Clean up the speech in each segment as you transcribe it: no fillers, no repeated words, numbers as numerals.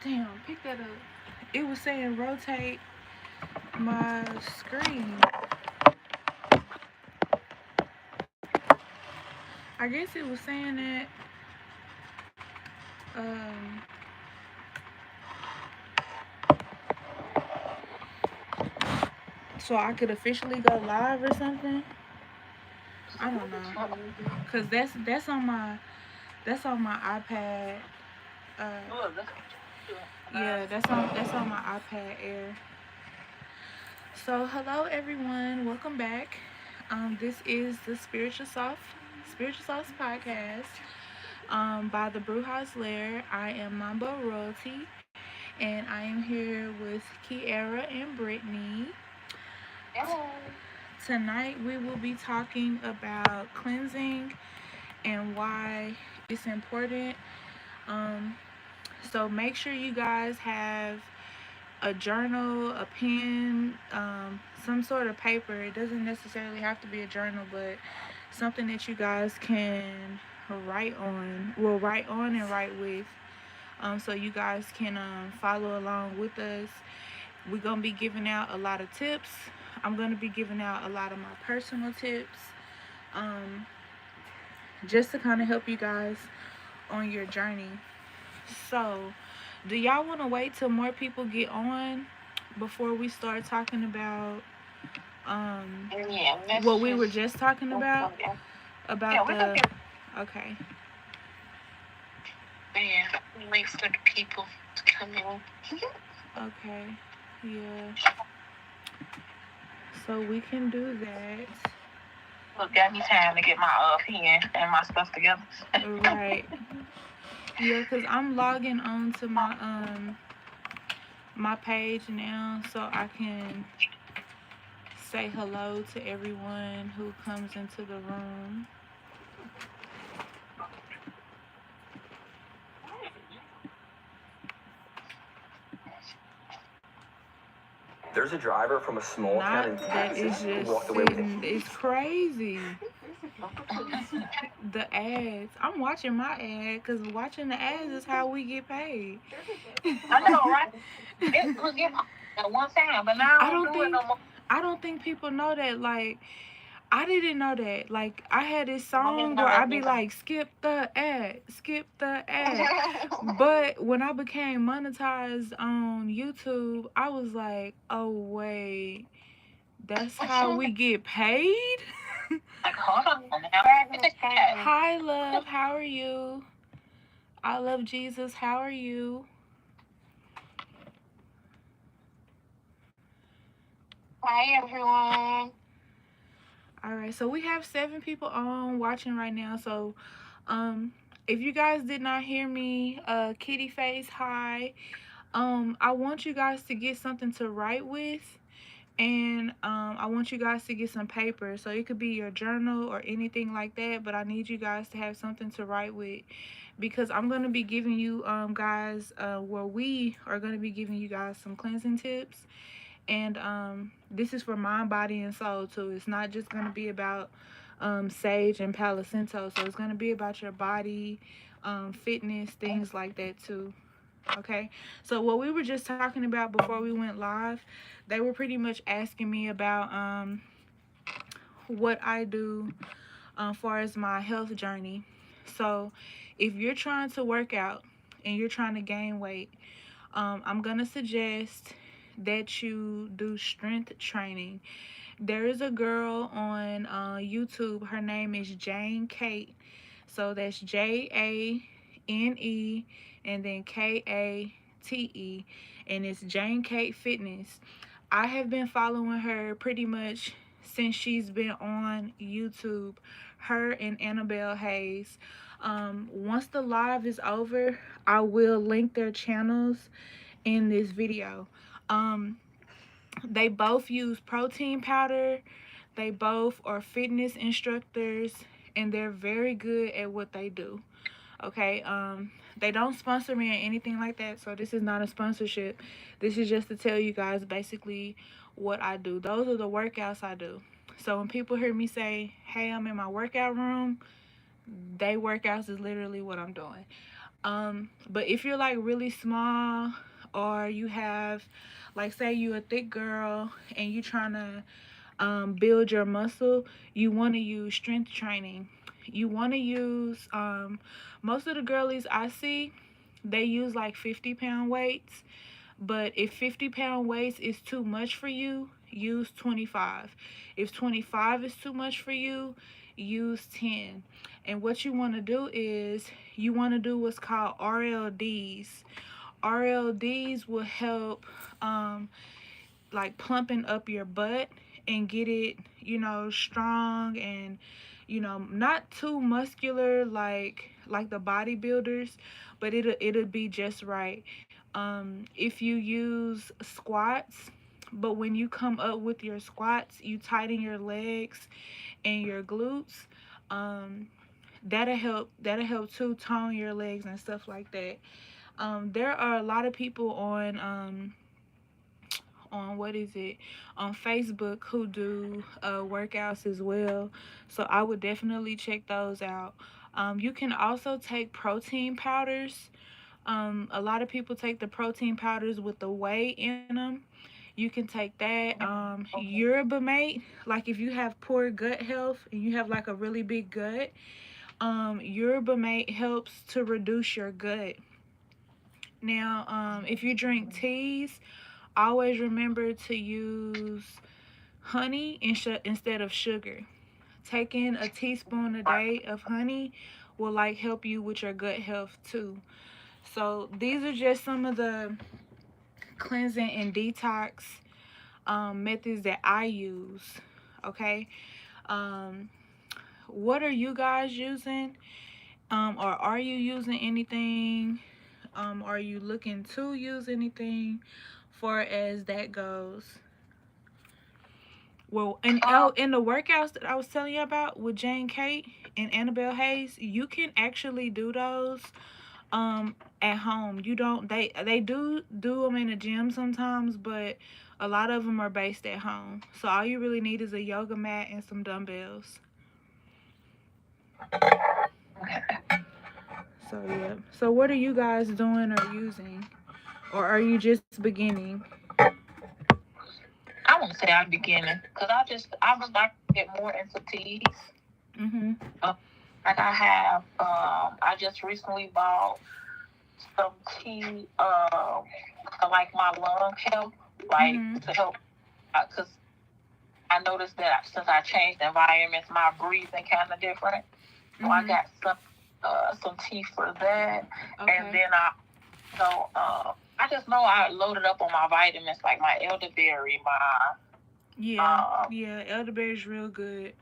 Damn, pick that up. It was saying rotate my screen. I guess it was saying that um so I could officially go live or something. I don't know. Cause that's on my iPad. Yeah, that's on my iPad Air. So hello everyone, welcome back. This is the Spiritual Sauce podcast. By the Brewhouse Lair. I am Mambo Royalty, and I am here with Kiara and Brittany. Tonight we will be talking about cleansing and why it's important. Um, so make sure you guys have a journal, a pen, some sort of paper. It doesn't necessarily have to be a journal, but something that you guys can write on. Well, write on and write with. So you guys can follow along with us. We're going to be giving out a lot of tips. I'm going to be giving out a lot of my personal tips um, just to kind of help you guys on your journey. So, do y'all want to wait till more people get on before we start talking about what we were just talking about? About the. Okay. Yeah, wait for the people to come in. Okay. Yeah. So we can do that. Look, got me time to get my pen and my stuff together. Right. Yeah, cause I'm logging on to my page now, so I can say hello to everyone who comes into the room. There's a driver from a small town in Texas who walked away with it. It's crazy. The ads. I'm watching my ad because watching the ads is how we get paid. I know, right? It was at one time, but now I don't do it no more. I don't think people know that. Like, I didn't know that. Like, I had this song where I'd be like, skip the ad, skip the ad. But when I became monetized on YouTube, I was like, oh, wait, that's how we get paid? Like, hold on. Hi, love. How are you? I love Jesus. How are you? Hi, everyone. All right, so we have 7 people on watching right now. So, if you guys did not hear me, Kitty Face, hi. I want you guys to get something to write with, and I want you guys to get some paper. So it could be your journal or anything like that, but I need you guys to have something to write with because I'm going to be giving you guys where we are going to be giving you guys some cleansing tips. And this is for mind, body, and soul too. It's not just going to be about sage and Palo Santo. So it's going to be about your body, fitness, things like that too. Okay, so what we were just talking about before we went live, they were pretty much asking me about what I do far as my health journey. So if you're trying to work out and you're trying to gain weight, I'm gonna suggest that you do strength training. There is a girl on YouTube. Her name is Jane Kate. So that's Jane and then Kate, and it's Jane Kate Fitness. I have been following her pretty much since she's been on YouTube. Her and Annabelle Hayes. Once the live is over, I will link their channels in this video. They both use protein powder. They both are fitness instructors, and they're very good at what they do. Okay, they don't sponsor me or anything like that, so this is not a sponsorship. This is just to tell you guys basically what I do. Those are the workouts I do. So when people hear me say, hey, I'm in my workout room, they workouts is literally what I'm doing. But if you're like really small, or you have, like, say you a thick girl and you trying to build your muscle, you want to use strength training. You want to use, most of the girlies I see, they use like 50-pound weights. But if 50-pound weights is too much for you, use 25. If 25 is too much for you, use 10. And what you want to do is you want to do what's called RLDs. RLDs will help, like, plumping up your butt and get it, strong, and not too muscular like the bodybuilders, but it'll be just right. If you use squats, but when you come up with your squats, you tighten your legs and your glutes. Um, that'll help to tone your legs and stuff like that. There are a lot of people on what is it, on Facebook, who do workouts as well. So I would definitely check those out. You can also take protein powders. A lot of people take the protein powders with the whey in them. You can take that. Yerba mate, like if you have poor gut health and you have like a really big gut, yerba mate helps to reduce your gut. Now, if you drink teas, always remember to use honey instead of sugar. Taking a teaspoon a day of honey will like help you with your gut health too. So these are just some of the cleansing and detox methods that I use. Okay. Um, what are you guys using? Or are you using anything? Are you looking to use anything far as that goes? Well, and in the workouts that I was telling you about with Jane Kate and Annabelle Hayes, you can actually do those at home. You don't they do them in the gym sometimes, but a lot of them are based at home. So all you really need is a yoga mat and some dumbbells. So yeah. So what are you guys doing or using, or are you just beginning? I won't say I'm beginning because I was like to get more into teas. Like I just recently bought some tea, for like my lung health, like to help, because I noticed that since I changed environments, my breathing kind of different. So I got some tea for that, and then I just know I loaded up on my vitamins, like my elderberry, yeah, elderberry is real good.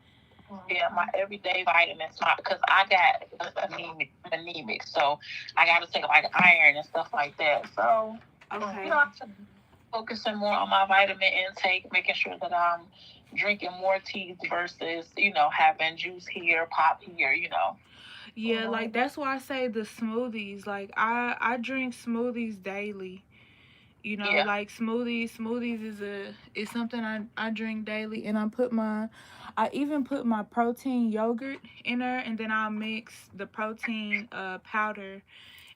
Yeah, my everyday vitamins, because I got anemic, so I got to take like iron and stuff like that. So I'm focusing more on my vitamin intake, making sure that I'm drinking more teas versus having juice here, pop here. Yeah, like that's why I say the smoothies. Like I drink smoothies daily. Like smoothies is something I drink daily, and I even put my protein yogurt in there, and then I'll mix the protein powder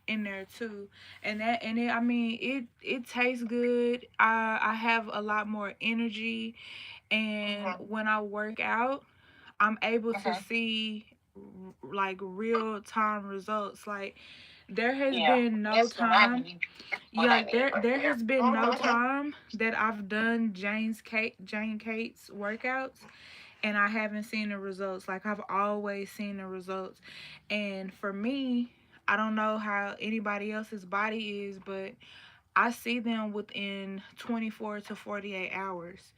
in there too. And I mean it tastes good. I have a lot more energy, and when I work out, I'm able to see like real time results. Like there has been no time. Yeah, there has been no time that I've done Jane Kate's workouts and I haven't seen the results. Like I've always seen the results. And for me, I don't know how anybody else's body is, but I see them within 24 to 48 hours.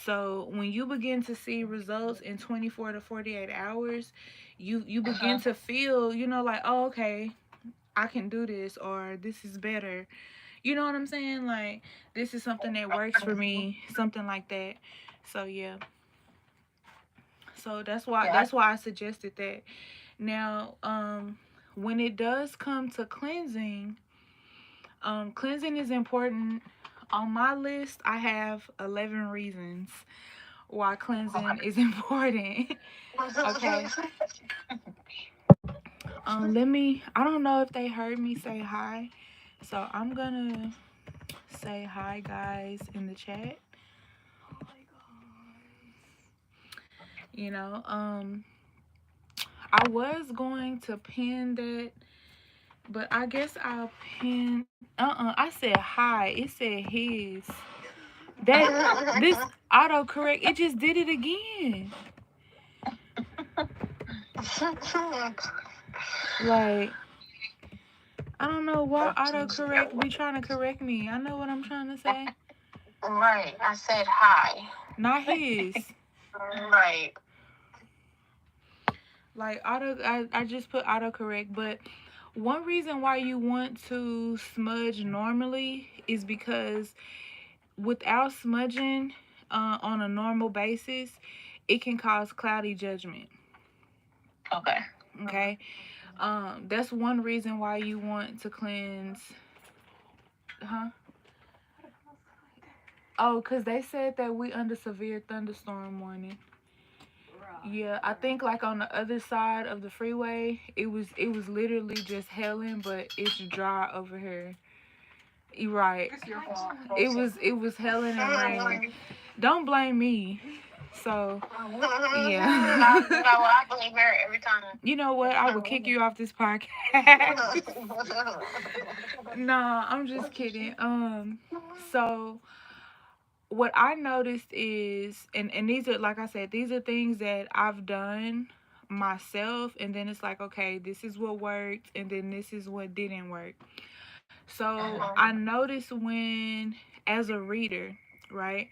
So when you begin to see results in 24 to 48 hours, you begin to feel, like, oh, okay, I can do this, or this is better. You know what I'm saying? Like this is something that works for me, something like that. So yeah. So that's why I suggested that. Now, when it does come to cleansing, cleansing is important. On my list, I have 11 reasons why cleansing is important. Okay. I don't know if they heard me say hi. So I'm gonna say hi guys in the chat. You know, I was going to pin that, but I guess I'll pin I said hi. It said his. That this autocorrect, it just did it again. Like, I don't know why autocorrect be trying to correct me. I know what I'm trying to say. Right. I said hi. Not his. Right. Like I just put autocorrect, but one reason why you want to smudge normally is because without smudging on a normal basis, it can cause cloudy judgment. Okay. Okay. That's one reason why you want to cleanse. Huh? Oh, because they said that we under severe thunderstorm warning. Yeah, I think like on the other side of the freeway, it was literally just hailing, but it's dry over here. You right. It's your fault. It was hailing and raining. Don't blame me. So yeah. I blame her every time. You know what? I would kick you off this podcast. No, I'm just kidding. So what I noticed is, and these are, like I said, these are things that I've done myself, and then it's like, okay, this is what worked, and then this is what didn't work. So I noticed when, as a reader, right?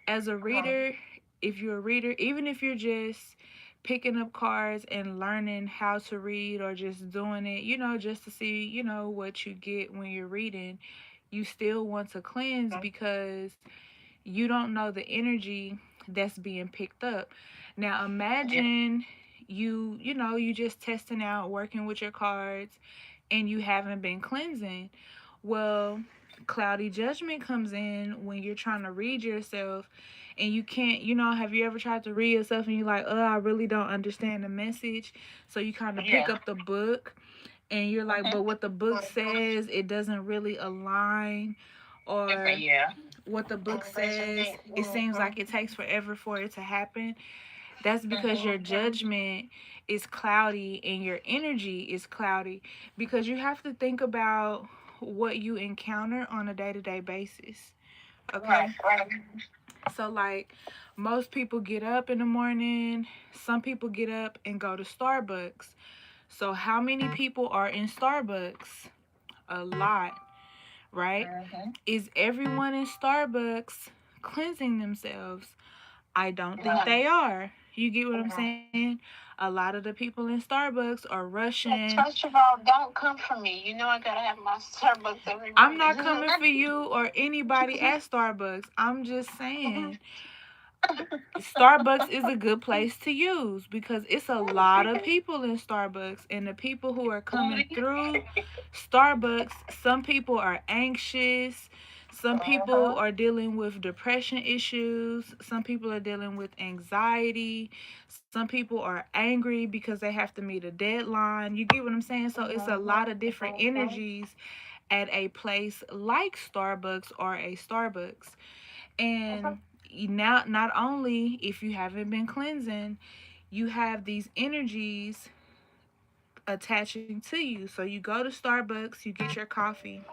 As a reader, if you're a reader, even if you're just picking up cards and learning how to read or just doing it, just to see, what you get when you're reading, you still want to cleanse because you don't know the energy that's being picked up. Now imagine you just testing out, working with your cards, and you haven't been cleansing. Well, cloudy judgment comes in when you're trying to read yourself and you can't, have you ever tried to read yourself and you're like, I really don't understand the message. So you kind of pick up the book and you're like, but what the book says, it doesn't really align, or what the book says, it seems like it takes forever for it to happen. That's because your judgment is cloudy and your energy is cloudy, because you have to think about what you encounter on a day-to-day basis. Okay? So like most people get up in the morning, some people get up and go to Starbucks. So how many people are in Starbucks? A lot, right? Is everyone in Starbucks cleansing themselves? I don't think they are. You get what I'm saying? A lot of the people in Starbucks are rushing. First of all, don't come for me. You know I gotta have my Starbucks every morning. I'm not coming for you or anybody at Starbucks. I'm just saying Starbucks is a good place to use because it's a lot of people in Starbucks, and the people who are coming through Starbucks, some people are anxious, some people are dealing with depression issues, some people are dealing with anxiety, some people are angry because they have to meet a deadline. You get what I'm saying? So it's a lot of different energies at a place like Starbucks or a Starbucks. And now, not only if you haven't been cleansing, you have these energies attaching to you. So you go to Starbucks, you get your coffee,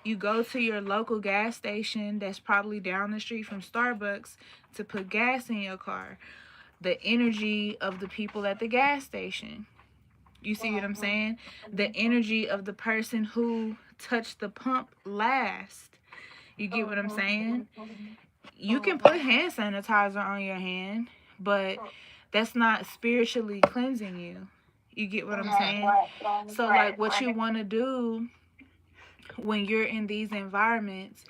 you go to your local gas station that's probably down the street from Starbucks to put gas in your car. The energy of the people at the gas station. You see what I'm saying? The energy of the person who touched the pump last. You get what I'm saying? You can put hand sanitizer on your hand, but that's not spiritually cleansing you. You get what I'm saying? So like what you want to do when you're in these environments,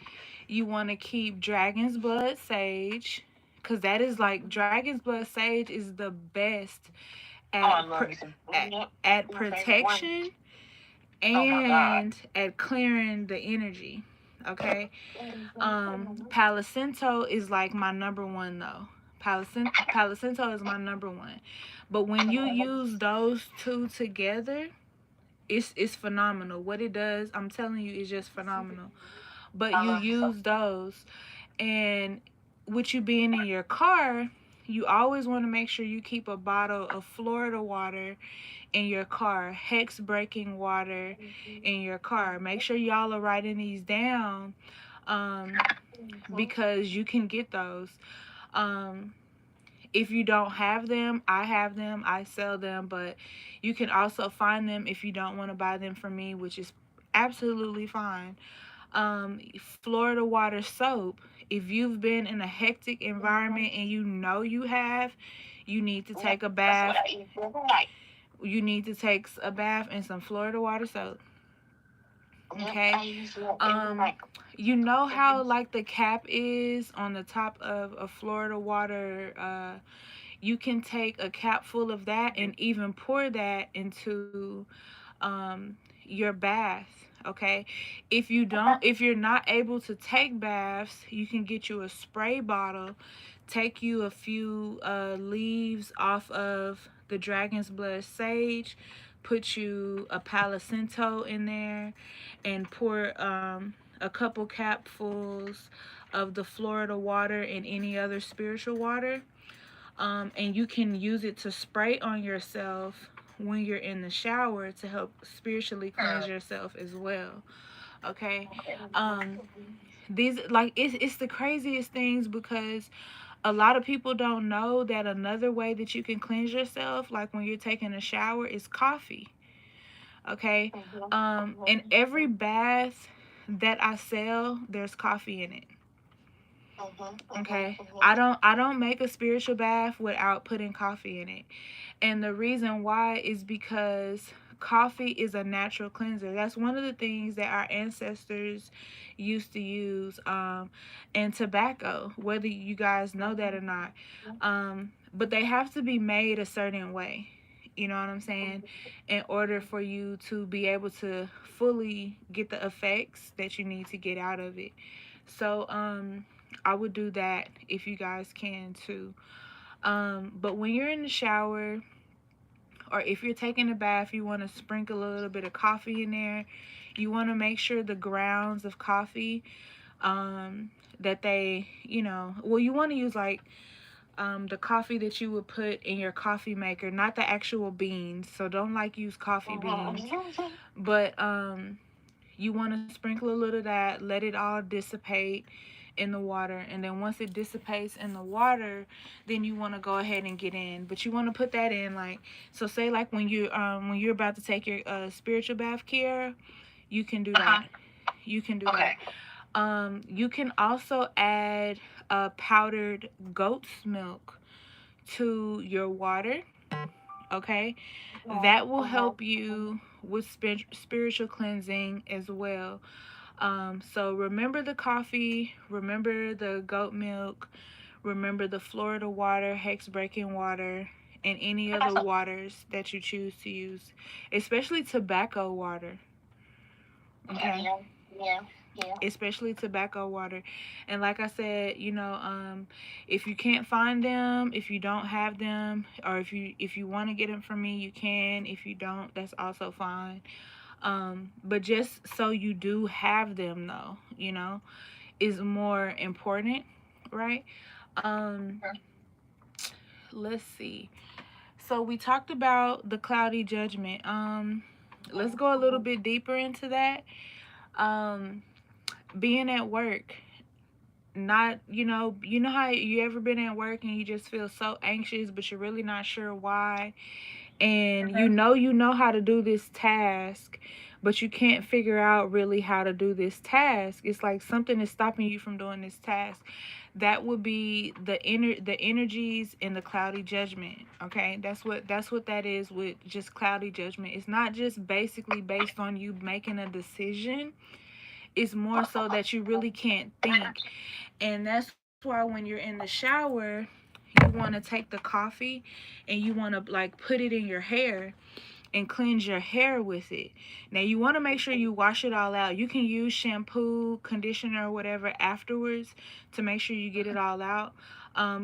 you want to keep dragon's blood sage, because that is like, dragon's blood sage is the best at protection and at clearing the energy. Okay. Palo Santo is like my number one though. Palo Santo is my number one. But when you use those two together, it's phenomenal. What it does, I'm telling you, is just phenomenal. But you use those, and with you being in your car, you always want to make sure you keep a bottle of Florida water in your car, hex breaking water in your car. Make sure y'all are writing these down, um, because you can get those. Um, if you don't have them, I have them, I sell them, but you can also find them if you don't want to buy them from me, which is absolutely fine. Florida water soap. If you've been in a hectic environment and you know you have, you need to take a bath. You need to take a bath in some Florida water soap. Okay. You know how like the cap is on the top of a Florida water. You can take a cap full of that and even pour that into your bath. Okay, if you're not able to take baths, you can get you a spray bottle, take you a few leaves off of the dragon's blood sage, put you a Palo Santo in there, and pour a couple capfuls of the Florida water and any other spiritual water, and you can use it to spray on yourself when you're in the shower to help spiritually cleanse yourself as well. Okay. These, like, it's the craziest things, because a lot of people don't know that another way that you can cleanse yourself, like when you're taking a shower, is coffee. Okay. In every bath that I sell, there's coffee in it. Okay. I don't make a spiritual bath without putting coffee in it. And the reason why is because coffee is a natural cleanser. That's one of the things that our ancestors used to use, and tobacco, whether you guys know that or not. But they have to be made a certain way. You know what I'm saying? In order for you to be able to fully get the effects that you need to get out of it. So, I would do that if you guys can too. But when you're in the shower, or if you're taking a bath, you want to sprinkle a little bit of coffee in there. You want to make sure the grounds of coffee, that they, well, you want to use like the coffee that you would put in your coffee maker, not the actual beans. So don't like use coffee beans, but you want to sprinkle a little of that, let it all dissipate in the water, and then once it dissipates in the water, then you want to go ahead and get in. But you want to put that in, like, so say like when you're about to take your spiritual bath, Kiara, you can do that. You can do that. You can also add powdered goat's milk to your water. Okay, that will help you with spiritual cleansing as well. So remember the coffee, remember the goat milk, remember the Florida water, hex breaking water, and any other waters that you choose to use, especially tobacco water. Okay. Yeah. Especially tobacco water. And like I said, if you can't find them, if you don't have them, or if you want to get them from me, you can. If you don't, that's also fine. But just so you do have them, though, is more important, right? Let's see. So we talked about the cloudy judgment. Let's go a little bit deeper into that. Being at work, not, how you ever been at work and you just feel so anxious, but you're really not sure why, and you know how to do this task, but you can't figure out really how to do this task. It's like something is stopping you from doing this task. That would be the energies in the cloudy judgment. Okay, that's what that is with just cloudy judgment. It's not just basically based on you making a decision. It's more so that you really can't think. And that's why when you're in the shower, you want to take the coffee and you want to like put it in your hair and cleanse your hair with it. Now you want to make sure you wash it all out. You can use shampoo, conditioner, or whatever afterwards to make sure you get it all out.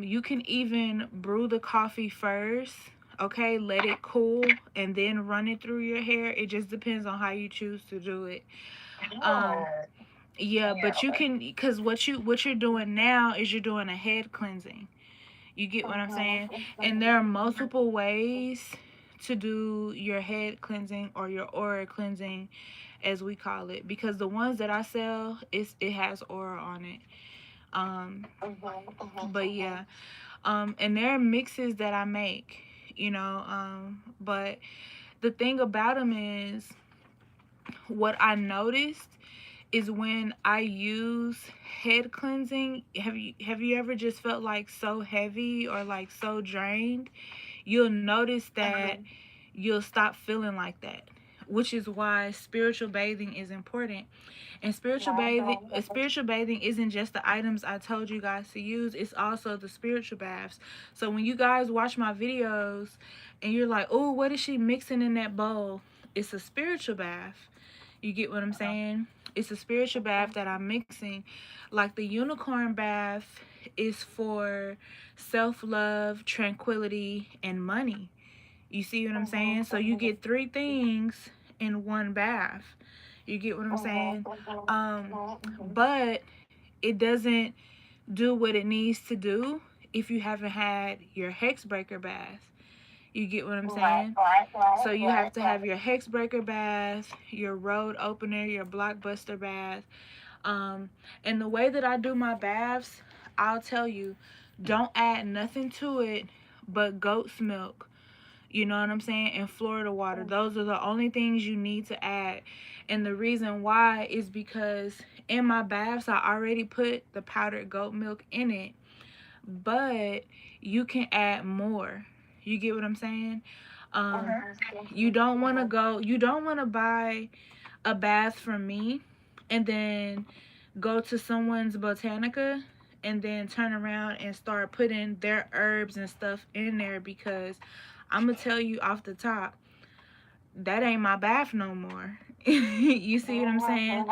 You can even brew the coffee first. Okay, let it cool and then run it through your hair. It just depends on how you choose to do it. Um, yeah, but you can, because what you're doing now is you're doing a head cleansing. You get what I'm saying? And there are multiple ways to do your head cleansing or your aura cleansing, as we call it, because the ones that I sell, it has aura on it. Um, but yeah, and there are mixes that I make, you know. But the thing about them is, what I noticed is when I use head cleansing, have you ever just felt like so heavy or like so drained? You'll notice that you'll stop feeling like that, which is why spiritual bathing is important. And spiritual bathing isn't just the items I told you guys to use, it's also the spiritual baths. So when you guys watch my videos and you're like, oh, what is she mixing in that bowl? It's a spiritual bath. You get what I'm saying? It's a spiritual bath that I'm mixing. Like the unicorn bath is for self-love, tranquility, and money. You see what I'm saying? So you get three things in one bath. You get what I'm saying? But it doesn't do what it needs to do if you haven't had your hex breaker bath. You get what I'm saying? So you have to have your hex breaker bath, your road opener, your blockbuster bath. And the way that I do my baths, I'll tell you, don't add nothing to it but goat's milk. You know what I'm saying? And Florida water. Those are the only things you need to add. And the reason why is because in my baths, I already put the powdered goat milk in it. But you can add more. You get what I'm saying? You don't want to buy a bath from me and then go to someone's Botanica and then turn around and start putting their herbs and stuff in there, because I'm gonna tell you off the top, that ain't my bath no more. You see what I'm saying?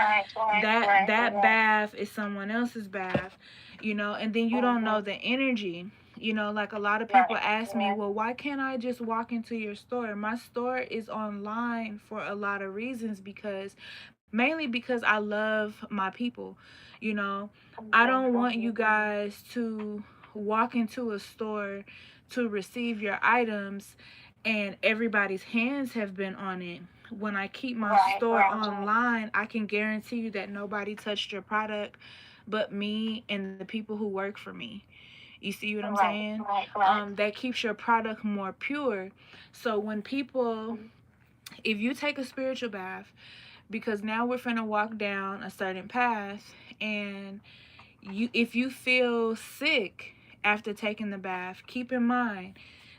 That bath is someone else's bath, you know. And then you don't know the energy, you know. Like a lot of people ask me, well, why can't I just walk into your store? My store is online for a lot of reasons, because mainly because I love my people, you know. I don't want you guys to walk into a store to receive your items and everybody's hands have been on it. When I keep my store online, I can guarantee you that nobody touched your product but me and the people who work for me. You see what I'm saying? That keeps your product more pure. So when people, if you take a spiritual bath, because now we're finna walk down a certain path, and if you feel sick after taking the bath, keep in mind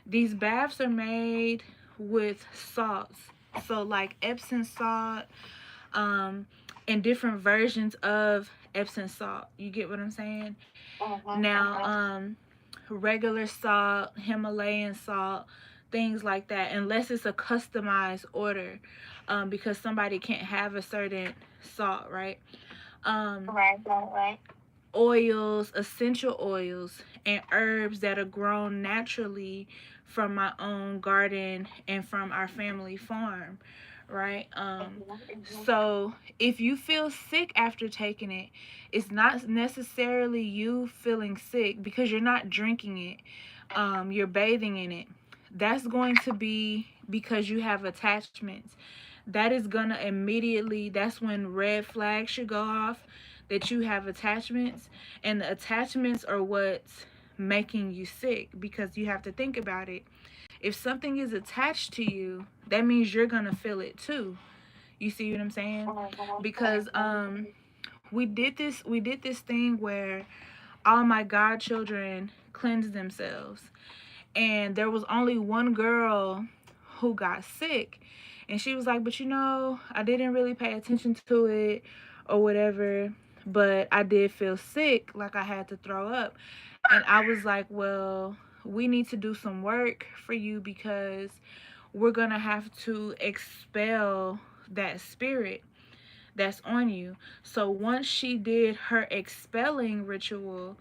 these baths are made with salts. So like Epsom salt, and different versions of Epsom salt. You get what I'm saying? Now, regular salt, Himalayan salt, things like that, unless it's a customized order, because somebody can't have a certain salt, right? Oils, essential oils, and herbs that are grown naturally from my own garden and from our family farm, right? So if you feel sick after taking it, it's not necessarily you feeling sick because you're not drinking it. You're bathing in it. That's going to be because you have attachments. That is gonna immediately, that's when red flags should go off, that you have attachments. And the attachments are what's making you sick, because you have to think about it. If something is attached to you, that means you're gonna feel it too. You see what I'm saying? Because we did this thing where all my godchildren cleansed themselves, and there was only one girl who got sick, and she was like, but you know, I didn't really pay attention to it or whatever, but I did feel sick, like I had to throw up. And I was like, well, we need to do some work for you, because we're gonna have to expel that spirit that's on you. So once she did her expelling ritual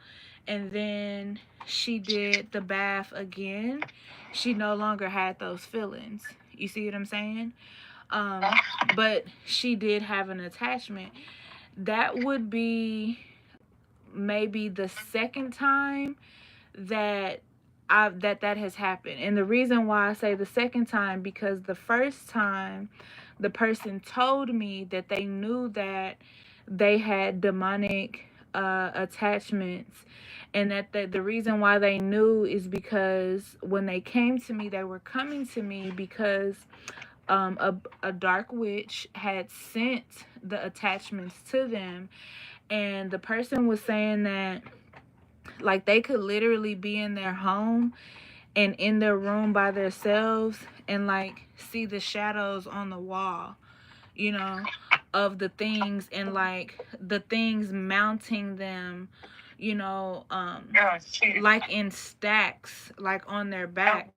and then she did the bath again, she no longer had those feelings. You see what I'm saying? Um, but she did have an attachment. That would be maybe the second time that that has happened. And the reason why I say the second time, because the first time the person told me that they knew that they had demonic attachments, and that the reason why they knew is because when they came to me, they were coming to me because a dark witch had sent the attachments to them, and the person was saying that like they could literally be in their home and in their room by themselves and like see the shadows on the wall, you know, of the things, and like the things mounting them, you know, like in stacks, like on their back.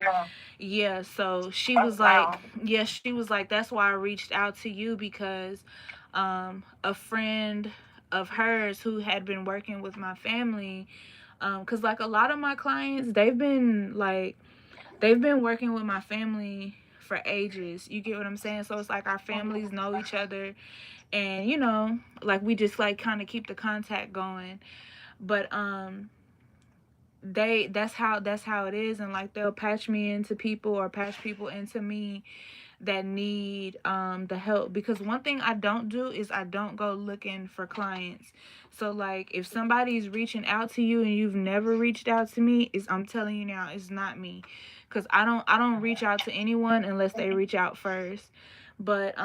Yeah, so she was like, yeah, she was like, that's why I reached out to you, because a friend of hers who had been working with my family, because like a lot of my clients, they've been working with my family for ages. You get what I'm saying? So it's like our families know each other, and you know, like we just like kind of keep the contact going. But that's how it is, and like they'll patch me into people or patch people into me that need the help, because one thing I don't do is I don't go looking for clients. So like if somebody's reaching out to you and you've never reached out to me, is I'm telling you now, it's not me, because I don't reach out to anyone unless they reach out first. But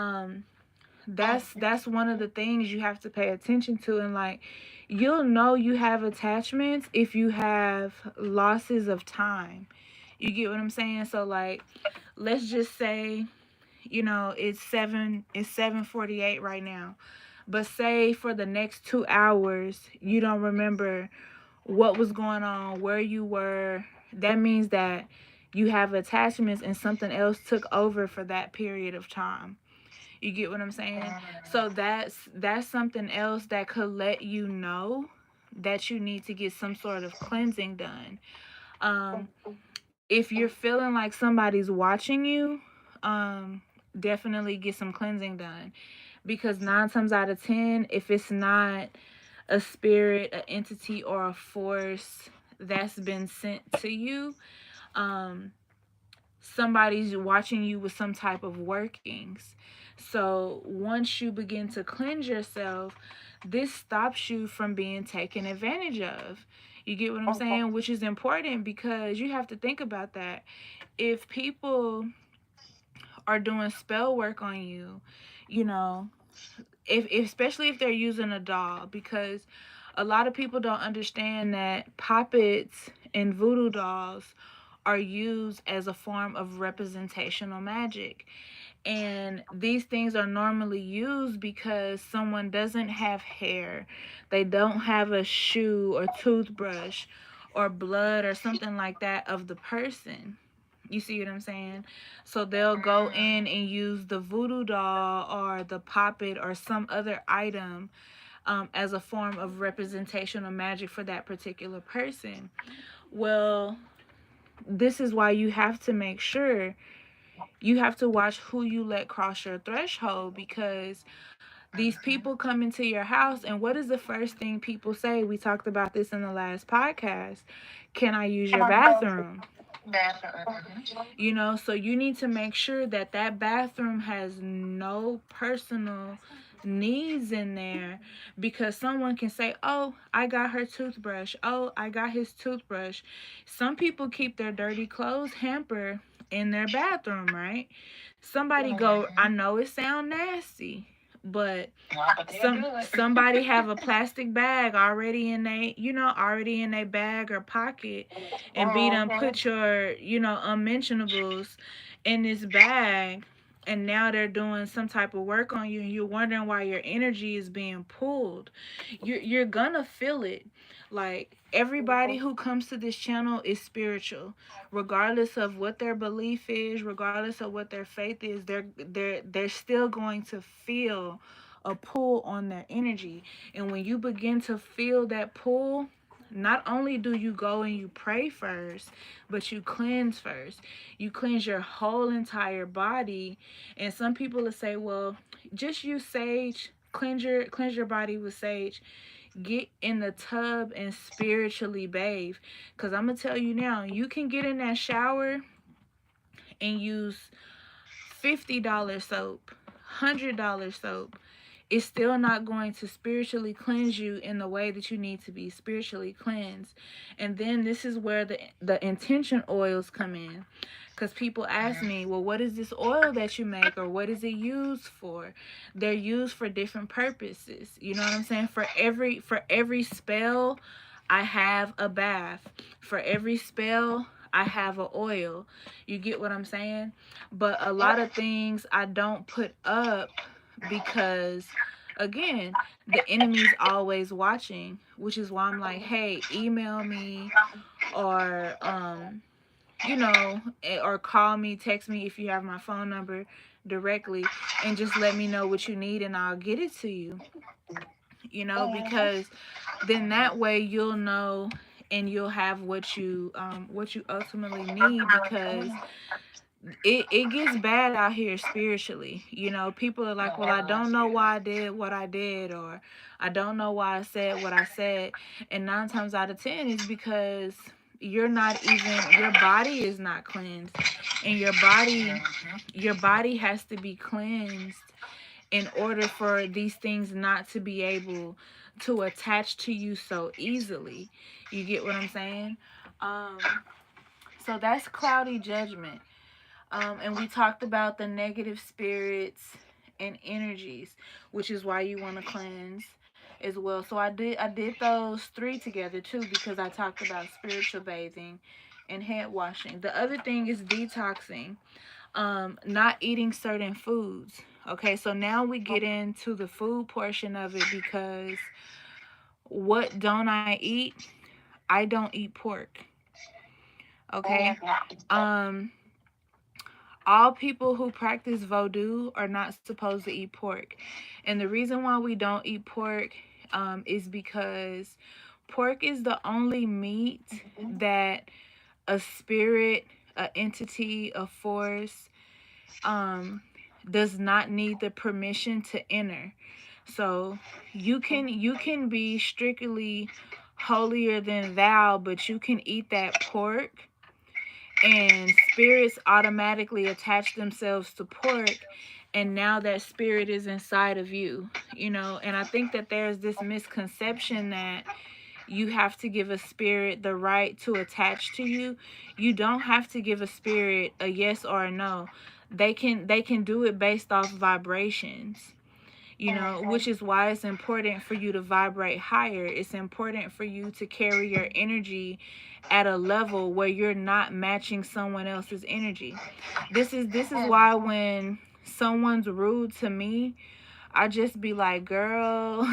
that's one of the things you have to pay attention to. And like you'll know you have attachments if you have losses of time. You get what I'm saying? So like let's just say, you know, it's 7:48 right now, but say for the next 2 hours you don't remember what was going on, where you were. That means that you have attachments and something else took over for that period of time. You get what I'm saying? So that's something else that could let you know that you need to get some sort of cleansing done. um if you're feeling like somebody's watching you, um definitely get some cleansing done, because 9 times out of 10, if it's not a spirit, an entity, or a force that's been sent to you, um somebody's watching you with some type of workings. So once you begin to cleanse yourself, this stops you from being taken advantage of. You get what I'm saying? Which is important, because you have to think about that. If people are doing spell work on you, you know, if especially if they're using a doll, because a lot of people don't understand that puppets and voodoo dolls are used as a form of representational magic. And these things are normally used because someone doesn't have hair, they don't have a shoe or toothbrush or blood or something like that of the person. You see what I'm saying? So they'll go in and use the voodoo doll or the puppet or some other item as a form of representational magic for that particular person. Well, this is why you have to make sure you have to watch who you let cross your threshold, because these people come into your house, and what is the first thing people say? We talked about this in the last podcast. Can I use your bathroom? You know, so you need to make sure that that bathroom has no personal needs in there, because someone can say, oh, I got her toothbrush, oh, I got his toothbrush. Some people keep their dirty clothes hamper in their bathroom, right? Somebody go, I know it sound nasty, but somebody have a plastic bag already in they, you know, already in their bag or pocket, and be done put your, you know, unmentionables in this bag, and now they're doing some type of work on you, and you're wondering why your energy is being pulled. You're gonna feel it. Like everybody who comes to this channel is spiritual, regardless of what their belief is, regardless of what their faith is. They're still going to feel a pull on their energy. And when you begin to feel that pull, not only do you go and you pray first, but you cleanse first. You cleanse your whole entire body. And some people will say, well, just use sage, cleanse your body with sage. Get in the tub and spiritually bathe. Because I'm going to tell you now, you can get in that shower and use $50 soap, $100 soap. It's still not going to spiritually cleanse you in the way that you need to be spiritually cleansed. And then this is where the intention oils come in. Because people ask me, well, what is this oil that you make, or what is it used for? They're used for different purposes. You know what I'm saying? For every spell, I have a bath. For every spell, I have an oil. You get what I'm saying? But a lot of things I don't put up because, again, the enemy's always watching, which is why I'm like, hey, email me, or or call me, text me if you have my phone number directly, and just let me know what you need and I'll get it to you. Because then that way you'll know and you'll have what you ultimately need, because it gets bad out here spiritually. People are like, well, I don't know why I did what I did, or I don't know why I said what I said. And 9 times out of 10 is because your body is not cleansed. And your body has to be cleansed in order for these things not to be able to attach to you so easily. You get what I'm saying? So that's cloudy judgment. And we talked about the negative spirits and energies, which is why you want to cleanse as well. So I did those 3 together too, because I talked about spiritual bathing and head washing. The other thing is detoxing, not eating certain foods. Okay, so now we get into the food portion of it, because what don't I eat? I don't eat pork. Okay. All people who practice voodoo are not supposed to eat pork. And the reason why we don't eat pork is because pork is the only meat that a spirit, an entity, a force does not need the permission to enter. So you can be strictly holier than thou, but you can eat that pork, and spirits automatically attach themselves to pork, and now that spirit is inside of you. And I think that there's this misconception that you have to give a spirit the right to attach to you. You don't have to give a spirit a yes or a no. They can do it based off vibrations. Which is why it's important for you to vibrate higher. It's important for you to carry your energy at a level where you're not matching someone else's energy. This is why when someone's rude to me, I just be like, girl,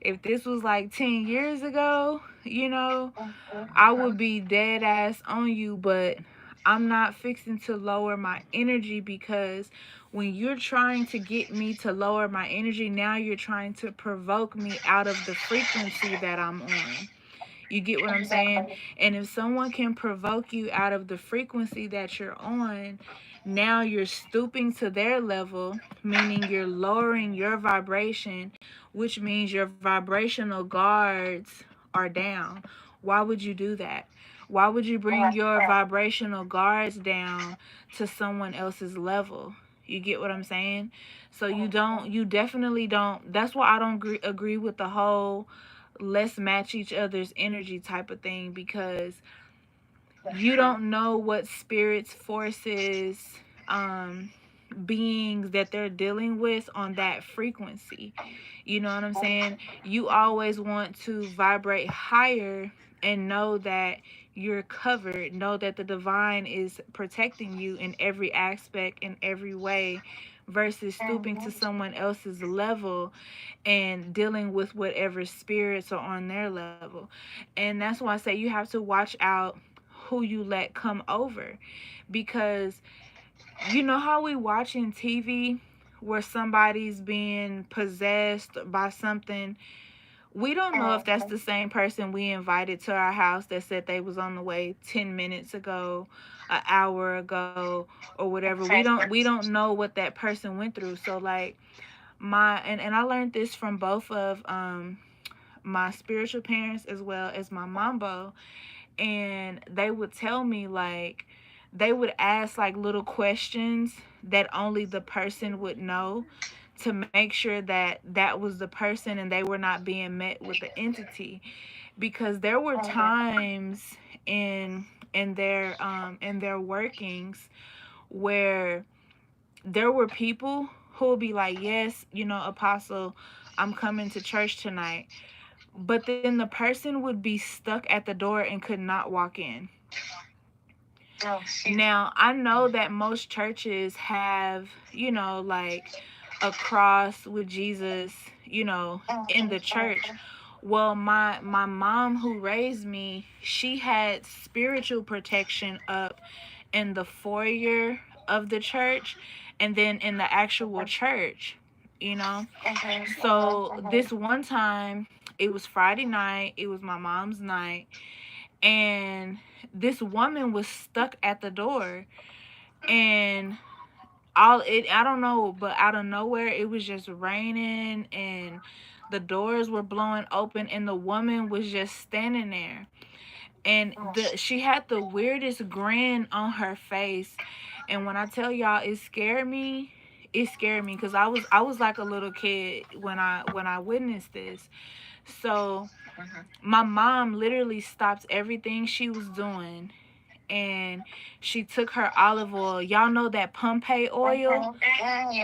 if this was like 10 years ago, I would be dead ass on you, but I'm not fixing to lower my energy, because when you're trying to get me to lower my energy, now you're trying to provoke me out of the frequency that I'm on. You get what I'm saying? And if someone can provoke you out of the frequency that you're on, now you're stooping to their level, meaning you're lowering your vibration, which means your vibrational guards are down. Why would you do that? Why would you bring your vibrational guards down to someone else's level? You get what I'm saying? So you definitely don't. That's why I don't agree with the whole let's match each other's energy type of thing, because you don't know what spirits, forces, beings that they're dealing with on that frequency. You know what I'm saying? You always want to vibrate higher and know that you're covered. Know that the divine is protecting you in every aspect, in every way, versus stooping to someone else's level and dealing with whatever spirits are on their level. And that's why I say you have to watch out who you let come over, because you know how we watching TV where somebody's being possessed by something. We don't know if that's the same person we invited to our house that said they was on the way 10 minutes ago, an hour ago, or whatever. We don't know what that person went through. So like and I learned this from both of my spiritual parents as well as my mambo, and they would tell me, like, they would ask like little questions that only the person would know, to make sure that that was the person and they were not being met with the entity. Because there were times in their workings where there were people who would be like, yes, Apostle, I'm coming to church tonight, but then the person would be stuck at the door and could not walk in. Now, I know that most churches have, like a cross with Jesus, in the church. Well, my mom who raised me, she had spiritual protection up in the foyer of the church, and then in the actual church, you know. So this one time, it was Friday night, it was my mom's night, and this woman was stuck at the door, and I don't know, but out of nowhere it was just raining and the doors were blowing open and the woman was just standing there, and she had the weirdest grin on her face. And when I tell y'all, it scared me because I was like a little kid when I witnessed this. So my mom literally stopped everything she was doing, and she took her olive oil. Y'all know that Pompeii oil?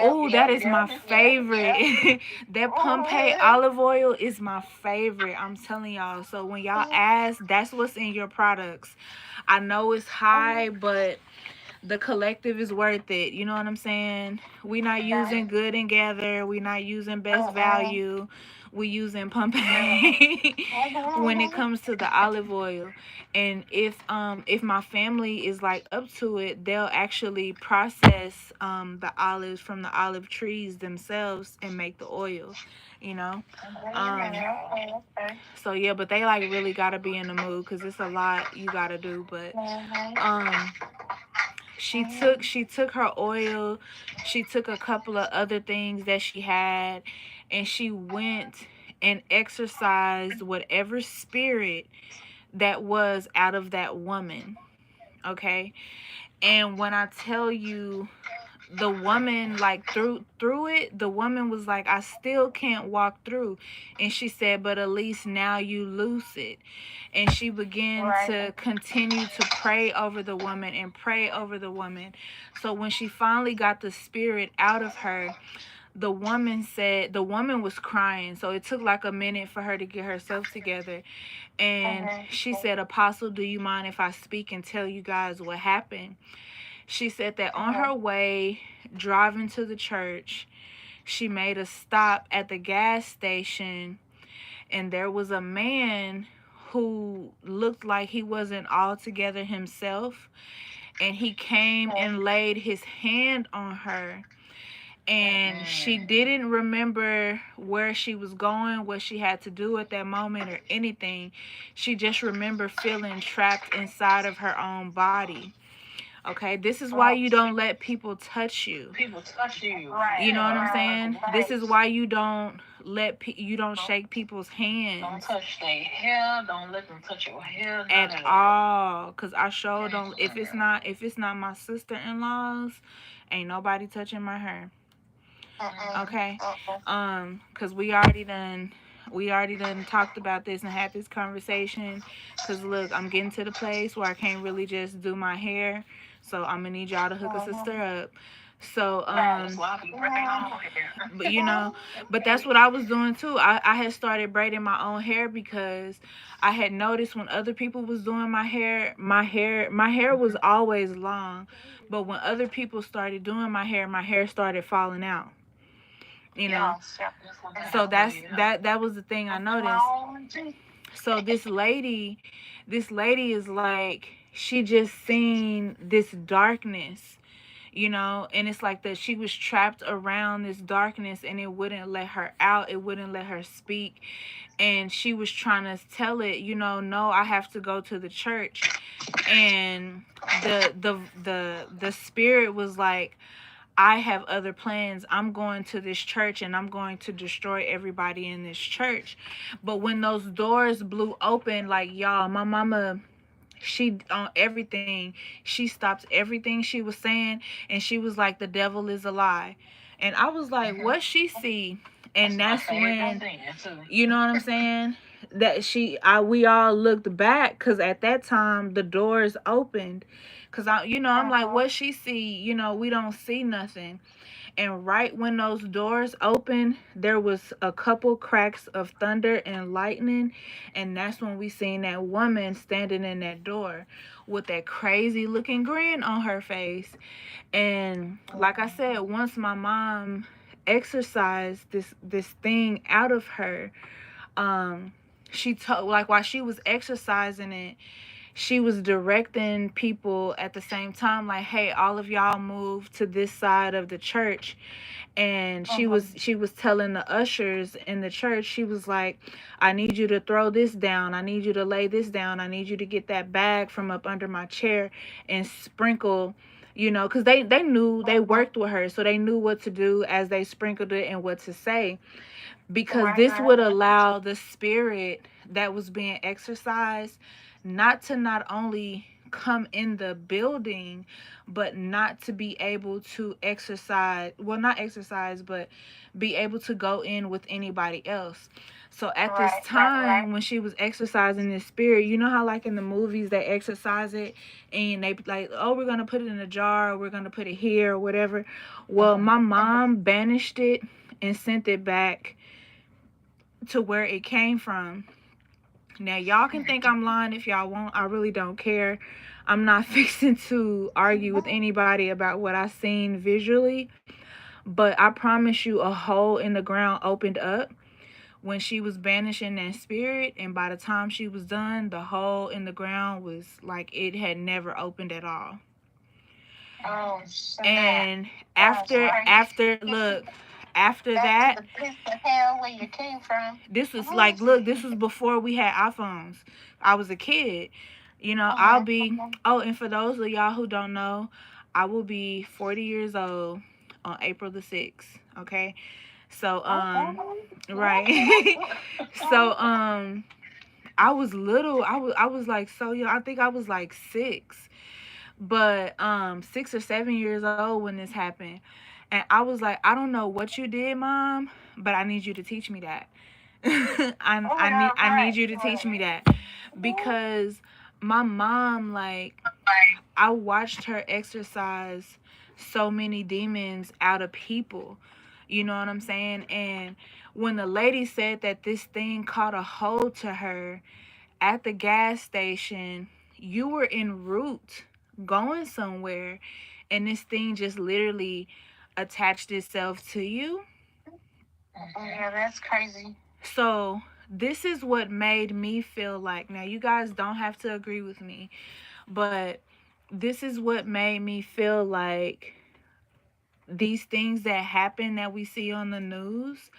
Oh, that is my favorite. That Pompeii olive oil is my favorite. I'm telling y'all. So when y'all ask, that's what's in your products. I know it's high, but the collective is worth it. You know what I'm saying? We not using Good and Gather. We not using Best Value. We using Pompeii when it comes to the olive oil. And if my family is like up to it, they'll actually process the olives from the olive trees themselves and make the oil, you know. Um so yeah, but they like really gotta be in the mood because it's a lot you gotta do. But um she took her oil, she took a couple of other things that she had, and she went and exorcised whatever spirit that was out of that woman. Okay? And when I tell you, the woman, like, through it, the woman was like, I still can't walk through. And she said, but at least now you loose it. And she began to continue to pray over the woman and pray over the woman. So when she finally got the spirit out of her, the woman was crying. So it took like a minute for her to get herself together. And she said, Apostle, do you mind if I speak and tell you guys what happened? She said that on her way driving to the church, she made a stop at the gas station, and there was a man who looked like he wasn't all together himself, and he came and laid his hand on her, and she didn't remember where she was going, what she had to do at that moment or anything. She just remembered feeling trapped inside of her own body. Okay, this is why you don't let people touch you. People touch you. You know what I'm saying? This is why you don't you don't shake people's hands. Don't touch their hair. Don't let them touch your hair at all. Cause I sure don't. If it's not my sister-in-laws, ain't nobody touching my hair. Okay, cause we already done talked about this and had this conversation. Cause look, I'm getting to the place where I can't really just do my hair, so I'm gonna need y'all to hook a sister up. So but that's what I was doing too. I had started braiding my own hair because I had noticed when other people was doing my hair was always long, but when other people started doing my hair started falling out. You know, so that was the thing I noticed. So this lady is like, she just seen this darkness, and it's like that she was trapped around this darkness and it wouldn't let her out, it wouldn't let her speak, and she was trying to tell it, no, I have to go to the church. And the spirit was like, I have other plans. I'm going to this church and I'm going to destroy everybody in this church. But when those doors blew open, like, y'all, my mama, she on everything, she stopped everything she was saying, and she was like, the devil is a lie. And I was like, what she see? And that's when, you know what I'm saying, that we all looked back, because at that time the doors opened, because I'm like, what she see? We don't see nothing. And right when those doors opened, there was a couple cracks of thunder and lightning, and that's when we seen that woman standing in that door with that crazy looking grin on her face. And like I said, once my mom exercised this thing out of her, she told, like, while she was exercising it, she was directing people at the same time, like, hey, all of y'all move to this side of the church. And she was telling the ushers in the church, she was like, I need you to throw this down, I need you to lay this down, I need you to get that bag from up under my chair and sprinkle, because they knew, they worked with her, so they knew what to do as they sprinkled it and what to say, because this would allow the spirit that was being exercised not only come in the building, but not to be able to exercise, well, not exercise, but be able to go in with anybody else. So at this time, when she was exercising this spirit, you know how like in the movies they exercise it and they like, oh, we're going to put it in a jar, or we're going to put it here or whatever. Well, my mom banished it and sent it back to where it came from. Now, y'all can think I'm lying if y'all want. I really don't care. I'm not fixing to argue with anybody about what I seen visually. But I promise you, a hole in the ground opened up when she was banishing that spirit. And by the time she was done, the hole in the ground was like it had never opened at all. Oh, snap. And after that, the pits of hell where you came from. This was like, look, this was before we had iPhones. I was a kid. I'll be, and for those of y'all who don't know, I will be 40 years old on April the 6th. Okay. So, right. So, I was little. I was like so young. I think I was like 6. But 6 or 7 years old when this happened. And I was like, I don't know what you did, Mom, but I need you to teach me that. I need you to teach me that, because my mom, like, I watched her exercise so many demons out of people. You know what I'm saying? And when the lady said that this thing caught a hold to her at the gas station, you were en route going somewhere, and this thing just literally attached itself to you. Yeah, that's crazy. So this is what made me feel like, now you guys don't have to agree with me, but this is what made me feel like these things that happen that we see on the news,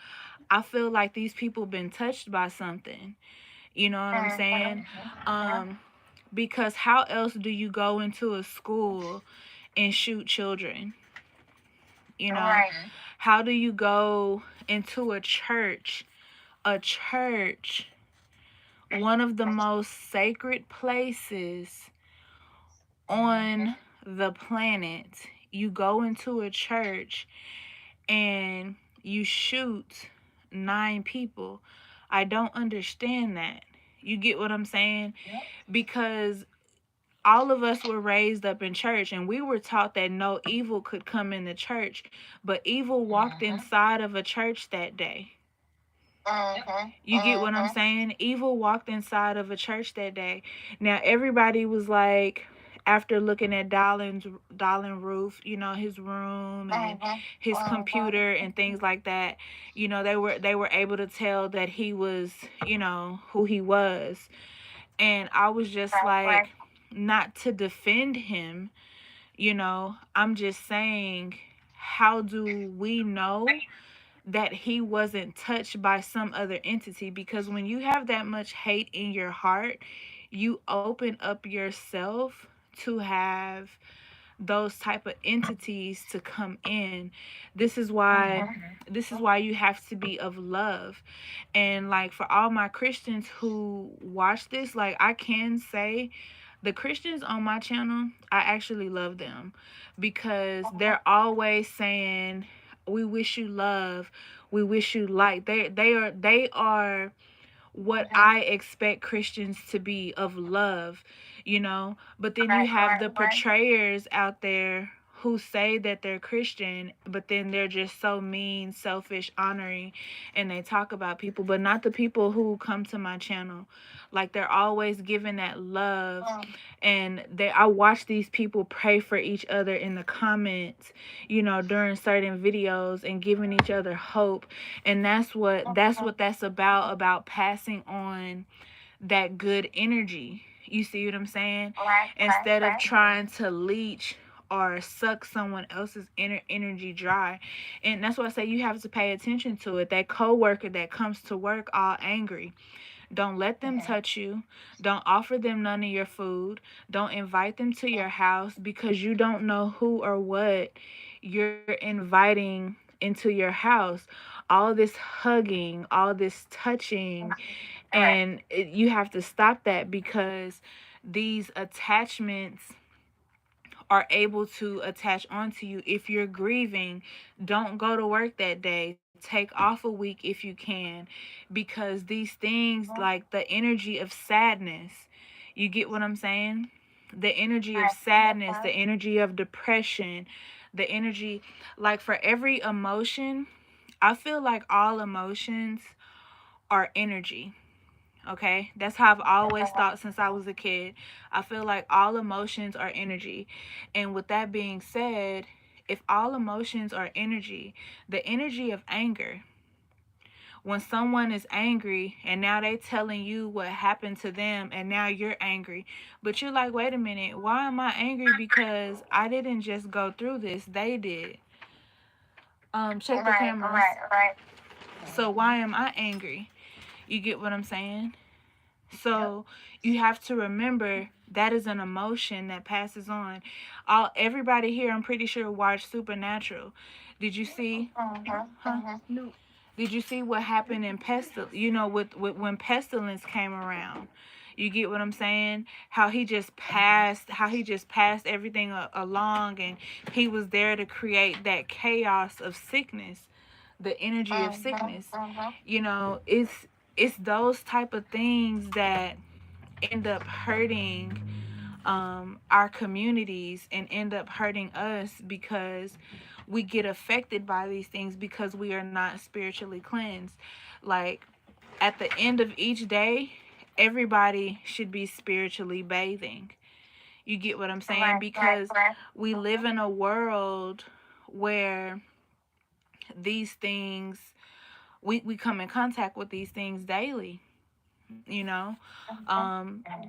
I feel like these people been touched by something. You know what I'm saying? Because how else do you go into a school and shoot children? How do you go into a church, one of the most sacred places on the planet? You go into a church and you shoot 9 people. I don't understand that. You get what I'm saying? Yep. Because all of us were raised up in church, and we were taught that no evil could come in the church, but evil walked inside of a church that day. You get what I'm saying? Evil walked inside of a church that day. Now, everybody was like, after looking at Darlin Roof, his room and his computer and things like that, they were able to tell that he was, who he was. And I was just like, not to defend him, You know, I'm just saying, how do we know that he wasn't touched by some other entity? Because when you have that much hate in your heart, you open up yourself to have those type of entities to come in. This is why you have to be of love. And like, for all my Christians who watch this, like, I can say the Christians on my channel, I actually love them, because they're always saying, we wish you love, we wish you light. They are what I expect Christians to be, of love, you know. But then you have the portrayers out there who say that they're Christian, but then they're just so mean, selfish, honoring, and they talk about people, but not the people who come to my channel. Like, they're always giving that love, and I watch these people pray for each other in the comments, you know, during certain videos, and giving each other hope. And that's about passing on that good energy. You see what I'm saying? Instead of trying to leech or suck someone else's inner energy dry. And that's why I say you have to pay attention to it. That coworker that comes to work all angry, don't let them touch you. Don't offer them none of your food. Don't invite them to your house, because you don't know who or what you're inviting into your house. All this hugging, all this touching, and you have to stop that, because these attachments are able to attach onto you. If you're grieving, don't go to work that day. Take off a week if you can, because these things, like the energy of sadness, you get what I'm saying? The energy of sadness, the energy of depression, the energy, like, for every emotion, I feel like all emotions are energy. Okay, that's how I've always thought since I was a kid. I feel like all emotions are energy. And with that being said, if all emotions are energy, the energy of anger, when someone is angry and now they telling you what happened to them, and now you're angry, but you're like, wait a minute, why am I angry? Because I didn't just go through this, they did. Check the cameras. So why am I angry? You get what I'm saying? So you have to remember that is an emotion that passes on. Everybody here, I'm pretty sure, watched Supernatural. Did you see? No. Did you see what happened in Pestilence? You know, with when Pestilence came around. You get what I'm saying? How he just passed everything along, and he was there to create that chaos of sickness, the energy of sickness. You know, it's those type of things that end up hurting our communities, and end up hurting us, because we get affected by these things because we are not spiritually cleansed. Like, at the end of each day, everybody should be spiritually bathing. You get what I'm saying? Because we live in a world where these things, we come in contact with these things daily, you know.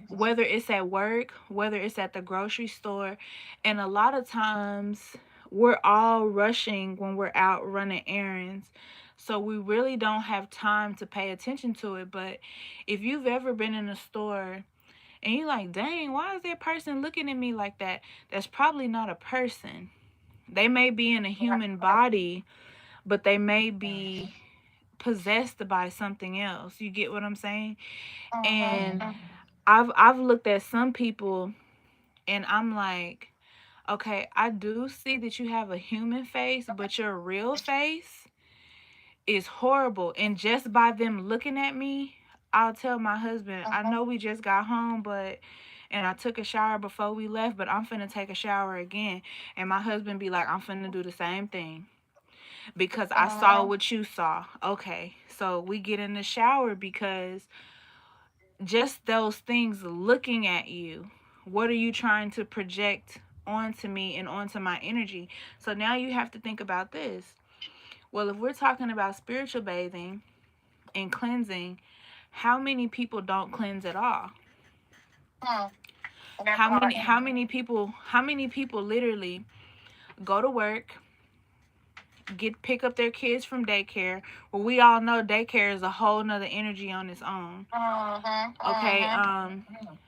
Whether it's at work, whether it's at the grocery store, and a lot of times we're all rushing when we're out running errands, so we really don't have time to pay attention to it. But if you've ever been in a store and you're like, dang, why is that person looking at me like that? That's probably not a person. They may be in a human body, but they may be possessed by something else. You get what I'm saying? And I've looked at some people, and I'm like, okay, I do see that you have a human face, but your real face is horrible. And just by them looking at me, I'll tell my husband, I know we just got home, and I took a shower before we left, but I'm finna take a shower again. And my husband be like, I'm finna do the same thing, because I saw what you saw. Okay, so we get in the shower, because just those things looking at you, what are you trying to project onto me and onto my energy? So now you have to think about this. Well, if we're talking about spiritual bathing and cleansing, how many people don't cleanse at all? How many people literally go to work, pick up their kids from daycare? Well, we all know daycare is a whole nother energy on its own. Okay,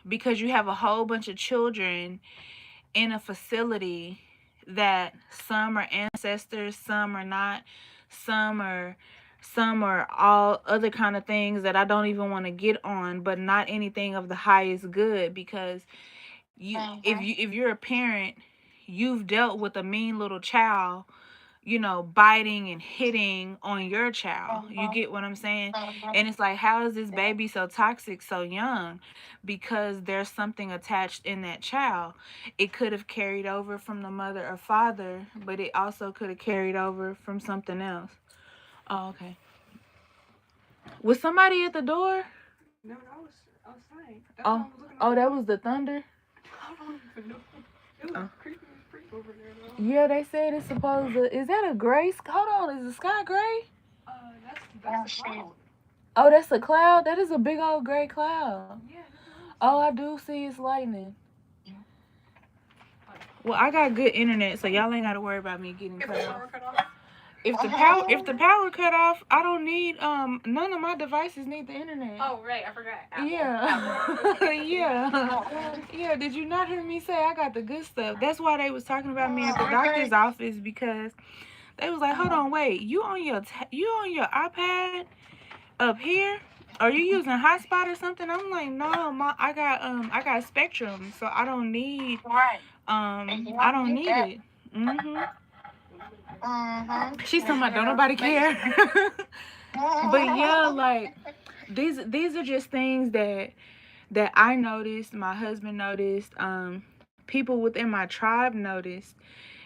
because you have a whole bunch of children in a facility that some are ancestors, some are not, some are all other kind of things that I don't even want to get on, but not anything of the highest good, because if you're a parent, you've dealt with a mean little child, biting and hitting on your child. You get what I'm saying? And it's like, how is this baby so toxic so young? Because there's something attached in that child. It could have carried over from the mother or father, but it also could have carried over from something else. Oh, okay. Was somebody at the door? No, that was outside. Oh, that was the thunder? I don't even know. It was creepy as freak over there, though. Yeah, they said it's supposed to. Is that a gray? Hold on, is the sky gray? That's a cloud. Oh, that's a cloud? That is a big old gray cloud. Yeah. Oh, I do see it's lightning. Well, I got good internet, so y'all ain't got to worry about me getting cut off. If the power cut off, I don't need none of my devices need the internet. Oh, right, I forgot. Apple. Yeah. Yeah, did you not hear me say I got the good stuff? That's why they was talking about me at the doctor's office, because they was like, "Hold on, wait. You on your iPad up here? Are you using hotspot or something?" I'm like, "No, I got Spectrum, so I don't need I don't need it." She's talking about don't nobody care. But yeah, like these are just things that I noticed, my husband noticed, people within my tribe noticed,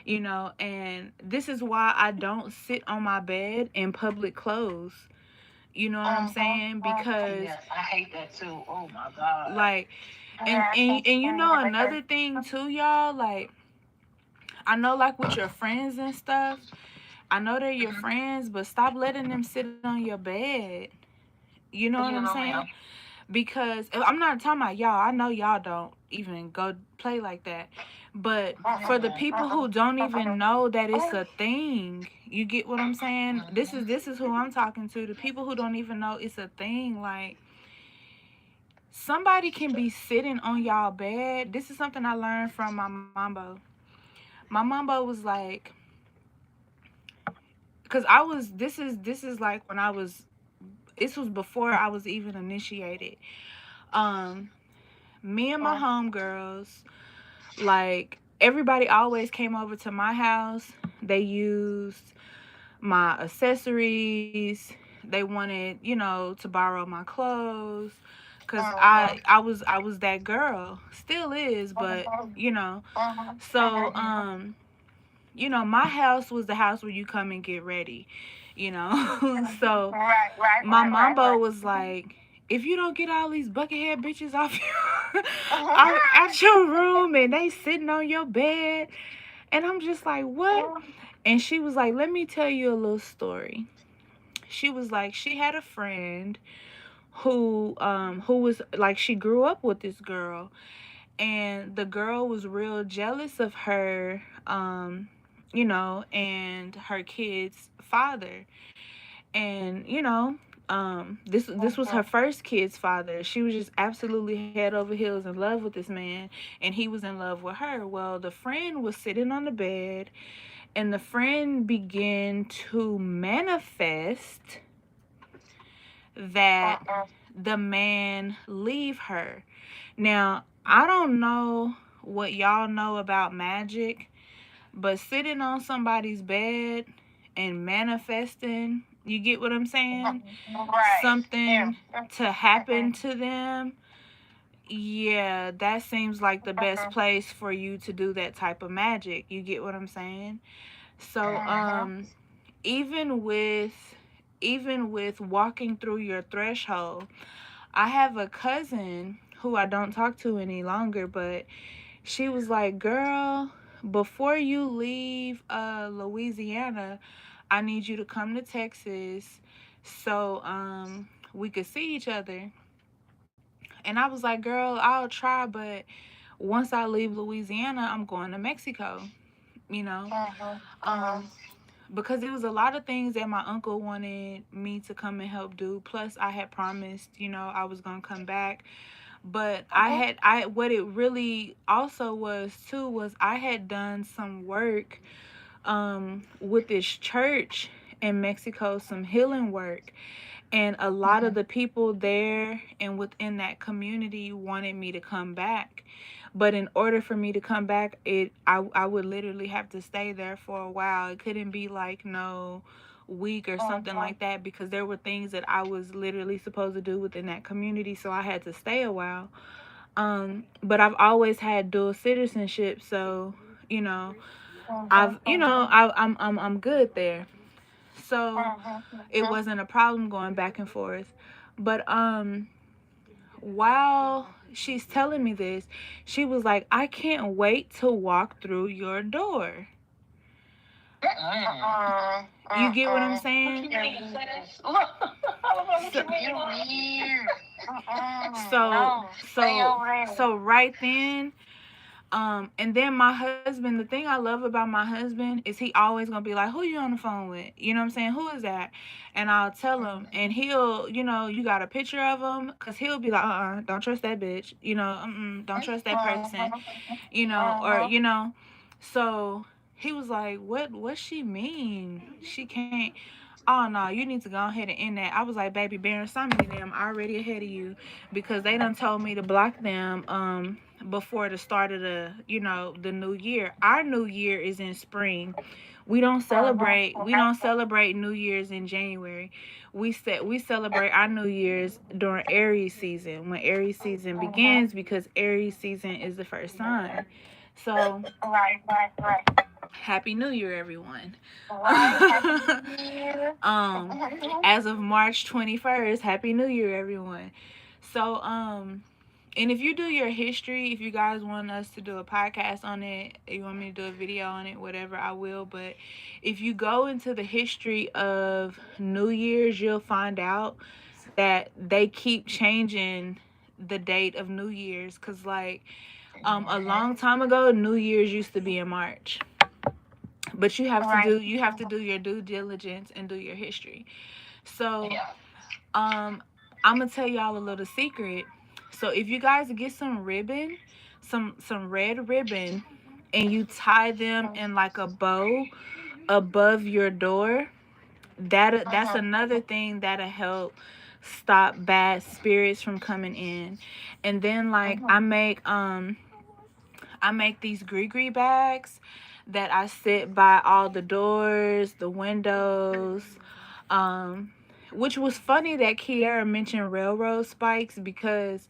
and this is why I don't sit on my bed in public clothes. You know what I'm saying? Because yes, I hate that too. Oh my God. Like, and another thing too, y'all, like, I know, like, with your friends and stuff, I know they're your friends, but stop letting them sit on your bed. You know what I'm saying? Because I'm not talking about y'all. I know y'all don't even go play like that. But for the people who don't even know that it's a thing, you get what I'm saying? This is who I'm talking to. The people who don't even know it's a thing, like, somebody can be sitting on y'all bed. This is something I learned from my mambo. My mambo was like, because this is like when this was before I was even initiated. Me and my homegirls, like, everybody always came over to my house. They used my accessories. They wanted, to borrow my clothes. Cause I was that girl, still is, but so my house was the house where you come and get ready, so my mambo was like, if you don't get all these buckethead bitches off out your room and they sitting on your bed, and I'm just like, what? And she was like, let me tell you a little story. She was like, she had a friend who was like, she grew up with this girl, and the girl was real jealous of her, and her kid's father. And this was her first kid's father. She was just absolutely head over heels in love with this man, and he was in love with her. Well, the friend was sitting on the bed, and the friend began to manifest that the man leave her. Now, I don't know what y'all know about magic, but sitting on somebody's bed and manifesting, you get what I'm saying? Right. Something to happen to them. Yeah, that seems like the best place for you to do that type of magic. You get what I'm saying? So, even with walking through your threshold, I have a cousin who I don't talk to any longer, but she was like, girl, before you leave Louisiana, I need you to come to Texas so we could see each other. And I was like, girl, I'll try, but once I leave Louisiana, I'm going to Mexico, you know. Because it was a lot of things that my uncle wanted me to come and help do. Plus, I had promised, I was gonna come back. But what it really also was too was I had done some work with this church in Mexico, some healing work. And a lot of the people there and within that community wanted me to come back. But in order for me to come back, I would literally have to stay there for a while. It couldn't be like no week or something like that, because there were things that I was literally supposed to do within that community, so I had to stay a while. But I've always had dual citizenship, so I'm good there. So it wasn't a problem going back and forth. But while she's telling me this, she was like, I can't wait to walk through your door. You get what I'm saying? So right then, and then my husband, the thing I love about my husband is he always gonna be like, who you on the phone with? You know what I'm saying? Who is that? And I'll tell him, and he'll, you got a picture of him, because he'll be like, don't trust that bitch. Don't trust that person. So he was like, what she mean? She can't. Oh no, you need to go ahead and end that. I was like, baby, Baron, some of them already ahead of you, because they done told me to block them before the start of the new year. Our new year is in spring. We don't celebrate New Year's in January. We celebrate our New Year's during Aries season, when Aries season begins, because Aries season is the first sign. So Right. Happy New Year, everyone. Right. As of March 21st, Happy New Year, everyone. So, and if you do your history, if you guys want us to do a podcast on it, you want me to do a video on it, whatever, I will. But if you go into the history of New Year's, you'll find out that they keep changing the date of New Year's. Because, like, a long time ago, New Year's used to be in March. But you have to do your due diligence and do your history. So, I'm gonna tell y'all a little secret. So if you guys get some ribbon, some red ribbon, and you tie them in like a bow above your door, that's another thing that'll help stop bad spirits from coming in. And then like I make these gree bags that I sit by all the doors, the windows. Which was funny that Kiara mentioned railroad spikes, because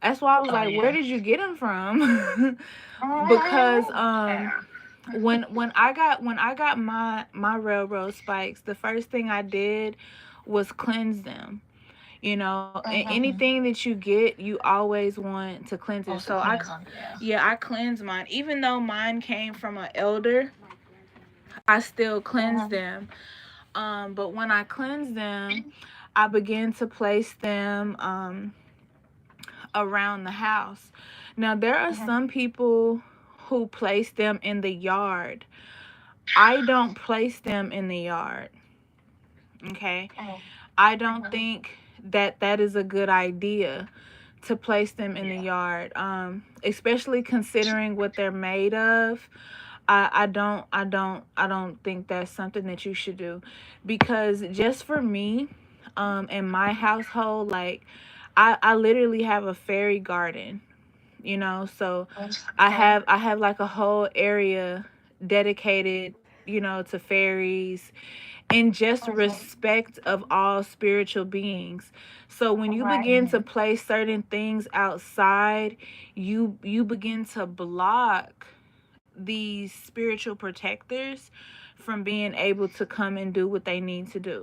that's why I was like, where did you get them from? Because when I got my railroad spikes, the first thing I did was cleanse them. And anything that you get, you always want to cleanse it. So I cleanse mine. Even though mine came from an elder, I still cleanse them. But when I cleanse them, I begin to place them around the house. Now, there are some people who place them in the yard. I don't place them in the yard. Okay? I don't think that is a good idea to place them in the yard, especially considering what they're made of. I don't think that's something that you should do, because just for me, in my household, like I literally have a fairy garden, so I have like a whole area dedicated, to fairies, and just respect of all spiritual beings. So when you begin to place certain things outside, you begin to block these spiritual protectors from being able to come and do what they need to do.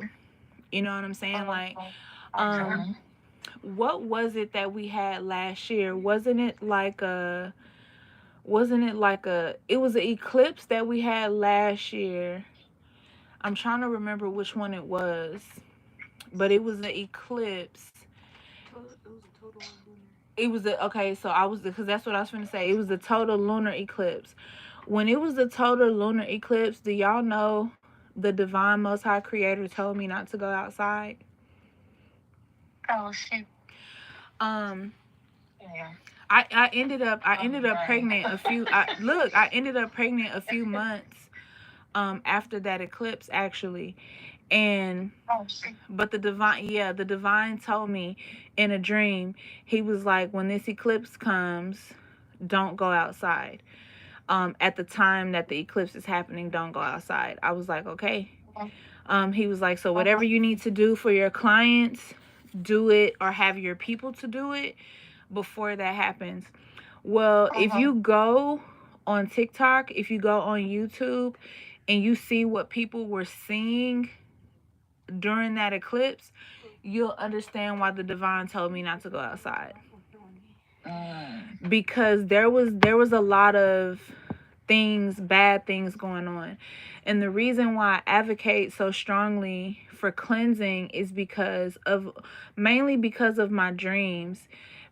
You know what I'm saying? Like, what was it that we had last year? Wasn't it like a it was an eclipse that we had last year? I'm trying to remember which one it was, but it was an eclipse. a total lunar. It was okay. So because that's what I was going to say. It was a total lunar eclipse. When it was the total lunar eclipse, do y'all know the divine Most High Creator told me not to go outside? Oh shoot. Yeah. I ended up pregnant a few. I ended up pregnant a few months after that eclipse actually, and but the divine told me in a dream. He was like, when this eclipse comes, don't go outside. At the time that the eclipse is happening, don't go outside. I was like, okay. He was like, so whatever you need to do for your clients, do it, or have your people to do it before that happens. Well, if you go on TikTok, if you go on YouTube, and you see what people were seeing during that eclipse, you'll understand why the divine told me not to go outside. Because there was a lot of bad things going on. And the reason why I advocate so strongly for cleansing is mainly because of my dreams.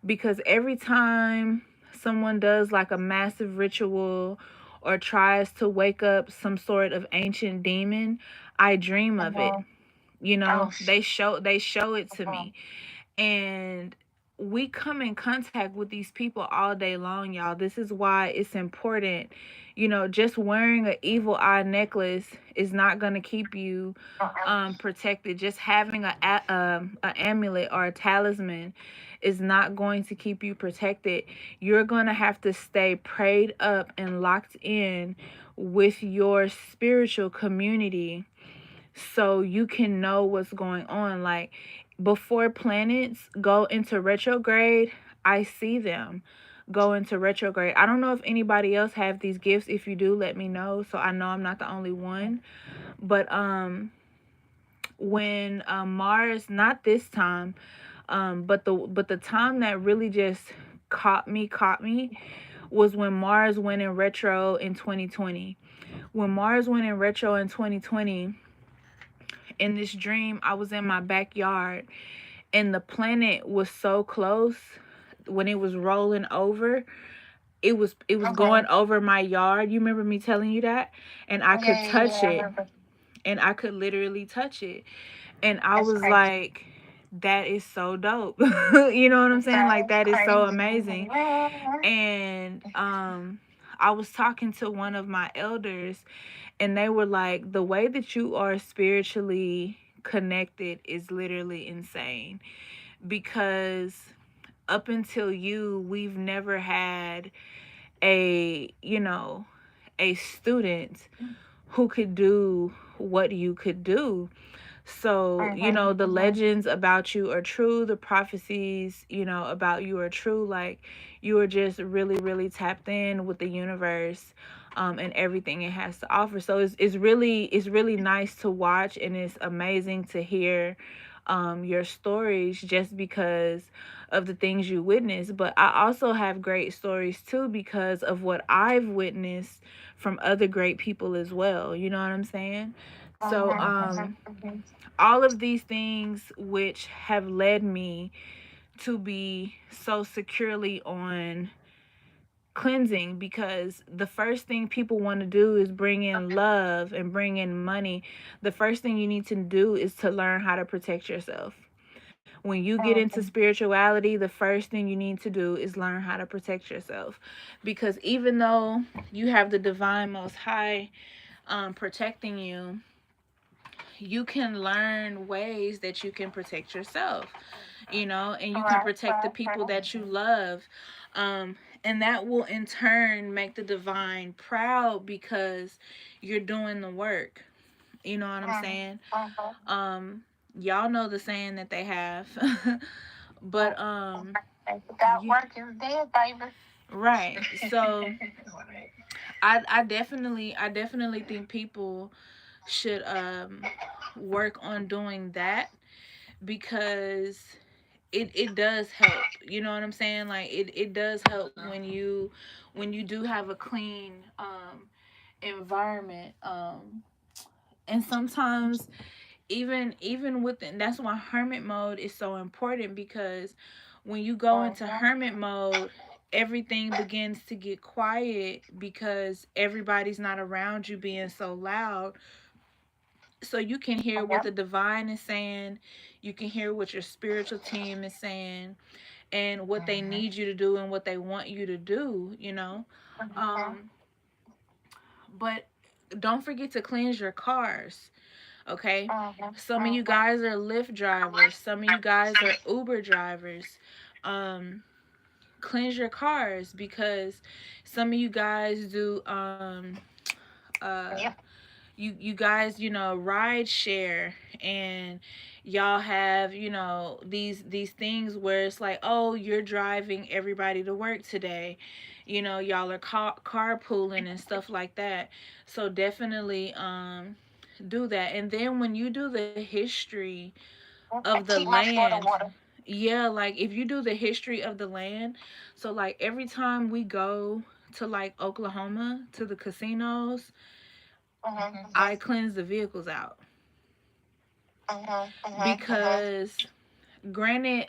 Because every time someone does like a massive ritual or tries to wake up some sort of ancient demon, I dream of it. You know, they show it to me. And we come in contact with these people all day long, y'all. This is why it's important. You know, just wearing an evil eye necklace is not going to keep you protected. Just having a amulet or a talisman is not going to keep you protected. You're going to have to stay prayed up and locked in with your spiritual community so you can know what's going on. Like, before planets go into retrograde, I see them go into retrograde. I don't know if anybody else have these gifts. If you do, let me know, so I know I'm not the only one. But when Mars, not this time, but the time that really just caught me was when Mars went in retro in 2020. When Mars went in retro in 2020, in this dream, I was in my backyard, and the planet was so close. When it was rolling over, it was going over my yard. You remember me telling you that? And I could touch it, and I could literally touch it, and I was like, that is so dope. You know what I'm saying? Like, that is so amazing. And I was talking to one of my elders, and they were like, the way that you are spiritually connected is literally insane. Because up until we've never had a student who could do what you could do. So, the legends about you are true. The prophecies, about you are true. Like, you are just really, really tapped in with the universe, and everything it has to offer. So it's really nice to watch, and it's amazing to hear your stories just because of the things you witness. But I also have great stories too because of what I've witnessed from other great people as well. You know what I'm saying? So all of these things which have led me to be so securely on cleansing, because the first thing people want to do is bring in love and bring in money. The first thing you need to do is to learn how to protect yourself. When you get into spirituality, the first thing you need to do is learn how to protect yourself. Because even though you have the divine Most High protecting you, you can learn ways that you can protect yourself, and you can protect the people that you love. And that will in turn make the divine proud because you're doing the work. You know what I'm saying? Y'all know the saying that they have. But that work is dead, baby. Right. So I definitely think people should work on doing that, because it does help. You know what I'm saying? Like, it does help when you do have a clean environment. And sometimes even within, that's why hermit mode is so important, because when you go into hermit mode, everything begins to get quiet because everybody's not around you being so loud, so you can hear what the divine is saying, you can hear what your spiritual team is saying, and what they need you to do and what they want you to do, you know. um but don't forget to cleanse your cars. Okay, some of you guys are Lyft drivers, some of you guys are Uber drivers. Cleanse your cars, because some of you guys do uh you guys, you know, ride share, and y'all have, you know, these things where it's like, oh, you're driving everybody to work today, you know, y'all are carpooling and stuff like that. So definitely do that. And then when you do the history of the land, yeah, like if you do the history of the land, so like every time we go to like Oklahoma to the casinos, I cleanse the vehicles out, because granted,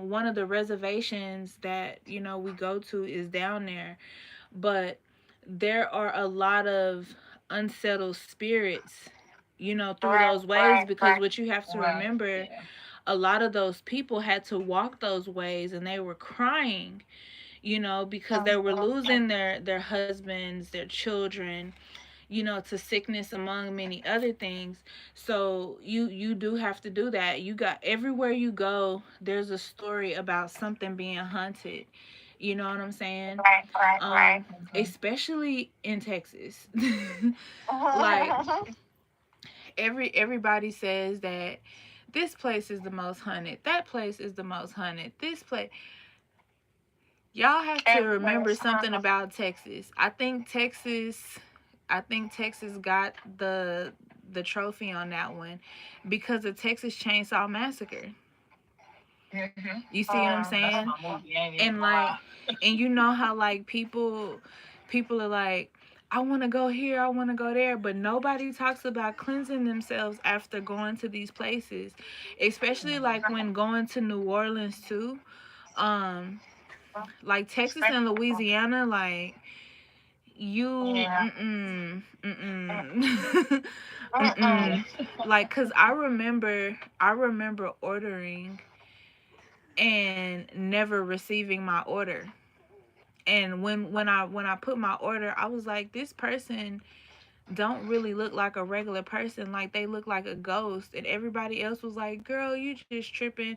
one of the reservations that, you know, we go to is down there, but there are a lot of unsettled spirits, you know, through those ways, because what you have to remember, a lot of those people had to walk those ways and they were crying, you know, because they were losing their husbands, their children, you know, to sickness, among many other things. So you do have to do that. You got, everywhere you go, there's a story about something being haunted. You know what I'm saying? Especially in Texas. Like everybody says that this place is the most haunted, that place is the most haunted, this place. Y'all have to remember something about Texas. I think Texas got the trophy on that one because of Texas Chainsaw Massacre. You see what I'm saying? And like, and you know how like people are like, I want to go here, I want to go there, but nobody talks about cleansing themselves after going to these places, especially like when going to New Orleans too. Um, like Texas and Louisiana, like you, mm-mm. Like, cause I remember ordering and never receiving my order. And when I put my order, I was like, this person don't really look like a regular person. Like they look like a ghost. And everybody else was like, girl, you just tripping.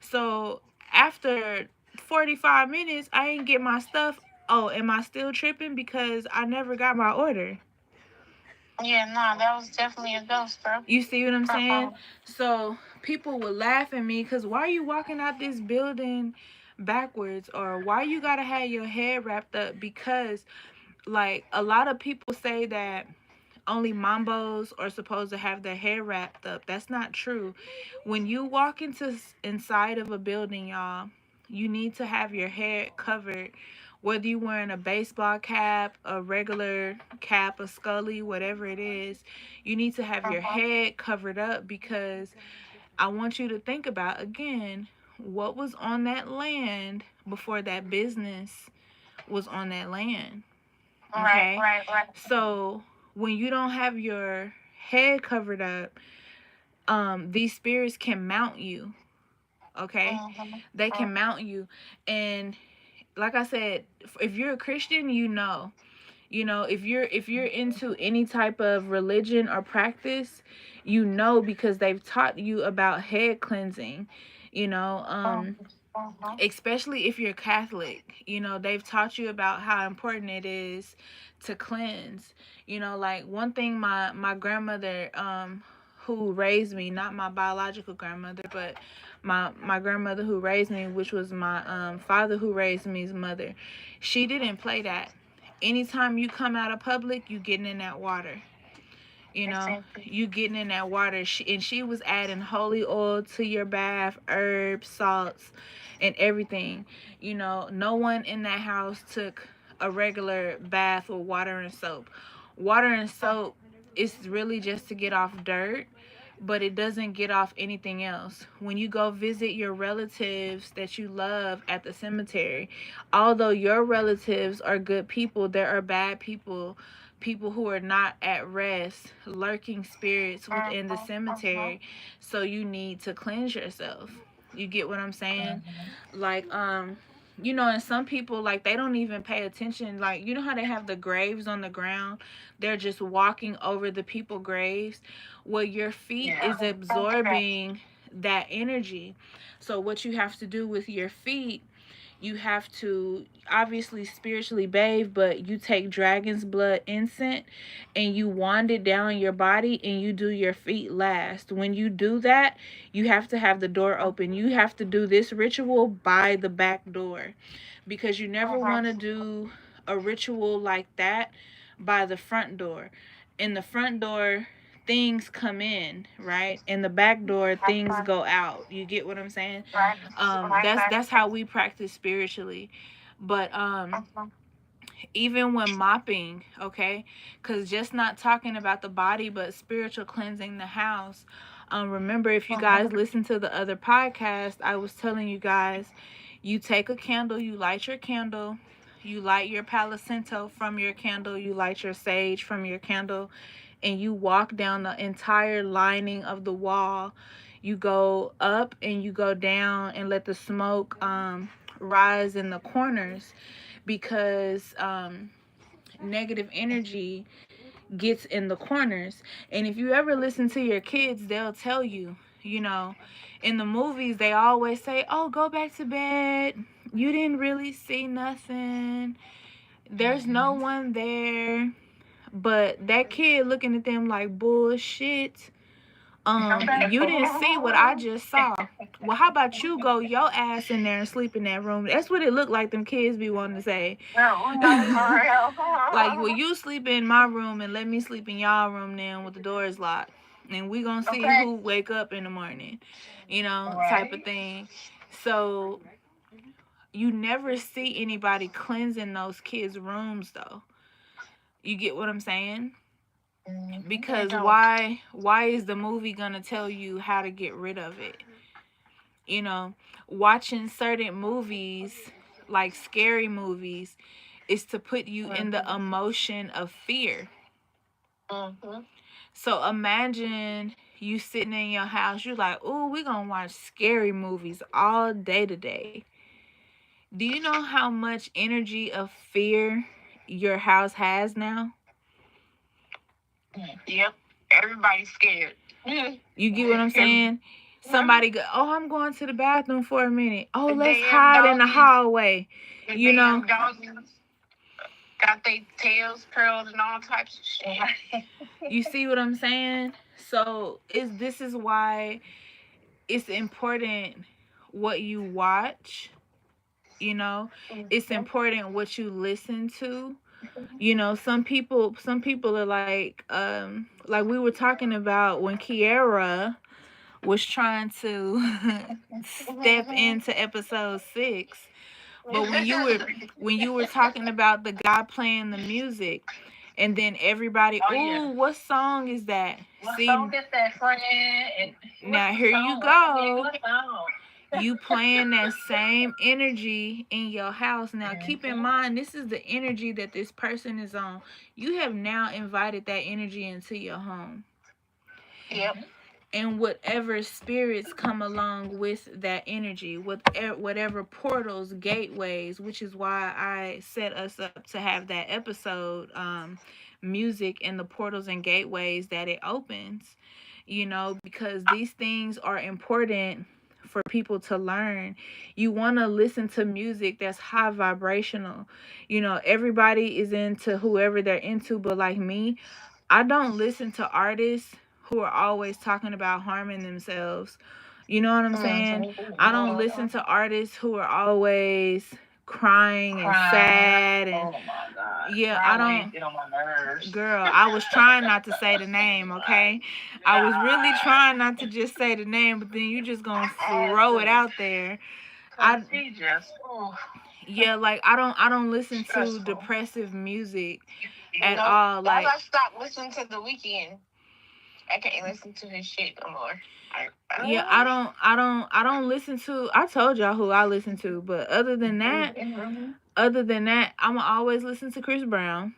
So after 45 minutes, I ain't get my stuff. Oh, am I still tripping because I never got my order? Yeah, no, that was definitely a ghost, bro. You see what I'm saying? So people would laugh at me because why are you walking out this building backwards, or why you gotta have your head wrapped up? Because like a lot of people say that only mambos are supposed to have their hair wrapped up. That's not true. When you walk into inside of a building, y'all, you need to have your hair covered. Whether you're wearing a baseball cap, a regular cap, a scully, whatever it is, you need to have your head covered up, because I want you to think about, again, what was on that land before that business was on that land. Okay? Right. So when you don't have your head covered up, these spirits can mount you. Okay? They can mount you. And like I said, if you're a Christian, you know, if you're into any type of religion or practice, you know, because they've taught you about head cleansing, you know, especially if you're Catholic, you know, they've taught you about how important it is to cleanse. You know, like one thing my grandmother, who raised me, not my biological grandmother, but my grandmother who raised me, which was my father who raised me's mother, she didn't play that. Anytime you come out of public, you getting in that water. You know, you getting in that water. She was adding holy oil to your bath, herbs, salts, and everything. You know, no one in that house took a regular bath with water and soap. Water and soap is really just to get off dirt, but it doesn't get off anything else. When you go visit your relatives that you love at the cemetery, although your relatives are good people, there are bad people, people who are not at rest, lurking spirits within the cemetery. So you need to cleanse yourself. You get what I'm saying? Like, you know, and some people, like, they don't even pay attention. Like, you know how they have the graves on the ground? They're just walking over the people graves. Well, your feet is absorbing that energy. So what you have to do with your feet, you have to obviously spiritually bathe, but you take dragon's blood incense and you wand it down your body and you do your feet last. When you do that, you have to have the door open. You have to do this ritual by the back door, because you never want to do a ritual like that by the front door. In the front door, things come in, right? In the back door, things go out. You get what I'm saying? That's how we practice spiritually. But even when mopping, okay, because just not talking about the body, but spiritual cleansing the house. Remember, if you guys listen to the other podcast, I was telling you guys, you take a candle, you light your candle, you light your Palo Santo from your candle, you light your sage from your candle, and you walk down the entire lining of the wall. You go up and you go down and let the smoke rise in the corners, because negative energy gets in the corners. And if you ever listen to your kids, they'll tell you, you know, in the movies, they always say, oh, go back to bed. You didn't really see nothing. There's no one there. But that kid looking at them like, bullshit. You didn't see what I just saw. Well, how about you go your ass in there and sleep in that room? That's what it looked like them kids be wanting to say. Like, well, you sleep in my room and let me sleep in y'all room then with the doors locked. And we gonna see who wake up in the morning. You know, type of thing. So, you never see anybody cleansing those kids' rooms, though. You get what I'm saying? Because why is the movie gonna tell you how to get rid of it? You know, watching certain movies, like scary movies, is to put you in the emotion of fear. So imagine you sitting in your house, you're like, oh, we're gonna watch scary movies all day today. Do you know how much energy of fear your house has now? Yep. Everybody's scared. You get what I'm saying? Somebody go, oh, I'm going to the bathroom for a minute. Oh, let's hide in the hallway. You know? Got their tails curled and all types of shit. You see what I'm saying? So this is why it's important what you watch. You know? It's important what you listen to. You know, some people are like we were talking about when Kiara was trying to step into episode 6. But when you were talking about the guy playing the music, and then everybody, what song is that? What song is that, friend? Now here you go. You playing that same energy in your house. Now, keep in mind, this is the energy that this person is on. You have now invited that energy into your home. Yep. And whatever spirits come along with that energy, whatever portals, gateways, which is why I set us up to have that episode, music and the portals and gateways that it opens, you know, because these things are important for people to learn. You want to listen to music that's high vibrational. You know, everybody is into whoever they're into, but like me, I don't listen to artists who are always talking about harming themselves. You know what I'm saying? I don't listen to artists who are always crying and sad and oh my God. Yeah, I don't get on my nerves. Girl, I was trying not to say the name, okay? I was really trying not to just say the name, but then you just gonna throw it out there. Yeah, like I don't listen to depressive music at all. Like I stopped listening to The Weeknd. I can't listen to his shit no more. Yeah, I don't listen to. I told y'all who I listen to, but other than that, I'ma always listen to Chris Brown.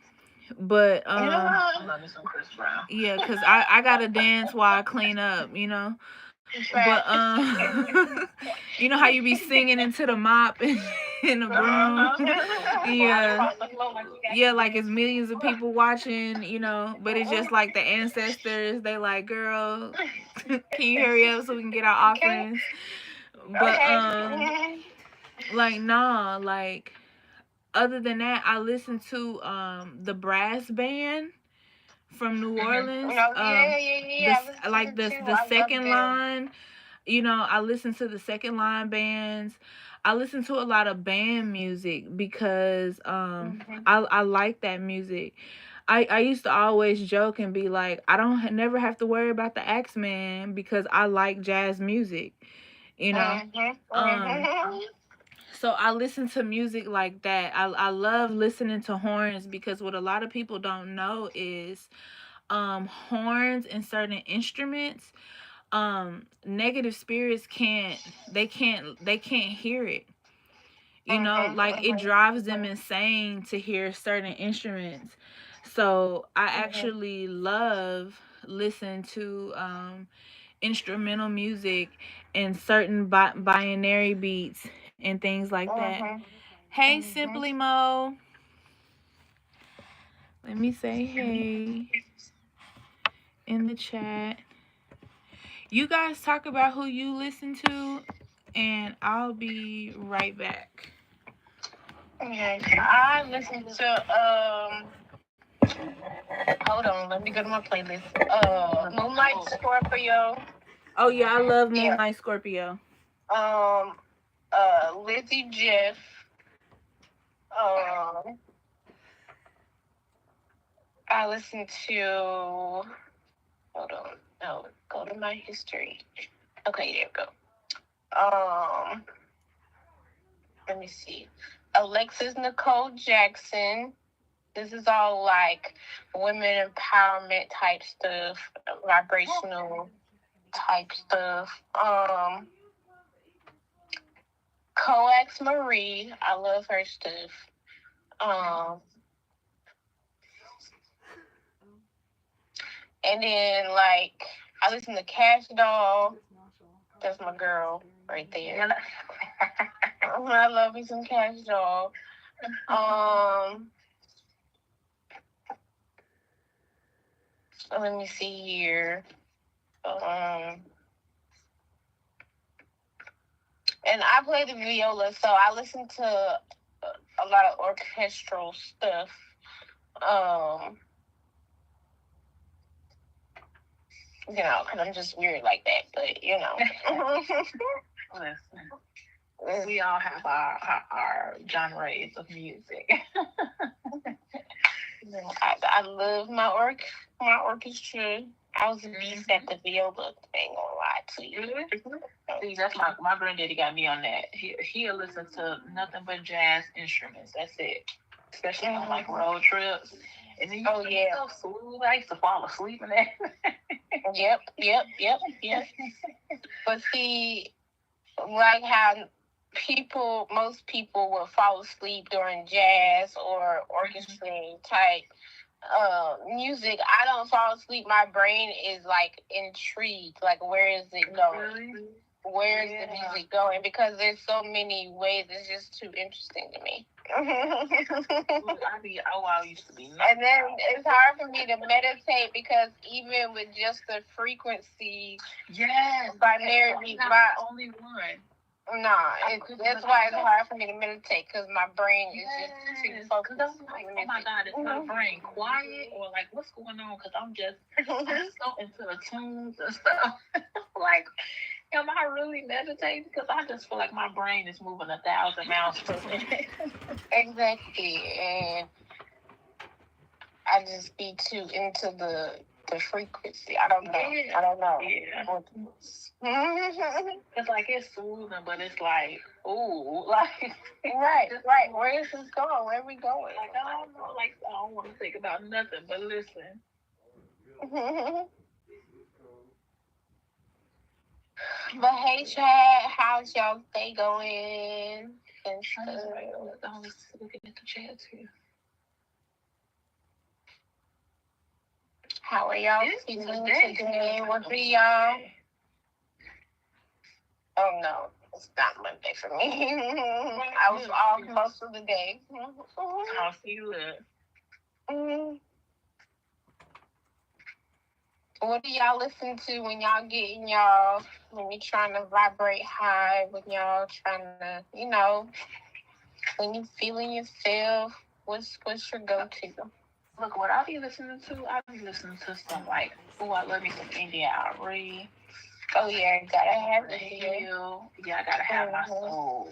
But I love me some Chris Brown. yeah, cause I gotta dance while I clean up, you know. But you know how you be singing into the mop and in the broom. Yeah, yeah, like it's millions of people watching, you know. But it's just like the ancestors. They like, girl, can you hurry up so we can get our offerings? But like nah, like other than that, I listen to the brass band from New Orleans. Like the second line. You know, I listen to the second line bands. I listen to a lot of band music because I like that music. I used to always joke and be like, I don't never have to worry about the Axeman because I like jazz music, you know. So I listen to music like that. I love listening to horns because what a lot of people don't know is horns and certain instruments, negative spirits can't hear it. You know, like it drives them insane to hear certain instruments. So I actually love listen to instrumental music and certain binary beats and things like that. Hey, Simply Mo. Let me say hey in the chat. You guys talk about who you listen to, and I'll be right back. Okay, I listen to hold on, let me go to my playlist. Moonlight Scorpio. Oh yeah, I love Moonlight Scorpio. Lizzie Jeff. I listen to. Hold on. No, go to my history. Okay, there we go. Let me see. Alexis Nicole Jackson. This is all like women empowerment type stuff, vibrational type stuff. Coax Marie, I love her stuff. And then like I listen to Cash Doll. That's my girl right there. I love me some Cash Doll. Let me see here. And I play the viola, so I listen to a lot of orchestral stuff. You know, because I'm just weird like that, but you know. Listen, we all have our genres of music. I love my orchestra. I was a beast at the viola. Ain't gonna lie to you. See, that's my granddaddy got me on that. He'll listen to nothing but jazz instruments. That's it. Especially on like road trips. And then so smooth. I used to fall asleep in that. Yep. But see, like how most people will fall asleep during jazz or orchestra type music. I don't fall asleep. My brain is like intrigued. Like, where is it going? Really? Where is the music going? Because there's so many ways. It's just too interesting to me. I used to be. And then it's hard for me to meditate because even with just the frequency, binary, my only one. That's why it's hard for me to meditate because my brain is just too focused. Like, oh my God, is my brain quiet or like what's going on? Because I'm so into the tunes and stuff. Like, am I really meditating? Because I just feel like my brain is moving 1,000 miles per minute. Exactly, and I just be too into the frequency. I don't know. Yeah. It's like it's soothing, but it's like, ooh, like right. Where is this going? Where are we going? Like I don't know. Like I don't want to think about nothing but listen. But hey, Chad, how's y'all day going? And I stuff? was looking at the chat too. How are y'all feeling today? What do y'all? Oh no, it's not Monday for me. I was off most of the day. I'll see you later. What do y'all listen to when y'all getting y'all, when you trying to vibrate high, when y'all trying to, when you feeling yourself? What's your go-to? Look, what I be listening to, I be listening to some like, I love me some India Ari. Oh yeah, gotta have The the Hill. Yeah, I gotta have my soul.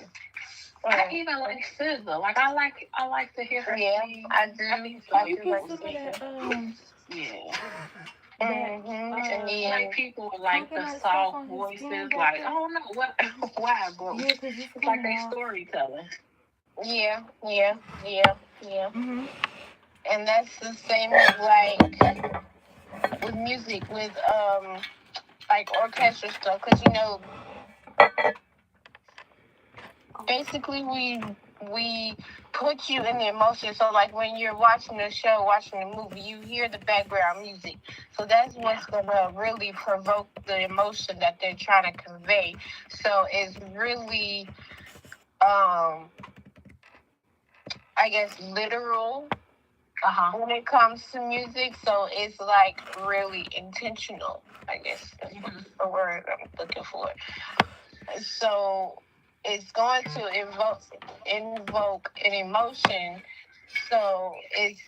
I Mm. even like SZA. Like I like to hear her sing. I do. You put some of that Yeah. And Like people with like the coconut stuff soft on his voices. skin back Like there. I don't know what why, but Yeah, because it's it's like coming they off. storytelling. yeah. Mm-hmm. And that's the same with like with music, with like orchestra stuff, because basically we put you in the emotion. So like when you're watching the show, watching the movie, you hear the background music. So that's what's gonna really provoke the emotion that they're trying to convey. So it's really I guess literal when it comes to music. So it's like really intentional, I guess that's the word I'm looking for. So it's going to invoke an emotion. So it's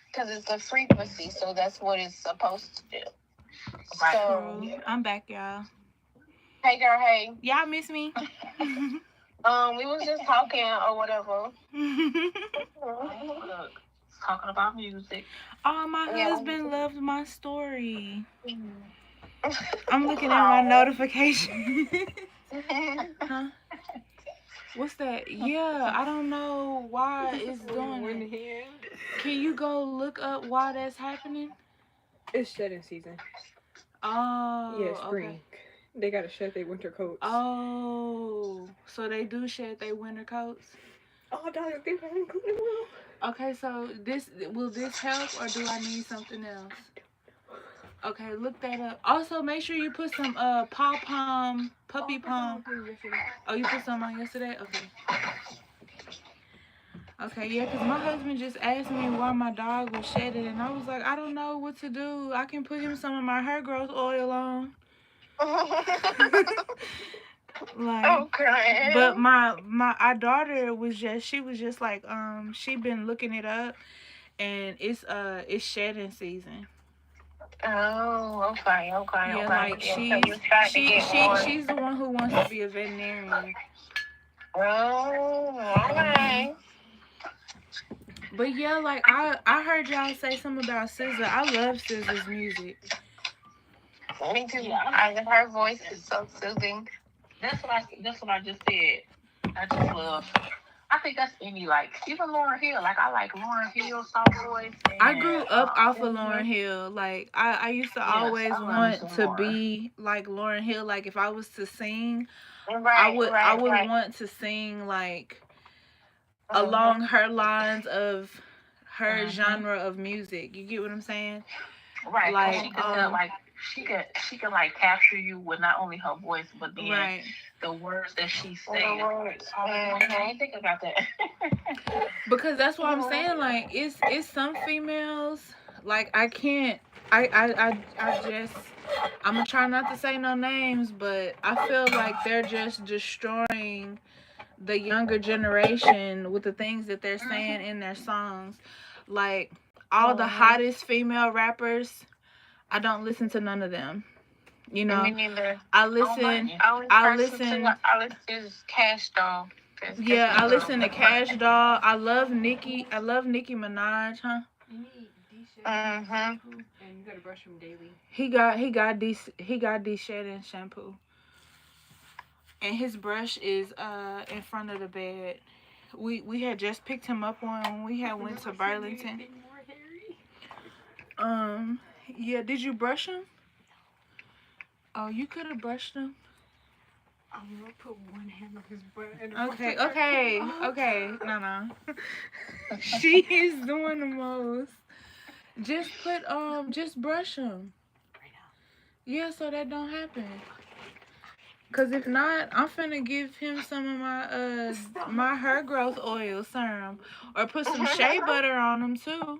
because it's a frequency. So that's what it's supposed to do. Right. So I'm back, y'all. hey girl, hey. Y'all miss me? We was just talking or whatever. Look, talking about music. Oh, my husband loved my story. I'm looking at my notification. Huh? What's that? Yeah, I don't know why it's doing it. Can you go look up why that's happening? It's shedding season. Oh, Yeah, spring. okay. They gotta shed their winter coats. Oh, so they do shed their winter coats? Oh, dog, they haven't included well. Okay, so will this help or do I need something else? Okay, look that up. Also, make sure you put some puppy palm. Oh, you put some on yesterday? Okay. Okay, yeah, because my husband just asked me why my dog was shedding, and I was like, I don't know what to do. I can put him some of my hair growth oil on. Like, okay. but our daughter was just like, she been looking it up, and it's shedding season. Oh, okay. Yeah, like she's the one who wants to be a veterinarian. Oh, okay. But yeah, like I heard y'all say something about SZA. I love SZA's music. Me too. Yeah, her voice is so soothing. That's what I just said. I just love. I think that's any like even Lauryn Hill. Like I like Lauryn Hill soft voice. I grew up off of Lauryn Hill. Like I used to always want to more. be like Lauryn Hill. Like if I was to sing, Right, I would want to sing like along her lines of her genre of music. You get what I'm saying? Right. Like she can like capture you with not only her voice but then the words that she's saying. I didn't think about that. Because that's what I'm saying. Like it's some females. Like I can't. I just. I'm gonna try not to say no names, but I feel like they're just destroying the younger generation with the things that they're saying in their songs. Like all the hottest female rappers, I don't listen to none of them. You know, me neither. I listen to Cash Doll. Yeah, I listen to Cash Doll. I love Nicki Minaj, huh? And you gotta brush him daily. He got de-shedding shampoo. And his brush is in front of the bed. We had just picked him up on when we had went to Burlington. Yeah, did you brush him? Oh, you could have brushed him. I'm gonna put one hand on his butt and Okay, okay. No. She is doing the most. Just brush him. Yeah, so that don't happen. Cause if not, I'm finna give him some of my hair growth oil serum, or put some shea butter on him too.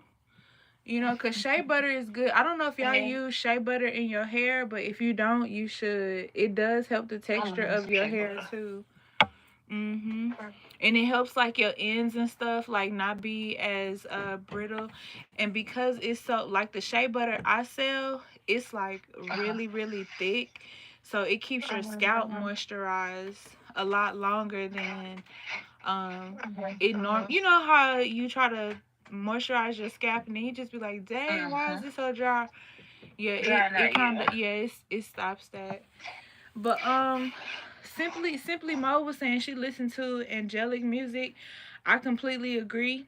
You know, cause shea butter is good. I don't know if y'all use shea butter in your hair, but if you don't, you should. It does help the texture of your hair too. And it helps like your ends and stuff like not be as brittle. And because it's so like the shea butter I sell, it's like really thick, so it keeps your scalp moisturized a lot longer than it norm. You know how you try to moisturize your scalp and then you just be like, dang, why is this so dry? Yeah, it kind of it stops that. But Simply Mo was saying she listened to angelic music. I completely agree.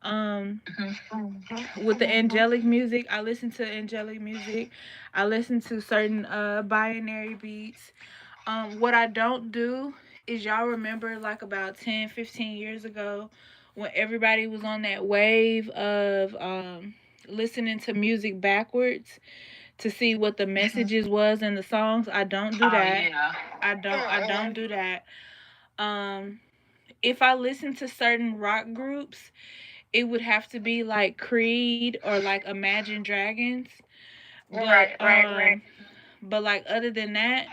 With the angelic music, I listen to angelic music. I listen to certain binary beats. What I don't do is, y'all remember like about 10, 15 years ago when everybody was on that wave of listening to music backwards to see what the messages was in the songs. I don't do that. I don't do that. If I listen to certain rock groups, it would have to be like Creed or like Imagine Dragons. Right. But like other than that,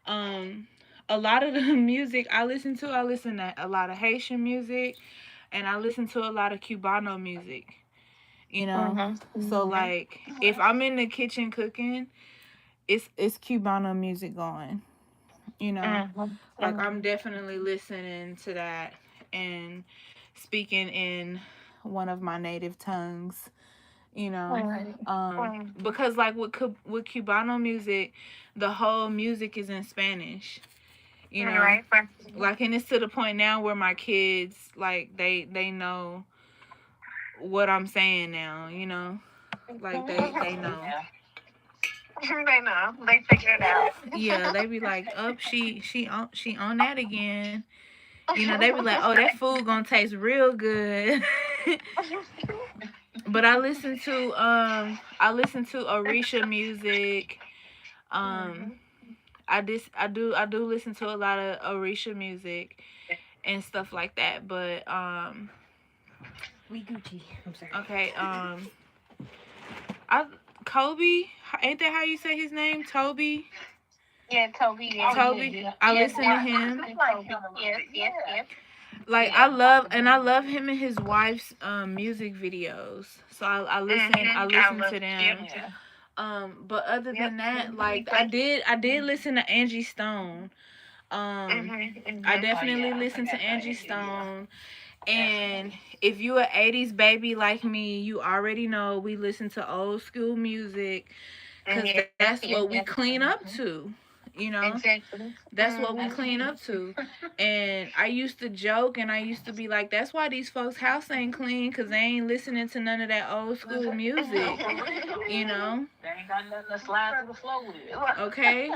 a lot of the music I listen to a lot of Haitian music, and I listen to a lot of Cubano music. You know, so like if I'm in the kitchen cooking, it's Cubano music going. You know, like I'm definitely listening to that and speaking in one of my native tongues. You know, because like with Cubano music, the whole music is in Spanish. You know, like, and it's to the point now where my kids like they know what I'm saying now. You know, like they know. They know. They figure it out. Yeah, they be like, "Up, she on that again." You know, they be like, "Oh, that food gonna taste real good." But I listen to Orisha music. I do listen to a lot of Orisha music and stuff like that. But We Gucci. I'm sorry. okay, Kobe, ain't that how you say his name? Toby. Yeah, Toby. Yeah. Toby. I listen to him. Yes. Like I love him and his wife's music videos. So I listen to them. But other than that, like I did listen to Angie Stone. I definitely listen to Angie Stone. And if you a 80s baby like me, you already know we listen to old school music, because that's what we clean up to. You know, Exactly. that's what we clean up to. And I used to joke and I used to be like, that's why these folks' house ain't clean, because they ain't listening to none of that old school music. You know? They ain't got nothing to slide to the floor with. Okay?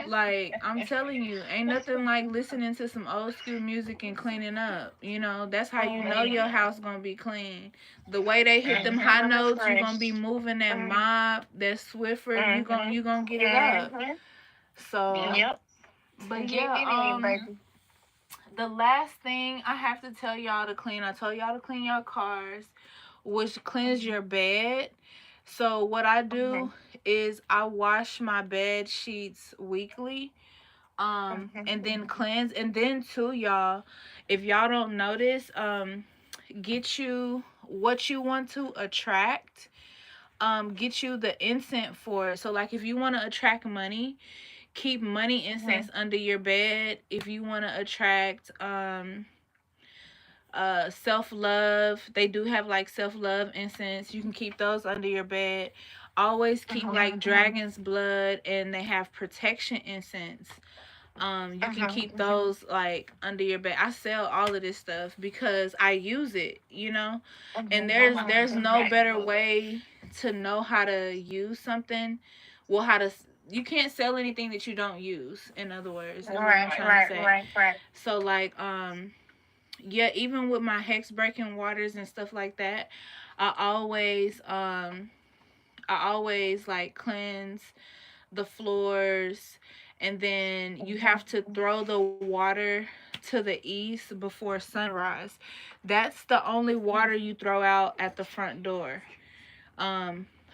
Like, I'm telling you, ain't nothing like listening to some old school music and cleaning up. You know? That's how you know your house gonna be clean. The way they hit them high notes, you gonna be moving that mop, that Swiffer, you gonna get it up. So, but yeah, the last thing I have to tell y'all to clean, I told y'all to clean your cars, which cleanse your bed. So what I do is I wash my bed sheets weekly, and then cleanse, and then too, y'all, if y'all don't notice, get you what you want to attract. Get you the incense for it. So like if you want to attract money, keep money incense under your bed. If you want to attract self-love, they do have like self-love incense. You can keep those under your bed. Always keep like dragon's blood, and they have protection incense. You can keep those like under your bed. I sell all of this stuff because I use it, you know. And there's no better way to know how to use something, well, how to you can't sell anything that you don't use, in other words, is what I'm Right, trying to say. right. So like yeah, even with my hex breaking waters and stuff like that, I always like cleanse the floors, and then you have to throw the water to the east before sunrise. That's the only water you throw out at the front door.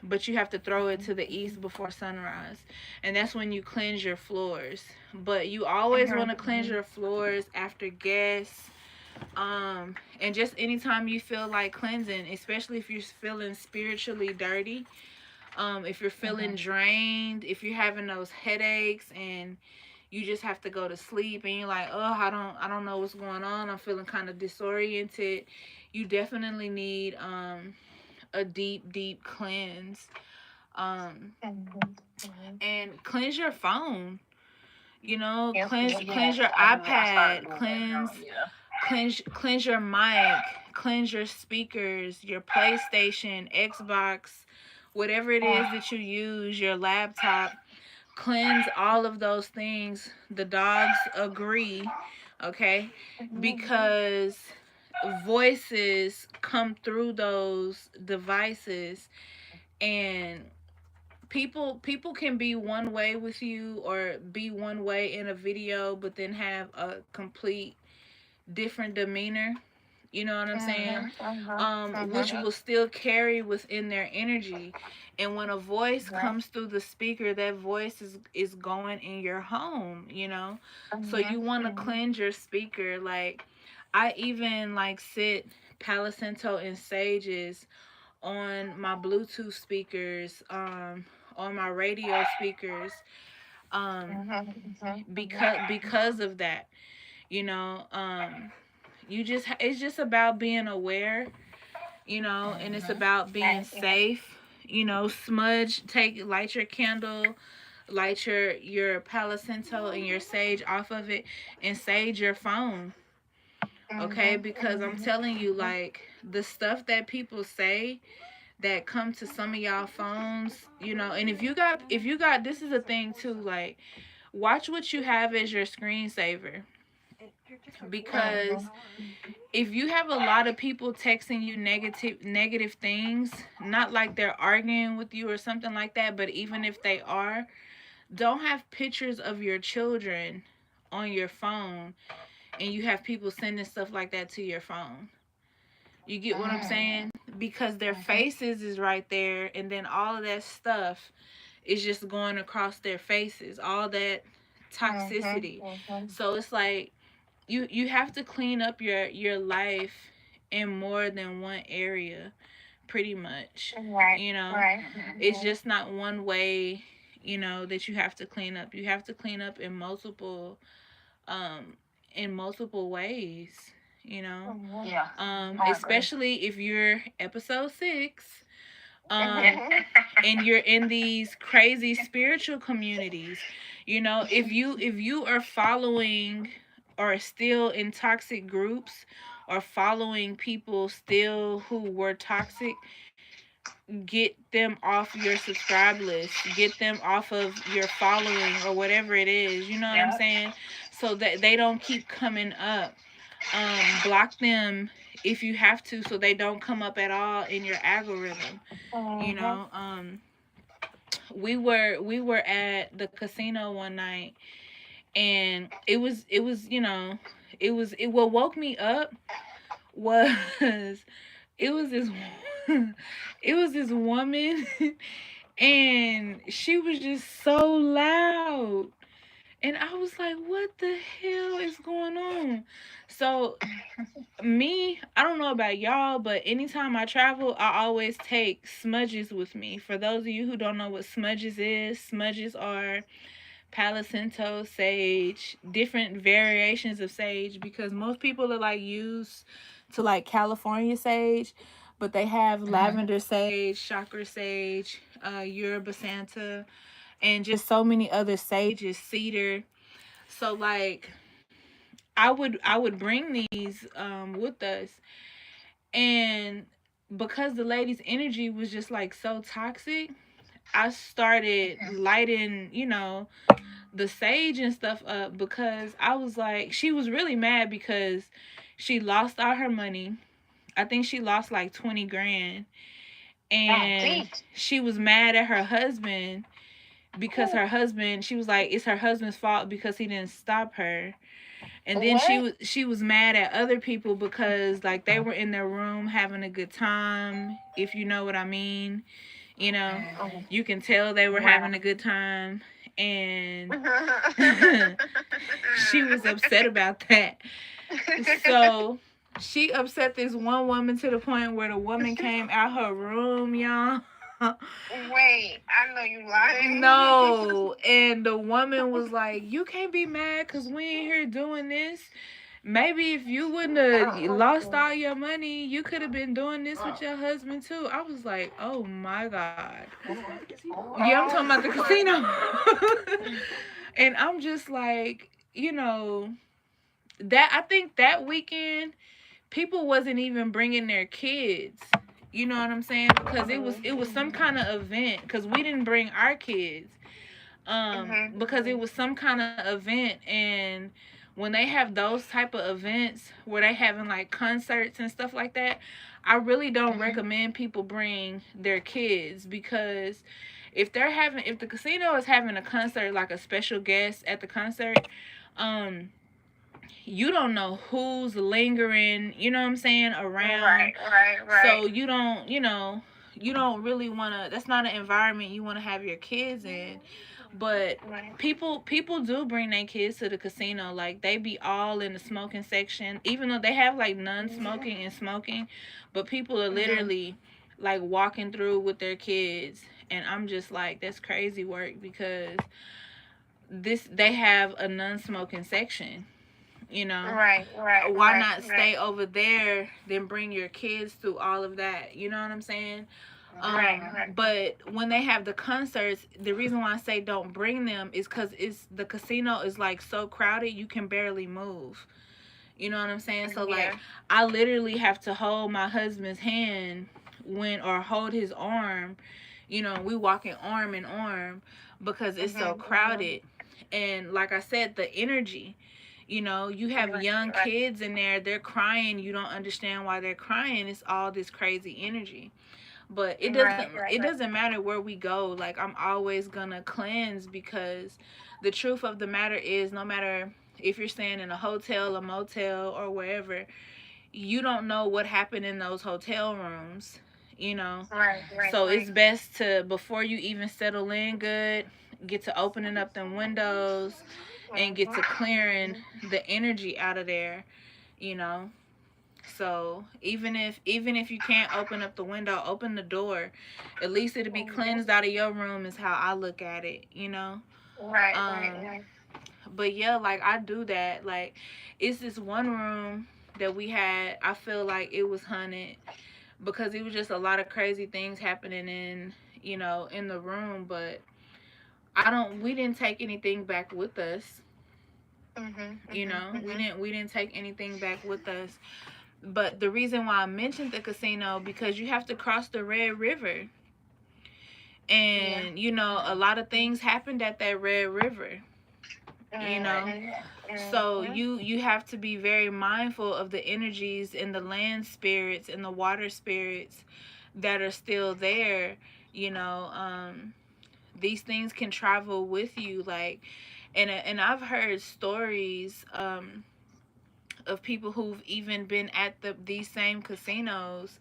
But you have to throw it to the east before sunrise, and that's when you cleanse your floors. But you always want to cleanse your floors after guests, and just anytime you feel like cleansing, especially if you're feeling spiritually dirty, if you're feeling drained, if you're having those headaches and you just have to go to sleep and you're like, oh, I don't know what's going on, I'm feeling kind of disoriented, you definitely need a deep cleanse. And cleanse your phone, cleanse your iPad, cleanse your mic, cleanse your speakers, your PlayStation, Xbox, whatever it is that you use, your laptop. Cleanse all of those things. The dogs agree, okay? Because voices come through those devices, and people can be one way with you or be one way in a video but then have a complete different demeanor, you know what I'm saying? Which will still carry within their energy. And when a voice comes through the speaker, that voice is going in your home, so you want to cleanse your speaker. Like, I even like sit Palo Santo and sages on my Bluetooth speakers, on my radio speakers, because of that, you know. It's just about being aware, and it's about being safe. Light your candle, light your Palo Santo and your sage off of it, and sage your phone, okay? Because I'm telling you, like, the stuff that people say that come to some of y'all phones, and if you got, this is a thing too, like, watch what you have as your screensaver. Because if you have a lot of people texting you negative things, not like they're arguing with you or something like that, but even if they are, don't have pictures of your children on your phone and you have people sending stuff like that to your phone. You get what I'm saying? Because their faces is right there, and then all of that stuff is just going across their faces, all that toxicity. So it's like, you have to clean up your life in more than one area, pretty much. It's just not one way, that you have to clean up. You have to clean up in multiple ways, especially if you're episode 6, and you're in these crazy spiritual communities. If you are following or still in toxic groups, or following people still who were toxic, get them off your subscribe list, get them off of your following or whatever it is, you know what I'm saying? So that they don't keep coming up. Block them if you have to, so they don't come up at all in your algorithm. We were at the casino one night, and what woke me up was it was this it was this woman, and she was just so loud, and I was like, what the hell is going on? So I don't know about y'all, but anytime I travel, I always take smudges with me. For those of you who don't know what smudges is, smudges are Palo Santo, sage, different variations of sage, because most people are like used to like California sage, but they have lavender sage, chakra sage, Yoruba Santa, and just so many other sages, cedar. So like I would bring these with us, and because the lady's energy was just like so toxic, I started lighting, you know, the sage and stuff up because I was like, she was really mad because she lost all her money. I think she lost like 20 grand. And she was mad at her husband because her husband, she was like, it's her husband's fault because he didn't stop her. And then she was mad at other people because like they were in their room having a good time, if you know what I mean. You know, you can tell they were having a good time, and she was upset about that. So she upset this one woman to the point where the woman came out her room, y'all. Wait, I know you lying. No, and the woman was like, "You can't be mad because we ain't here doing this. Maybe if you wouldn't have lost all your money, you could have been doing this with your husband too." I was like, "Oh my God." Yeah, I'm talking about the casino. And I'm just like, you know, that I think that weekend people wasn't even bringing their kids. You know what I'm saying? Because it was some kind of event. Because we didn't bring our kids. Because it was some kind of event, and when they have those type of events where they having like concerts and stuff like that, I really don't recommend people bring their kids, because if the casino is having a concert, like a special guest at the concert, you don't know who's lingering, you know what I'm saying, around. Right. So you don't, you don't really want to, that's not an environment you want to have your kids in. But people do bring their kids to the casino. Like, they be all in the smoking section, even though they have like non-smoking and smoking, but people are literally like walking through with their kids. And I'm just like, that's crazy work, because they have a non-smoking section. You know, why not stay over there than bring your kids through all of that? You know what I'm saying? But when they have the concerts, the reason why I say don't bring them is because the casino is like so crowded, you can barely move. You know what I'm saying? So like, I literally have to hold my husband's hand or hold his arm. You know, we walking arm in arm because it's so crowded. And like I said, the energy. You know, you have young kids in there, they're crying, you don't understand why they're crying. It's all this crazy energy. But it doesn't matter where we go. Like, I'm always gonna cleanse, because the truth of the matter is, no matter if you're staying in a hotel, a motel, or wherever, you don't know what happened in those hotel rooms, you know. So it's best to, before you even settle in good, get to opening up them windows and get to clearing the energy out of there, you know. So even if you can't open up the window, open the door. At least it'll be cleansed out of your room, is how I look at it, you know. Right. But yeah, like, I do that. Like, it's this one room that we had, I feel like it was haunted because it was just a lot of crazy things happening in the room. But we didn't take anything back with us. We didn't take anything back with us. But the reason why I mentioned the casino, because you have to cross the Red River. And, a lot of things happened at that Red River. So you have to be very mindful of the energies and the land spirits and the water spirits that are still there. These things can travel with you, like, and I've heard stories of people who've even been at these same casinos,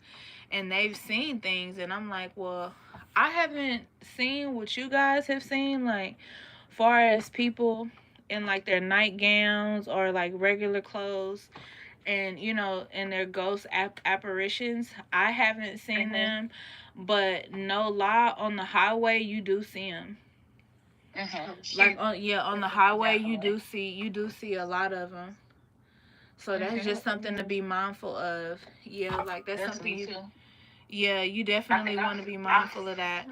and they've seen things, and I'm like, well, I haven't seen what you guys have seen, like, far as people in like their nightgowns or like regular clothes, and in their ghost apparitions. I haven't seen them, but no lie, on the highway you do see them. Like, on the highway you do see a lot of them. So that's just something to be mindful of. Yeah, like, that's something you definitely want to be mindful of that.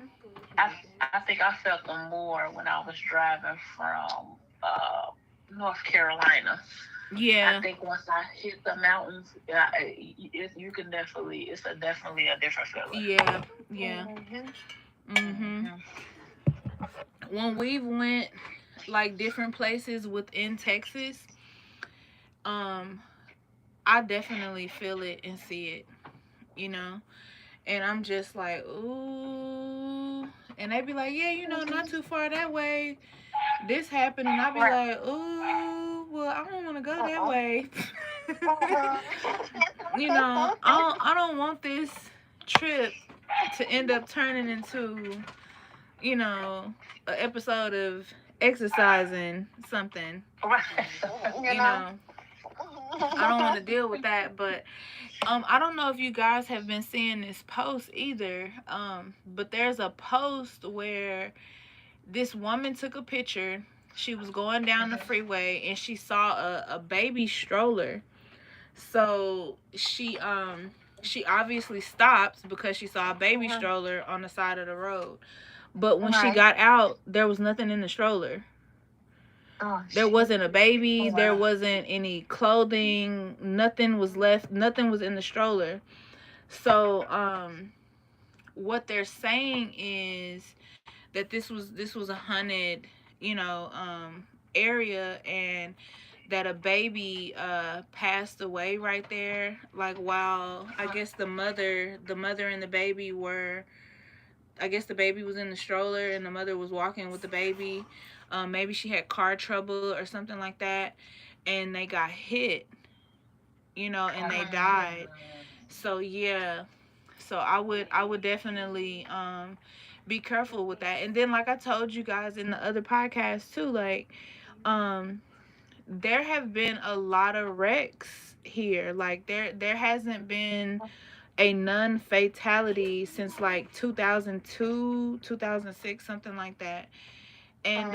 I think I felt them more when I was driving from North Carolina. Yeah. I think once I hit the mountains, you can definitely, it's definitely a different feeling. Yeah. Mhm. When we've went like different places within Texas, um, I definitely feel it and see it, you know. And I'm just like, ooh. And they be like, yeah, not too far that way. This happened, and I be like, ooh, well, I don't want to go that way. I don't want this trip to end up turning into, an episode of exercising something. You know, I don't want to deal with that, but I don't know if you guys have been seeing this post either. But there's a post where this woman took a picture. She was going down the freeway and she saw a baby stroller. So she obviously stopped because she saw a baby stroller on the side of the road. But when she got out, there was nothing in the stroller. There wasn't a baby. There wasn't any clothing. Nothing was left. Nothing was in the stroller. So what they're saying is that this was a haunted, area, and that a baby passed away right there. Like, while I guess the mother and the baby were. I guess the baby was in the stroller and the mother was walking with the baby. Maybe she had car trouble or something like that, and they got hit, and they died. So yeah, so I would definitely be careful with that. And then, like I told you guys in the other podcast too, like there have been a lot of wrecks here. Like there hasn't been a nun fatality since like 2002, 2006, something like that. And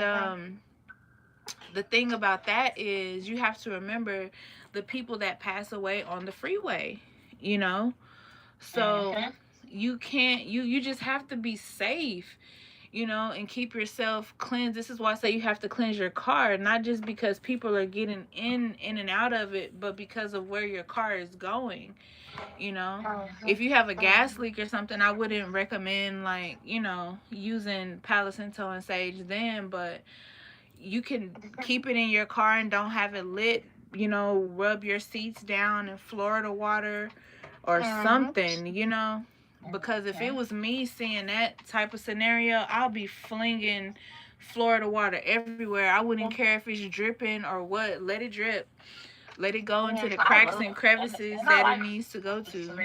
the thing about that is you have to remember the people that pass away on the freeway, you know? So you can't you just have to be safe, and keep yourself cleansed. This is why I say you have to cleanse your car, not just because people are getting in and out of it, but because of where your car is going. If you have a gas leak or something, I wouldn't recommend, like, using Palo Santo and sage then, but you can keep it in your car and don't have it lit. Rub your seats down in Florida water or something, because if it was me seeing that type of scenario, I'll be flinging Florida water everywhere. I wouldn't care if it's dripping or what. Let it drip. Let it go into the cracks and crevices that it needs to go to.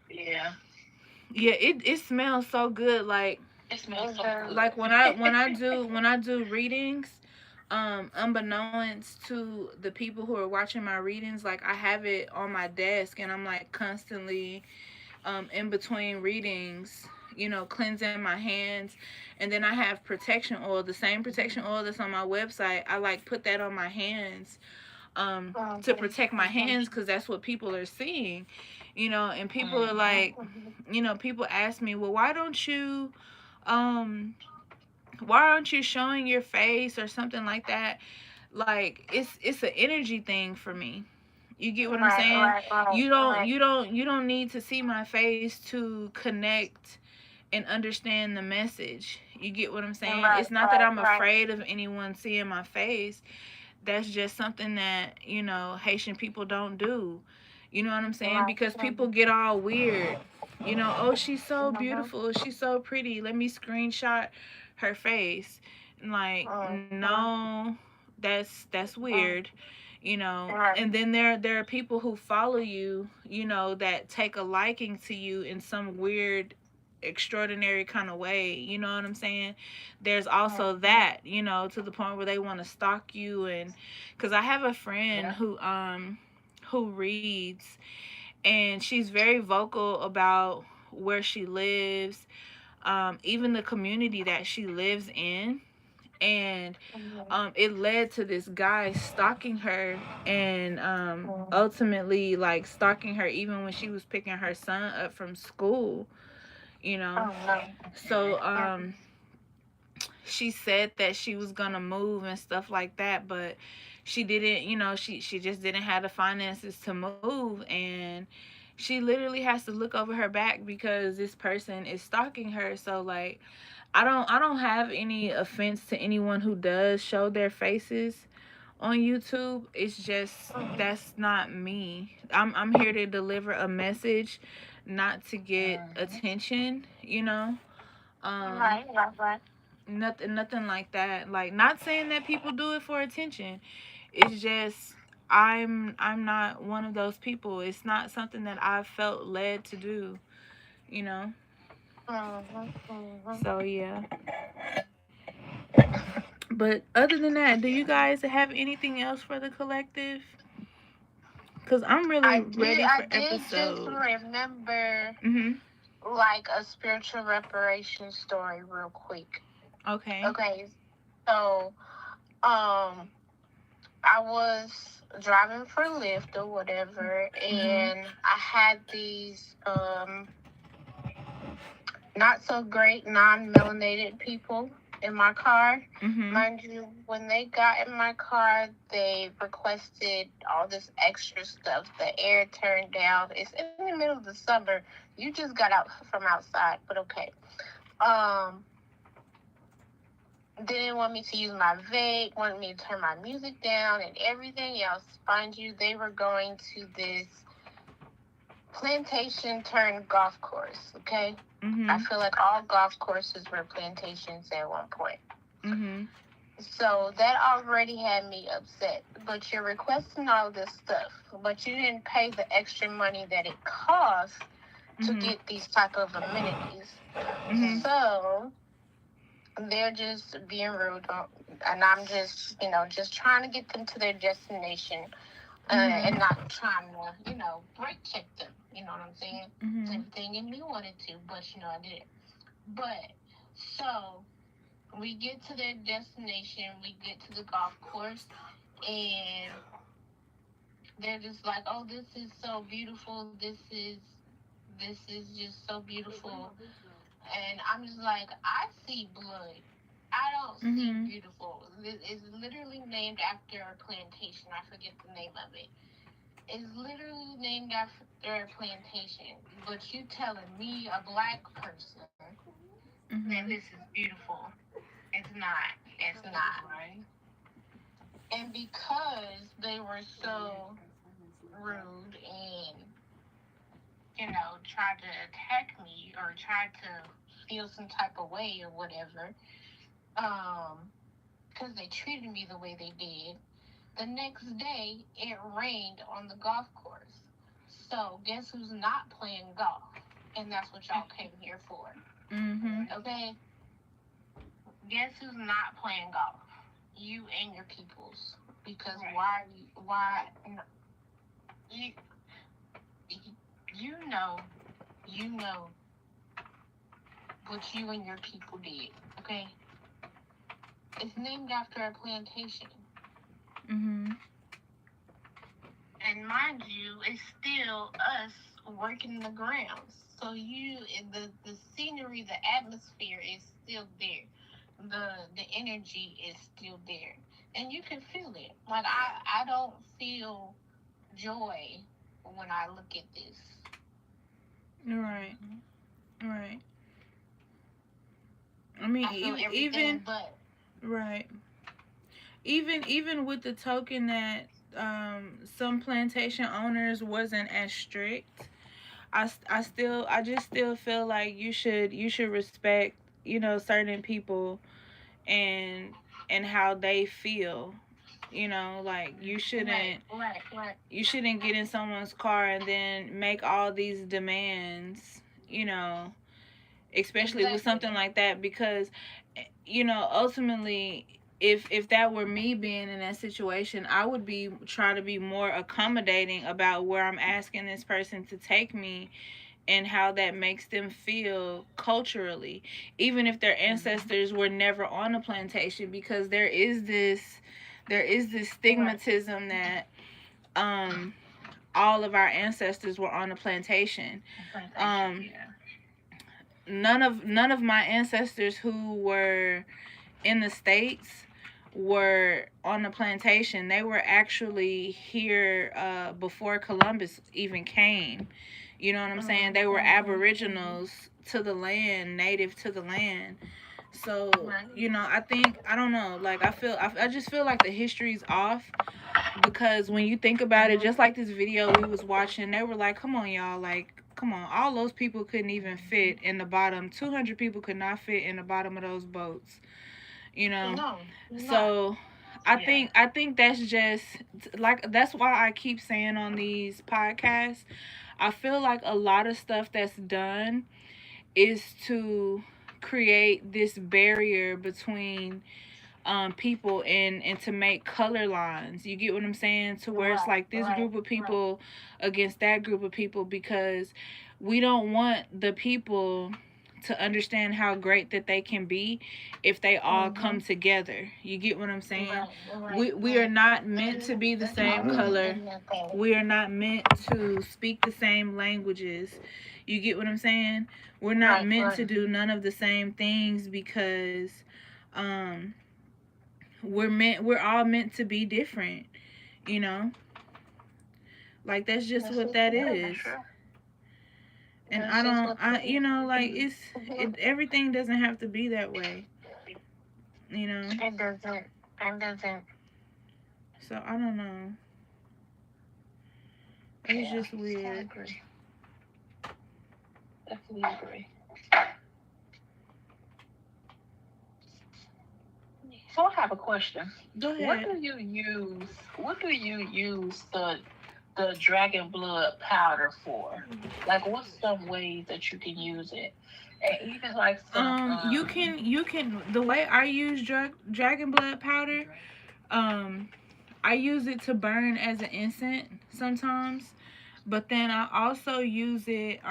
Yeah. Yeah, it smells so good. Like, It smells so good. like when I do readings, unbeknownst to the people who are watching my readings, like, I have it on my desk and I'm like constantly in between readings, cleansing my hands. And then I have protection oil, the same protection oil that's on my website. I like put that on my hands to protect my hands, because that's what people are seeing, and people are like, people ask me, well, why aren't you showing your face or something like that? Like, it's an energy thing for me. You get what I'm saying? You don't need to see my face to connect and understand the message. You get what I'm saying? It's not that I'm afraid of anyone seeing my face. That's just something that, Haitian people don't do. You know what I'm saying? Because people get all weird. Oh, she's so beautiful. She's so pretty. Let me screenshot her face. Like, no, that's weird. And then there are people who follow you, that take a liking to you in some weird, extraordinary kind of way. You know what I'm saying? There's also that, to the point where they want to stalk you. And because I have a friend who reads, and she's very vocal about where she lives, even the community that she lives in. And it led to this guy stalking her, and ultimately, like, stalking her even when she was picking her son up from school. So she said that she was gonna move and stuff like that, but she didn't. She just didn't have the finances to move, and she literally has to look over her back because this person is stalking her. So like, I don't have any offense to anyone who does show their faces on YouTube. It's just that's not me. I'm here to deliver a message, not to get attention, you know. Um Right. nothing like that. Like, not saying that people do it for attention. It's just I'm not one of those people. It's not something that I've felt led to do, you know. So yeah. But other than that, do you guys have anything else for the collective? Cause I'm really ready for I did just episode. remember Mhm. like a spiritual reparation story real quick. Okay. Okay, so I was driving for Lyft or whatever, and I had these not so great non-melanated people in my car. Mhm. Mind you, when they got in my car, they requested all this extra stuff. The air turned down. It's in the middle of the summer. You just got out from outside, but okay. Didn't want me to use my vape, wanted me to turn my music down and everything else. Mind you, they were going to this plantation turned golf course, okay? I feel like all golf courses were plantations at one point. So that already had me upset. But you're requesting all this stuff, but you didn't pay the extra money that it costs to get these type of amenities. So they're just being rude, and I'm just, just trying to get them to their destination, and not trying to, brake check them. You know what I'm saying? Everything in me wanted to, but I didn't. But so we get to their destination, we get to the golf course, and they're just like, "Oh, this is so beautiful. This is just so beautiful." And I'm just like, I see blood. I don't see beautiful. It's literally named after a plantation. I forget the name of it. It's literally named after a plantation. But you telling me, a black person, that this is beautiful. It's not. It's not. Right? And because they were so rude and, tried to attack me or tried to feel some type of way or whatever, because they treated me the way they did, the next day it rained on the golf course. So guess who's not playing golf? And that's what y'all came here for. Okay? Guess who's not playing golf? You and your peoples. Because why you know what you and your people did, okay? It's named after a plantation. And mind you, it's still us working the grounds. So the scenery, the atmosphere is still there. The energy is still there. And you can feel it. Like, I don't feel joy when I look at this. Right. I mean, even but right. Even with the token that some plantation owners wasn't as strict, I just still feel like you should respect, certain people and how they feel. Like, you shouldn't you shouldn't get in someone's car and then make all these demands, especially with something like that, because ultimately, if that were me being in that situation, I would be try to be more accommodating about where I'm asking this person to take me and how that makes them feel culturally, even if their ancestors were never on a plantation, because there is this stigmatism that all of our ancestors were on a plantation. None of my ancestors who were in the States were on the plantation. They were actually here before Columbus even came. You know what I'm saying? They were aboriginals to the land, native to the land. So, you know, I don't know, like, I just feel like the history's off, because when you think about it, just like this video we was watching, they were like, come on, y'all, like, come on, all those people couldn't even fit in the bottom. 200 people could not fit in the bottom of those boats, you know? No. So I think that's just like, that's why I keep saying on these podcasts, I feel like a lot of stuff that's done is to create this barrier between people, and to make color lines. You get what I'm saying? To where it's like this group of people against that group of people, because we don't want the people to understand how great that they can be if they all come together. You get what I'm saying? We are not meant to be the same color. We are not meant to speak the same languages. You get what I'm saying? We're not meant to do none of the same things, because we're all meant to be different, you know? Like, that's just what that is. And you know, like, everything doesn't have to be that way, you know? It doesn't. So, I don't know. It's just weird. Definitely agree. So I have a question. Go ahead. What do you use the dragon blood powder for? Like, what's some ways that you can use it? And even like you can the way I use dragon blood powder, I use it to burn as an incense sometimes, but then I also use it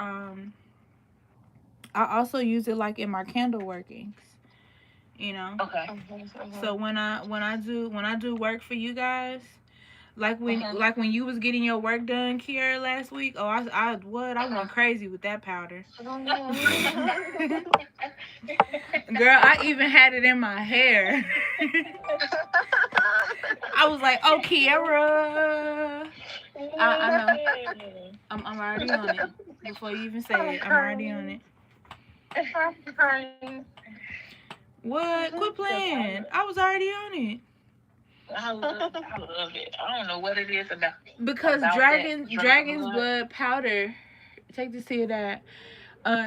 like in my candle workings, you know. Okay. So when I do work for you guys, like when you was getting your work done, Kiara, last week, I went crazy with that powder. Girl, I even had it in my hair. I was like, oh, Kiara. I know. I'm already on it. Before you even say it, I'm already on it. What? Quit playing. I was already on it. I love it. I don't know what it is about. Because dragon's blood powder. Take this to your dad.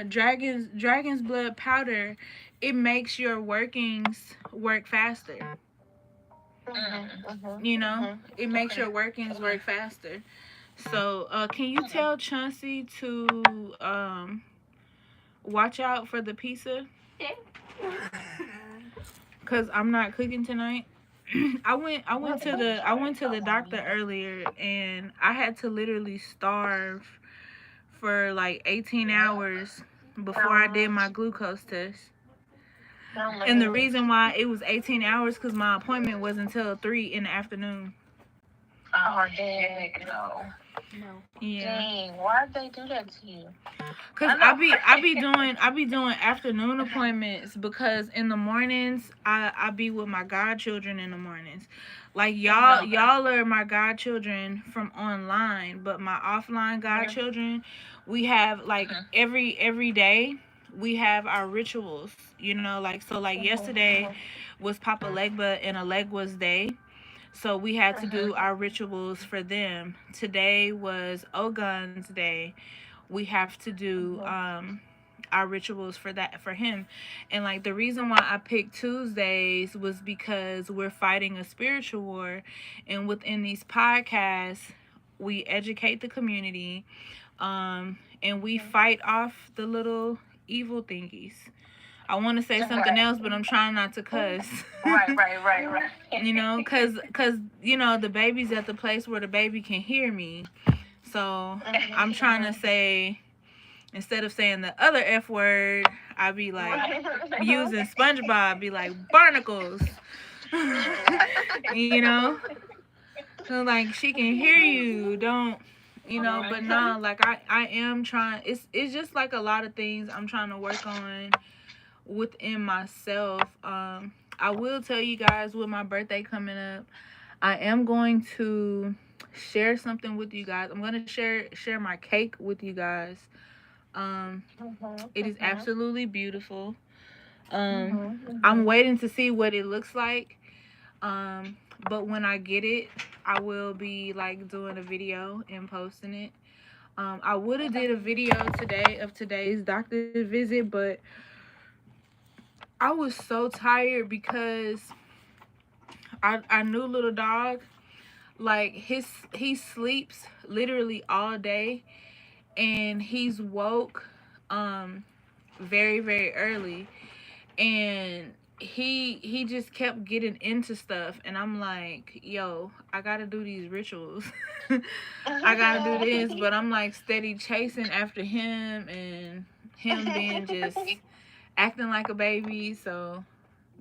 Dragon's blood powder, it makes your workings work faster. You know, it makes your workings work faster. So, can you tell Chauncey to watch out for the pizza? Cause I'm not cooking tonight. I went to the doctor earlier, and I had to literally starve for like 18 hours before I did my glucose test. And the reason why it was 18 hours, because my appointment was until 3 in the afternoon. Oh, heck no. Yeah. Dang, why'd they do that to you? Cause I be doing afternoon appointments, because in the mornings I be with my godchildren in the mornings. Like y'all are my godchildren from online, but my offline godchildren, we have like every day we have our rituals, you know, like, so like yesterday was Papa Legba and Alegwa's day. So we had to do our rituals for them. Today was Ogun's day. We have to do our rituals for him. And like, the reason why I picked Tuesdays was because we're fighting a spiritual war, and within these podcasts we educate the community, and we fight off the little evil thingies. I want to say something else, but I'm trying not to cuss. Right. You know, cause you know, the baby's at the place where the baby can hear me. So I'm trying to say, instead of saying the other F word, I be like using SpongeBob, be like barnacles. You know, so like she can hear you. Don't, you know? But no, like I am trying. It's just like a lot of things I'm trying to work on within myself. I will tell you guys, with my birthday coming up, I am going to share something with you guys. I'm going to share my cake with you guys. It is absolutely beautiful. I'm waiting to see what it looks like. But when I get it, I will be like doing a video and posting it. I would have did a video today of today's doctor's visit, but I was so tired because I knew little dog, like he sleeps literally all day, and he's woke very, very early, and he just kept getting into stuff, and I'm like, yo, I gotta do these rituals. I gotta do this, but I'm like steady chasing after him, and him being just acting like a baby. So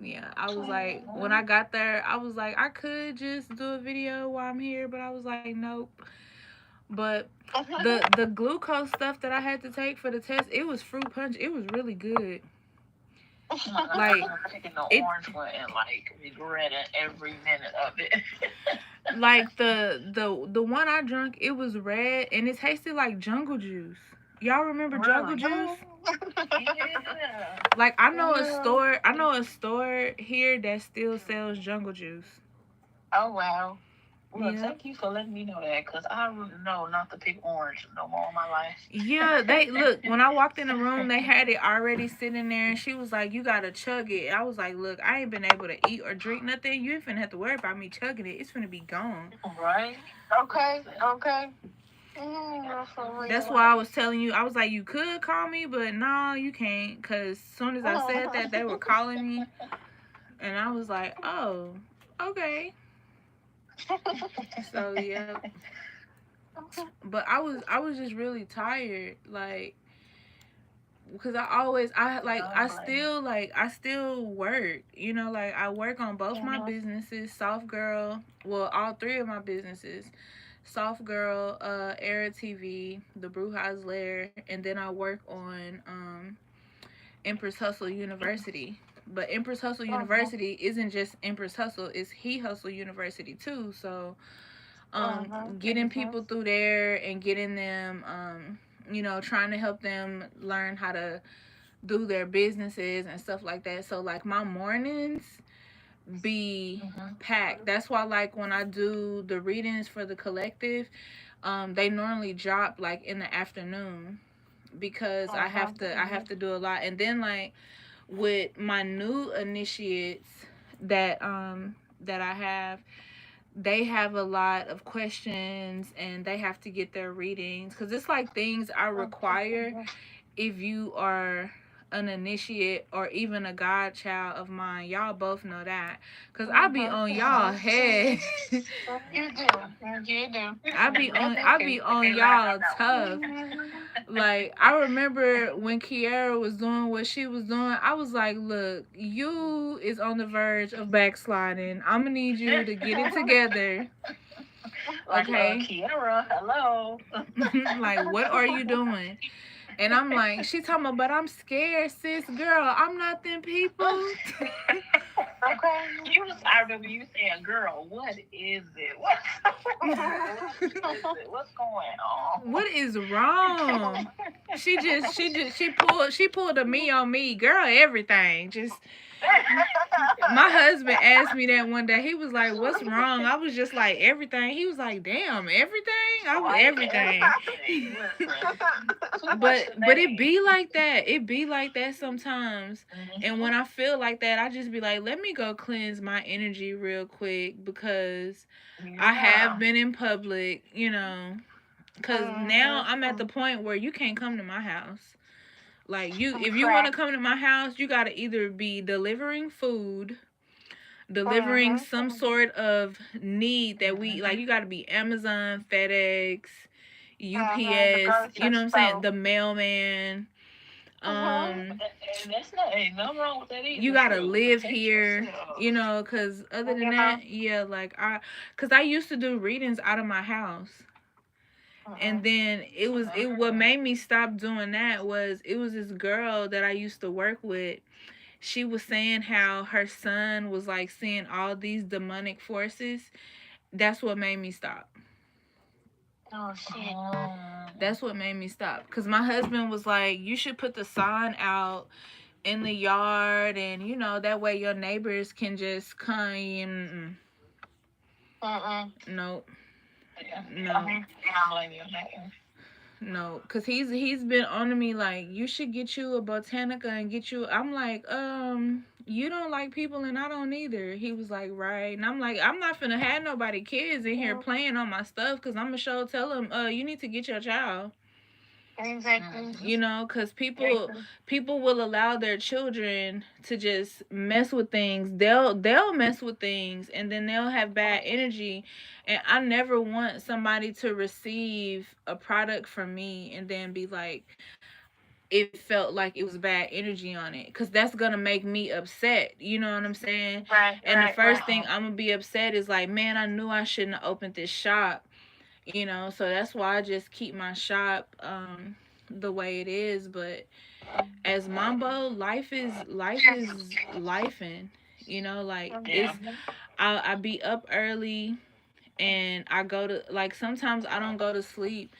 yeah, I was like, when I got there, I was like, I could just do a video while I'm here, but I was like, nope. But the glucose stuff that I had to take for the test, it was fruit punch. It was really good. Like, I'm taking the orange one and like regretting every minute of it. Like the one I drank, it was red and it tasted like jungle juice. Y'all remember jungle juice? Yeah. Like, I know a store here that still sells jungle juice. Oh wow. Well, Yeah. thank you for letting me know that, because I really know not to pick orange no more in my life. Yeah, they look, when I walked in the room, they had it already sitting there, and she was like, you gotta chug it. I was like, look, I ain't been able to eat or drink nothing. You ain't finna have to worry about me chugging it. It's finna be gone. Right? Okay. That's why I was telling you, I was like, you could call me, but no, you can't, because as soon as I said that, they were calling me, and I was like, oh, okay. So yeah, but I was just really tired, like, because I still work, you know, like I work on both my businesses, Soft Girl, well, all three of my businesses, Soft Girl, Era TV, the Brewhouse Lair, and then I work on Empress Hustle University. But Empress Hustle University isn't just Empress Hustle, it's He Hustle University too. So getting people through there and getting them you know, trying to help them learn how to do their businesses and stuff like that. So like my mornings be packed. That's why, like, when I do the readings for the collective, they normally drop like in the afternoon, because I have to do a lot. And then, like, with my new initiates that I have, they have a lot of questions and they have to get their readings, because it's like things I require if you are an initiate or even a godchild of mine. Y'all both know that, because I be on y'all head. You do. I be on y'all tough. Like, I remember when Kiara was doing what she was doing, I was like, look, you is on the verge of backsliding. I'm gonna need you to get it together. Okay? Kiara, hello. Like, what are you doing? And I'm like, she talking about, but I'm scared, sis. Girl, I'm not them people. Okay. I remember you saying, girl, what is it? What's going on? What is wrong? She pulled a me on me. Girl, everything. Just, my husband asked me that one day. He was like, what's wrong? I was just like, everything. He was like, damn, everything? I was everything. But it be like that. It be like that sometimes. And when I feel like that, I just be like, let me go cleanse my energy real quick, because I have been in public, you know. Because now I'm at the point where you can't come to my house. Like, if you want to come to my house, you got to either be delivering food, delivering some sort of need that we, like, you got to be Amazon, FedEx, UPS, you know what I'm saying? The mailman. And that's ain't nothing wrong with that either. You got to live here, you know, because other than that, yeah, like, because I used to do readings out of my house. And then what made me stop doing that was, it was this girl that I used to work with. she was saying how her son was like seeing all these demonic forces. That's what made me stop. Oh shit. That's what made me stop. Because my husband was like, you should put the sign out in the yard, and you know, that way your neighbors can just come in. Nope. No. No, because he's been on to me like, you should get you a botanica and get you. I'm like, you don't like people and I don't either. He was like, right. And I'm like, I'm not finna have nobody kids in here playing on my stuff, because I'm gonna tell them, you need to get your child. Exactly. You know, because people will allow their children to just mess with things. They'll mess with things, and then they'll have bad energy. And I never want somebody to receive a product from me and then be like, it felt like it was bad energy on it, because that's gonna make me upset. You know what I'm saying? Right. And the first thing I'm gonna be upset is like, man, I knew I shouldn't have opened this shop. You know, so that's why I just keep my shop the way it is. But as Mambo, life is lifing. You know, like it's I be up early, and I go to, like, sometimes I don't go to sleep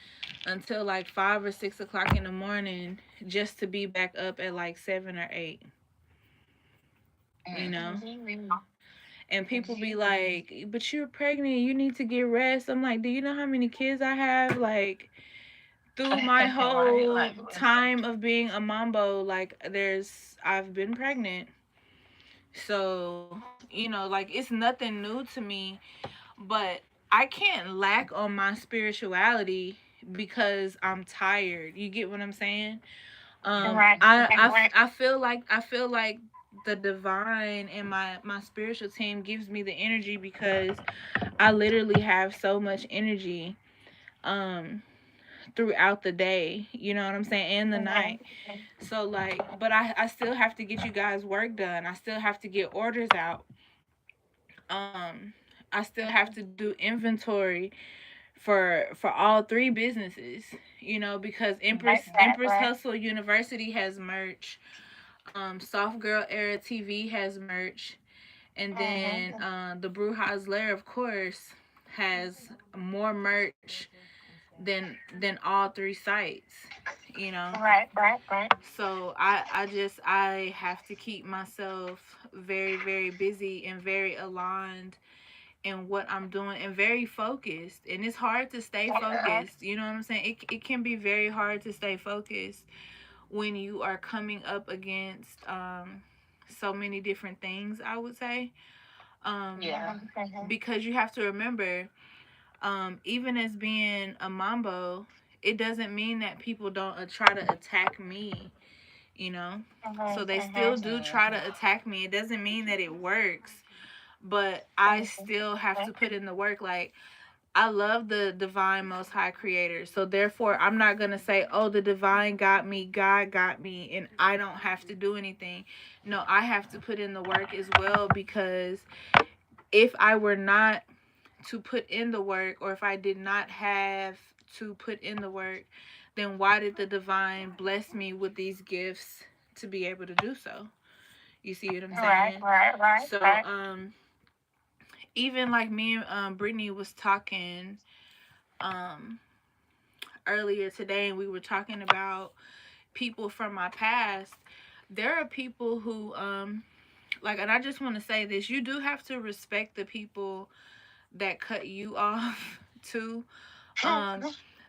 until like 5 or 6 o'clock in the morning, just to be back up at like 7 or 8. You know. And people be like, but you're pregnant, you need to get rest. I'm like, do you know how many kids I have? Like, through my whole time of being a mambo, like, I've been pregnant. So, you know, like, it's nothing new to me. But I can't lack on my spirituality because I'm tired. You get what I'm saying? I feel like the divine and my spiritual team gives me the energy, because I literally have so much energy throughout the day, you know what I'm saying, and the night. So like, but I still have to get you guys work done. I still have to get orders out. I still have to do inventory for all 3 businesses, you know, because Empress Hustle University has merch. Soft Girl Era TV has merch, and then the Brujas Lair, of course, has more merch than all 3 sites. You know. Right. So I have to keep myself very, very busy and very aligned in what I'm doing, and very focused. And it's hard to stay focused. You know what I'm saying? It can be very hard to stay focused when you are coming up against so many different things, I would say. Because you have to remember, even as being a mambo, it doesn't mean that people don't try to attack me, you know. So they still do try to attack me. It doesn't mean that it works, but I still have to put in the work. Like, I love the divine most high creator. So therefore, I'm not going to say, oh, the divine got me, God got me, and I don't have to do anything. No, I have to put in the work as well, because if I were not to put in the work, or if I did not have to put in the work, then why did the divine bless me with these gifts to be able to do so? You see what I'm saying? Right. So, even like me and Brittany was talking earlier today, and we were talking about people from my past. There are people who like, and I just want to say this, you do have to respect the people that cut you off too.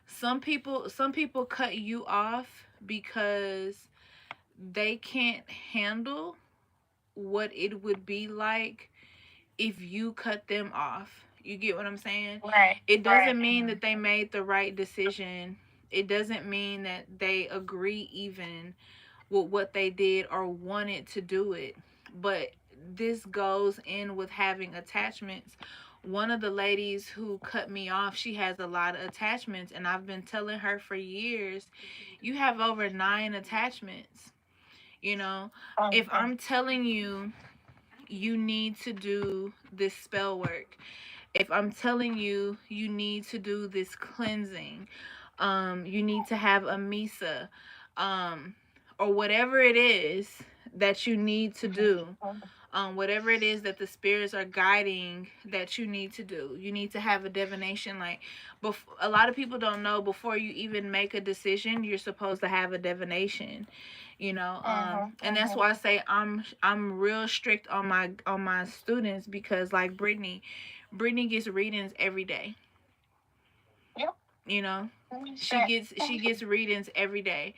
Some people cut you off because they can't handle what it would be like if you cut them off. You get what I'm saying? Right. It doesn't mean that they made the right decision. It doesn't mean that they agree even with what they did or wanted to do it. But this goes in with having attachments. One of the ladies who cut me off, she has a lot of attachments, and I've been telling her for years, you have over 9 attachments. You know, if I'm telling you, you need to do this spell work, if I'm telling you, you need to do this cleansing, you need to have a misa, or whatever it is that you need to do. Whatever it is that the spirits are guiding that you need to do. You need to have a divination. Like, a lot of people don't know, before you even make a decision, you're supposed to have a divination. And that's why I say I'm real strict on my students, because like Brittany gets readings every day. Yep. She gets readings every day.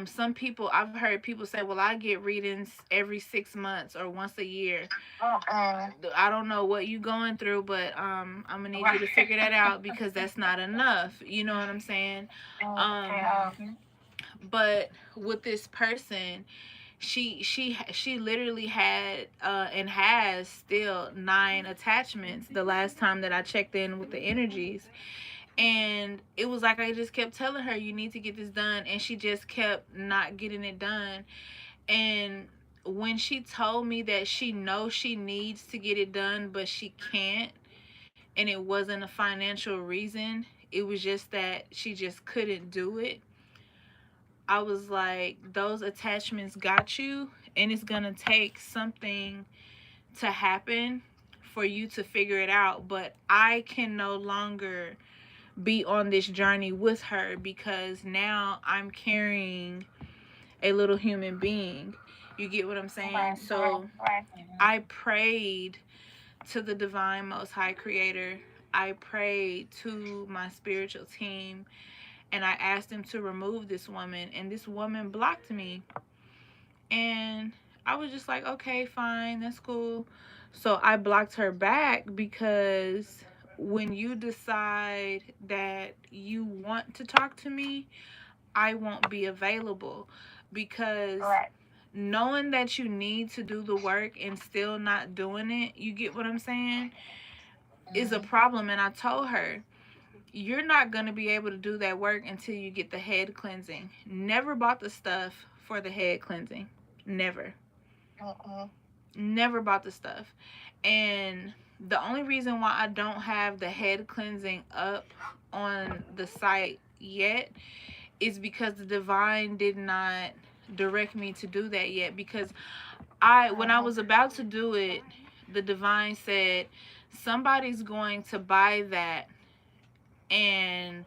Some people, I've heard people say, well, I get readings every 6 months or once a year. I don't know what you going through, but I'm gonna need you to figure that out, because that's not enough. You know what I'm saying? But with this person, she literally had and has still 9 attachments the last time that I checked in with the energies. And it was like I just kept telling her, you need to get this done, and she just kept not getting it done. And when she told me that she knows she needs to get it done but she can't, and it wasn't a financial reason, it was just that she just couldn't do it, I was like, those attachments got you, and it's gonna take something to happen for you to figure it out. But I can no longer be on this journey with her, because now I'm carrying a little human being. You get what I'm saying? So I prayed to the divine most high creator. I prayed to my spiritual team, and I asked him to remove this woman, and this woman blocked me. And I was just like, okay, fine, that's cool. So I blocked her back, because when you decide that you want to talk to me, I won't be available, because knowing that you need to do the work and still not doing it, you get what I'm saying, is a problem. And I told her, you're not going to be able to do that work until you get the head cleansing. Never bought the stuff for the head cleansing. Never. Never bought the stuff. And the only reason why I don't have the head cleansing up on the site yet is because the divine did not direct me to do that yet. Because when I was about to do it, the divine said, somebody's going to buy that and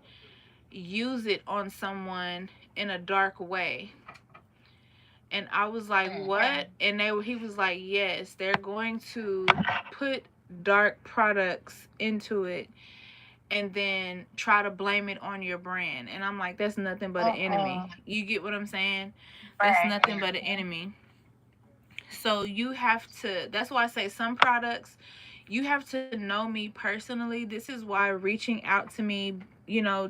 use it on someone in a dark way. And I was like, what? And he was like, yes, they're going to put dark products into it and then try to blame it on your brand. And I'm like, that's nothing but an enemy. You get what I'm saying? That's nothing but an enemy. So you have to, that's why I say some products, you have to know me personally. This is why reaching out to me,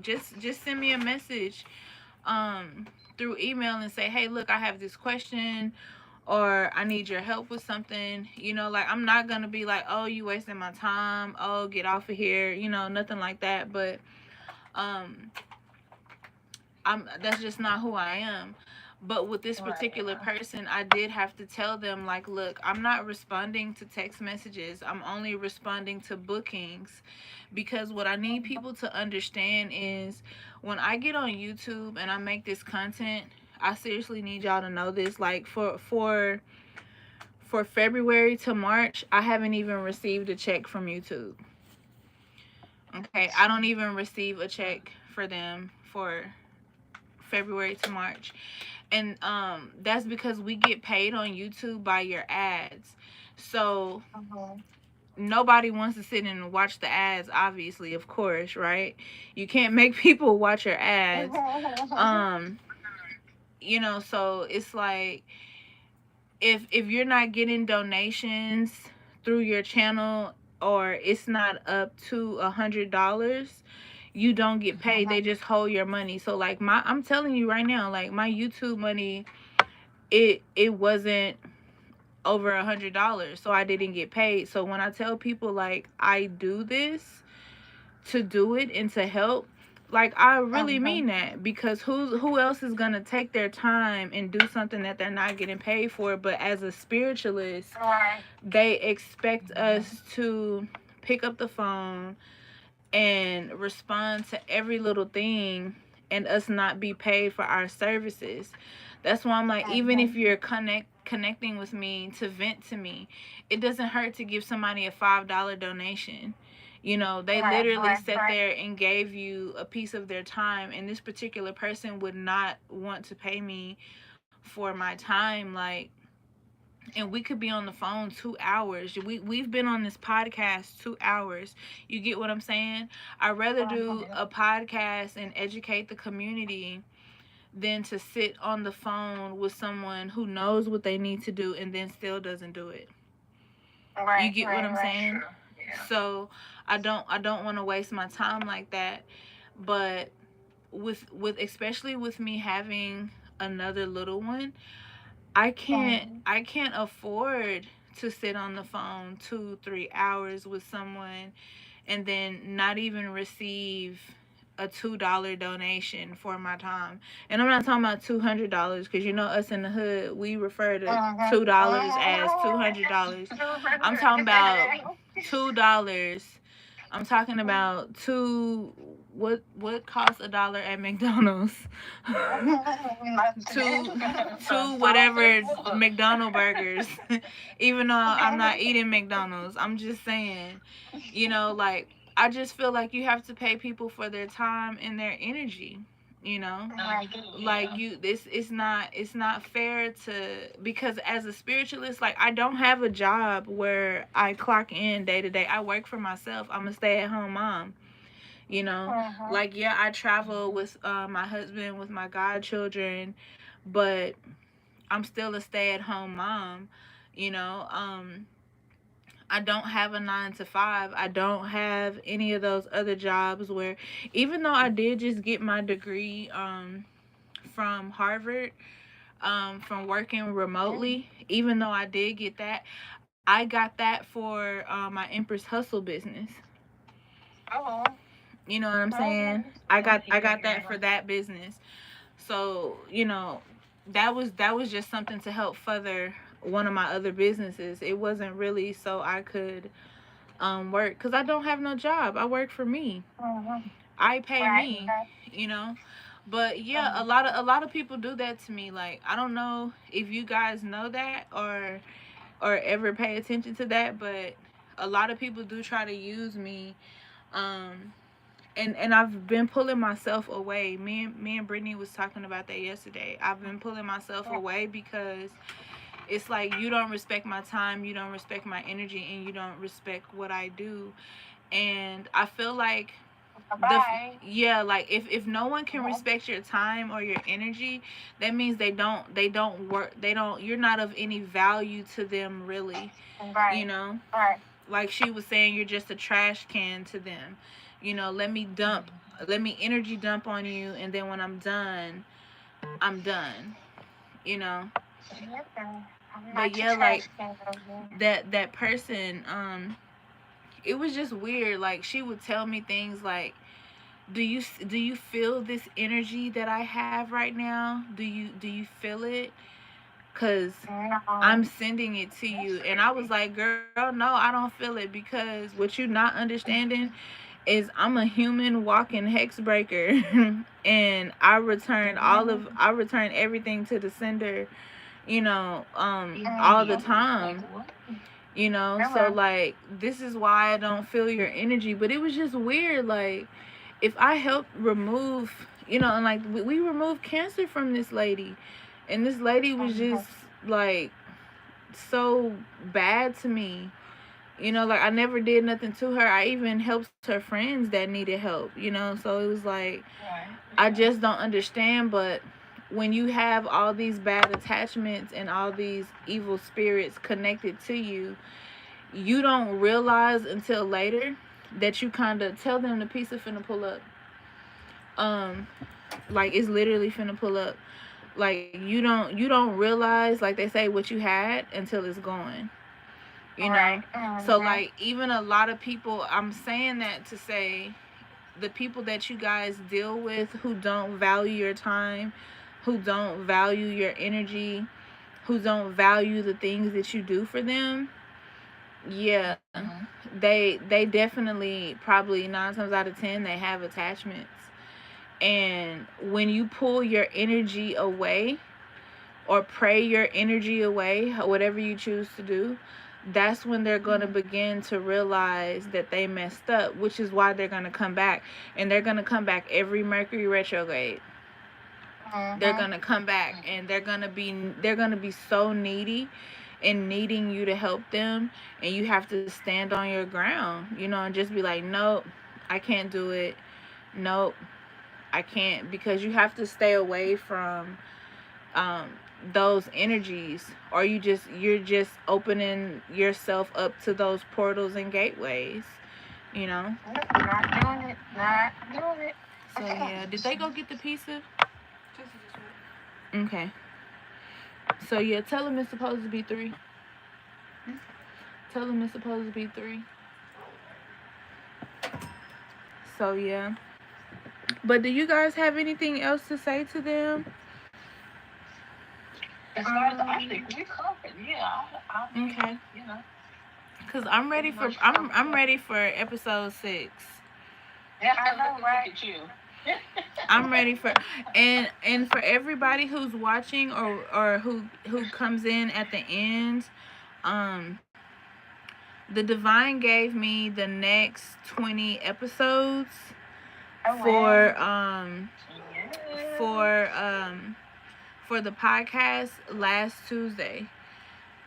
just send me a message through email and say, hey, look, I have this question, or I need your help with something. Like, I'm not gonna be like, oh, you wasting my time, oh, get off of here, nothing like that. But that's just not who I am. But with this particular person, I did have to tell them, like, look, I'm not responding to text messages. I'm only responding to bookings, because what I need people to understand is, when I get on YouTube and I make this content, I seriously need y'all to know this. Like, for February to March, I haven't even received a check from YouTube. Okay, I don't even receive a check for them for February to March. And that's because we get paid on YouTube by your ads. So nobody wants to sit and watch the ads, obviously, of course, right? You can't make people watch your ads. So it's like, if you're not getting donations through your channel, or it's not up to $100, you don't get paid. They just hold your money. So like, I'm telling you right now, like, my YouTube money, it wasn't over $100, so I didn't get paid. So when I tell people, like, I do this to do it and to help, like, I really mean that, because who else is gonna take their time and do something that they're not getting paid for? But as a spiritualist, they expect us to pick up the phone and respond to every little thing and us not be paid for our services. That's why I'm like, even if you're connecting with me to vent to me, it doesn't hurt to give somebody a $5 donation. You know, they literally sat there and gave you a piece of their time, and this particular person would not want to pay me for my time. Like, and we could be on the phone 2 hours. We've been on this podcast 2 hours. You get what I'm saying? I'd rather do a podcast and educate the community than to sit on the phone with someone who knows what they need to do and then still doesn't do it. You get what I'm saying? Yeah. So I don't want to waste my time like that. But with especially with me having another little one, I can't afford to sit on the phone 2-3 hours with someone and then not even receive a $2 donation for my time. And I'm not talking about $200, because you know us in the hood, we refer to $2 as $200. I'm talking about $2. I'm talking about what costs $1 at McDonald's? two whatever McDonald's burgers. Even though I'm not eating McDonald's, I'm just saying, you know, like, I just feel like you have to pay people for their time and their energy. You know, like it's not fair to, because as a spiritualist, like, I don't have a job where I clock in day to day. I work for myself. I'm a stay-at-home mom. You know, like, yeah, I travel with my husband, with my godchildren, but I'm still a stay-at-home mom. You know, I don't have a 9 to 5. I don't have any of those other jobs where, even though I did just get my degree from Harvard, from working remotely, even though I did get that, I got that for my Empress Hustle business. Oh. You know what I'm saying? I got that for that business. So, you know, that was just something to help further one of my other businesses. It wasn't really so I could work, because I don't have no job. I work for me. I pay me, you know. But yeah, a lot of people do that to me. Like, I don't know if you guys know that or ever pay attention to that, but a lot of people do try to use me. And I've been pulling myself away. Me and Brittany was talking about that yesterday. I've been pulling myself away because it's like, you don't respect my time, you don't respect my energy, and you don't respect what I do. And I feel like like, if no one can respect your time or your energy, that means they don't work, you're not of any value to them, really. You know, like she was saying, you're just a trash can to them. You know, let me energy dump on you, and then when I'm done, you know. But yeah, like, that person, it was just weird. Like, she would tell me things like, do you feel this energy that I have right now? Do you feel it? Because I'm sending it to you. And I was like, girl, no, I don't feel it, because what you not understanding is I'm a human walking hex breaker. And I return everything to the sender, you know, all the time. You know, so, like, this is why I don't feel your energy. But it was just weird. Like, if I help remove, you know, and like, we removed cancer from this lady, and this lady was just like so bad to me. You know, like, I never did nothing to her. I even helped her friends that needed help, you know. So it was like, I just don't understand. But when you have all these bad attachments and all these evil spirits connected to you, you don't realize until later that you kind of tell them the pizza finna pull up. Like, it's literally finna pull up. Like, you don't realize, like they say, what you had until it's gone. You know? So, like, even a lot of people, I'm saying that to say, the people that you guys deal with who don't value your time, who don't value your energy, who don't value the things that you do for them, yeah, they definitely, probably 9 times out of 10, they have attachments. And when you pull your energy away or pray your energy away, whatever you choose to do, that's when they're going to begin to realize that they messed up, which is why they're going to come back. And they're going to come back every Mercury retrograde. They're going to come back, and they're going to be so needy and needing you to help them, and you have to stand on your ground, and just be like, nope, I can't do it. Nope, I can't, because you have to stay away from those energies, or you're just opening yourself up to those portals and gateways, Not doing it. Not doing it. So yeah, did they go get the pizza? Okay. So yeah, tell them it's supposed to be 3. Tell them it's supposed to be 3. So yeah. But do you guys have anything else to say to them? I think we covered. Yeah. Okay. You know. Cause I'm ready for I'm ready for episode 6. Yeah, I know, right? Look at you. I'm ready for and for everybody who's watching or who comes in at the end, the divine gave me the next 20 episodes for the podcast last Tuesday.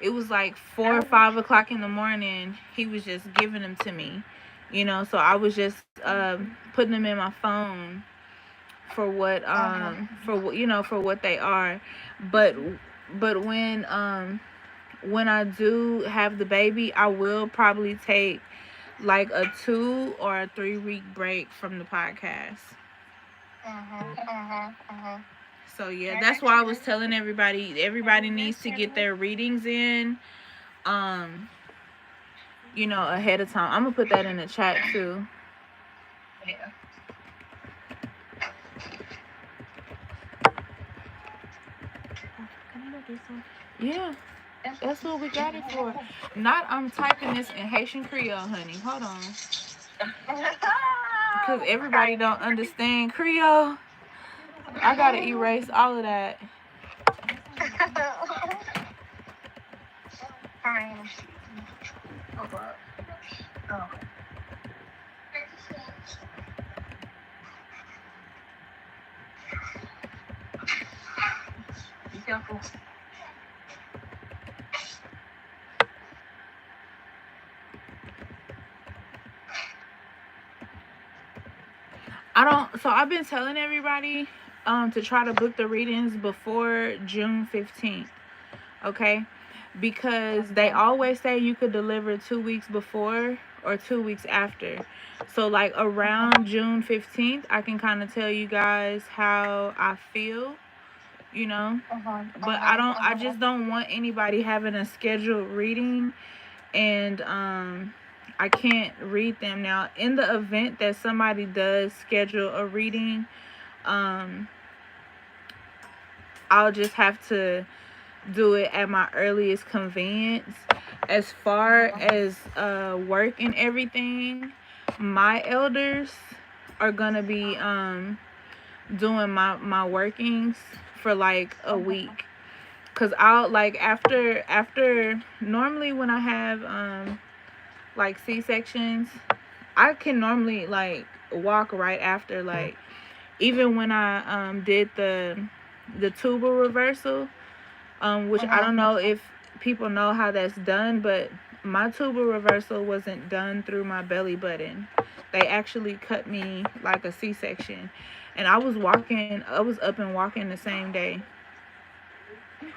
It was like 4 or 5 o'clock in the morning. He was just giving them to me, so I was just putting them in my phone for what for what they are. But when I do have the baby, I will probably take like a 2 or a 3 week break from the podcast. So yeah, that's why I was telling everybody needs to get their readings in ahead of time. I'm gonna put that in the chat too. Yeah. Yeah, that's what we got it for. Not I'm typing this in Haitian Creole, honey. Hold on. Because everybody don't understand Creole. I gotta erase all of that. Be careful. So I've been telling everybody to try to book the readings before June 15th. Okay? Because they always say you could deliver 2 weeks before or 2 weeks after. So like around June 15th, I can kind of tell you guys how I feel, but I just don't want anybody having a scheduled reading and I can't read them. Now, in the event that somebody does schedule a reading, I'll just have to do it at my earliest convenience. As far as work and everything, my elders are gonna be doing my workings for like a week, cause I'll like after normally when I have like C-sections, I can normally like walk right after, like even when I did the tubal reversal, which I don't know if people know how that's done, but my tubal reversal wasn't done through my belly button. They actually cut me like a C-section, and I was up and walking the same day.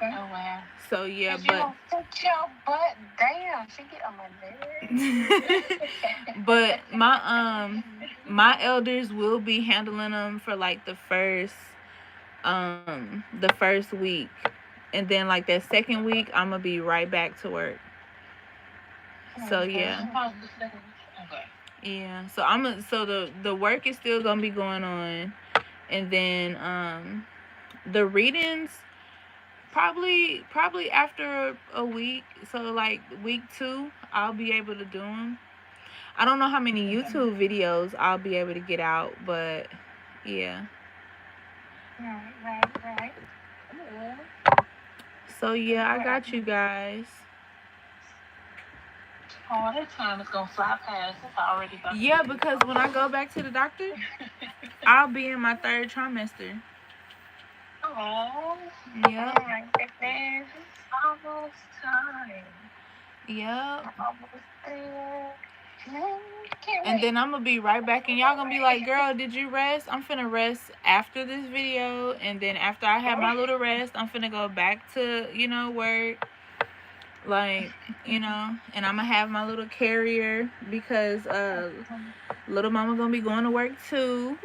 Oh wow. So yeah, but you put your butt down. She get on my nerves. But my elders will be handling them for like the first week, and then like that second week I'm gonna be right back to work. So yeah. Yeah. So the work is still gonna be going on, and then the readings probably after a week. So like week 2, I'll be able to do them. I don't know how many YouTube videos I'll be able to get out, but yeah. Right. So yeah, I got you guys. Oh, that time is gonna fly past. It's already about Yeah, because when I go back to the doctor, I'll be in my 3rd trimester. Oh, Yep. Oh my goodness. it's almost time. Yep. Almost there. Can't And wait. then I'm gonna be right back, and y'all gonna be like, girl, did you rest? I'm finna rest after this video, and then after I have my little rest, I'm finna go back to, work. Like, and I'm gonna have my little carrier because little mama gonna be going to work too.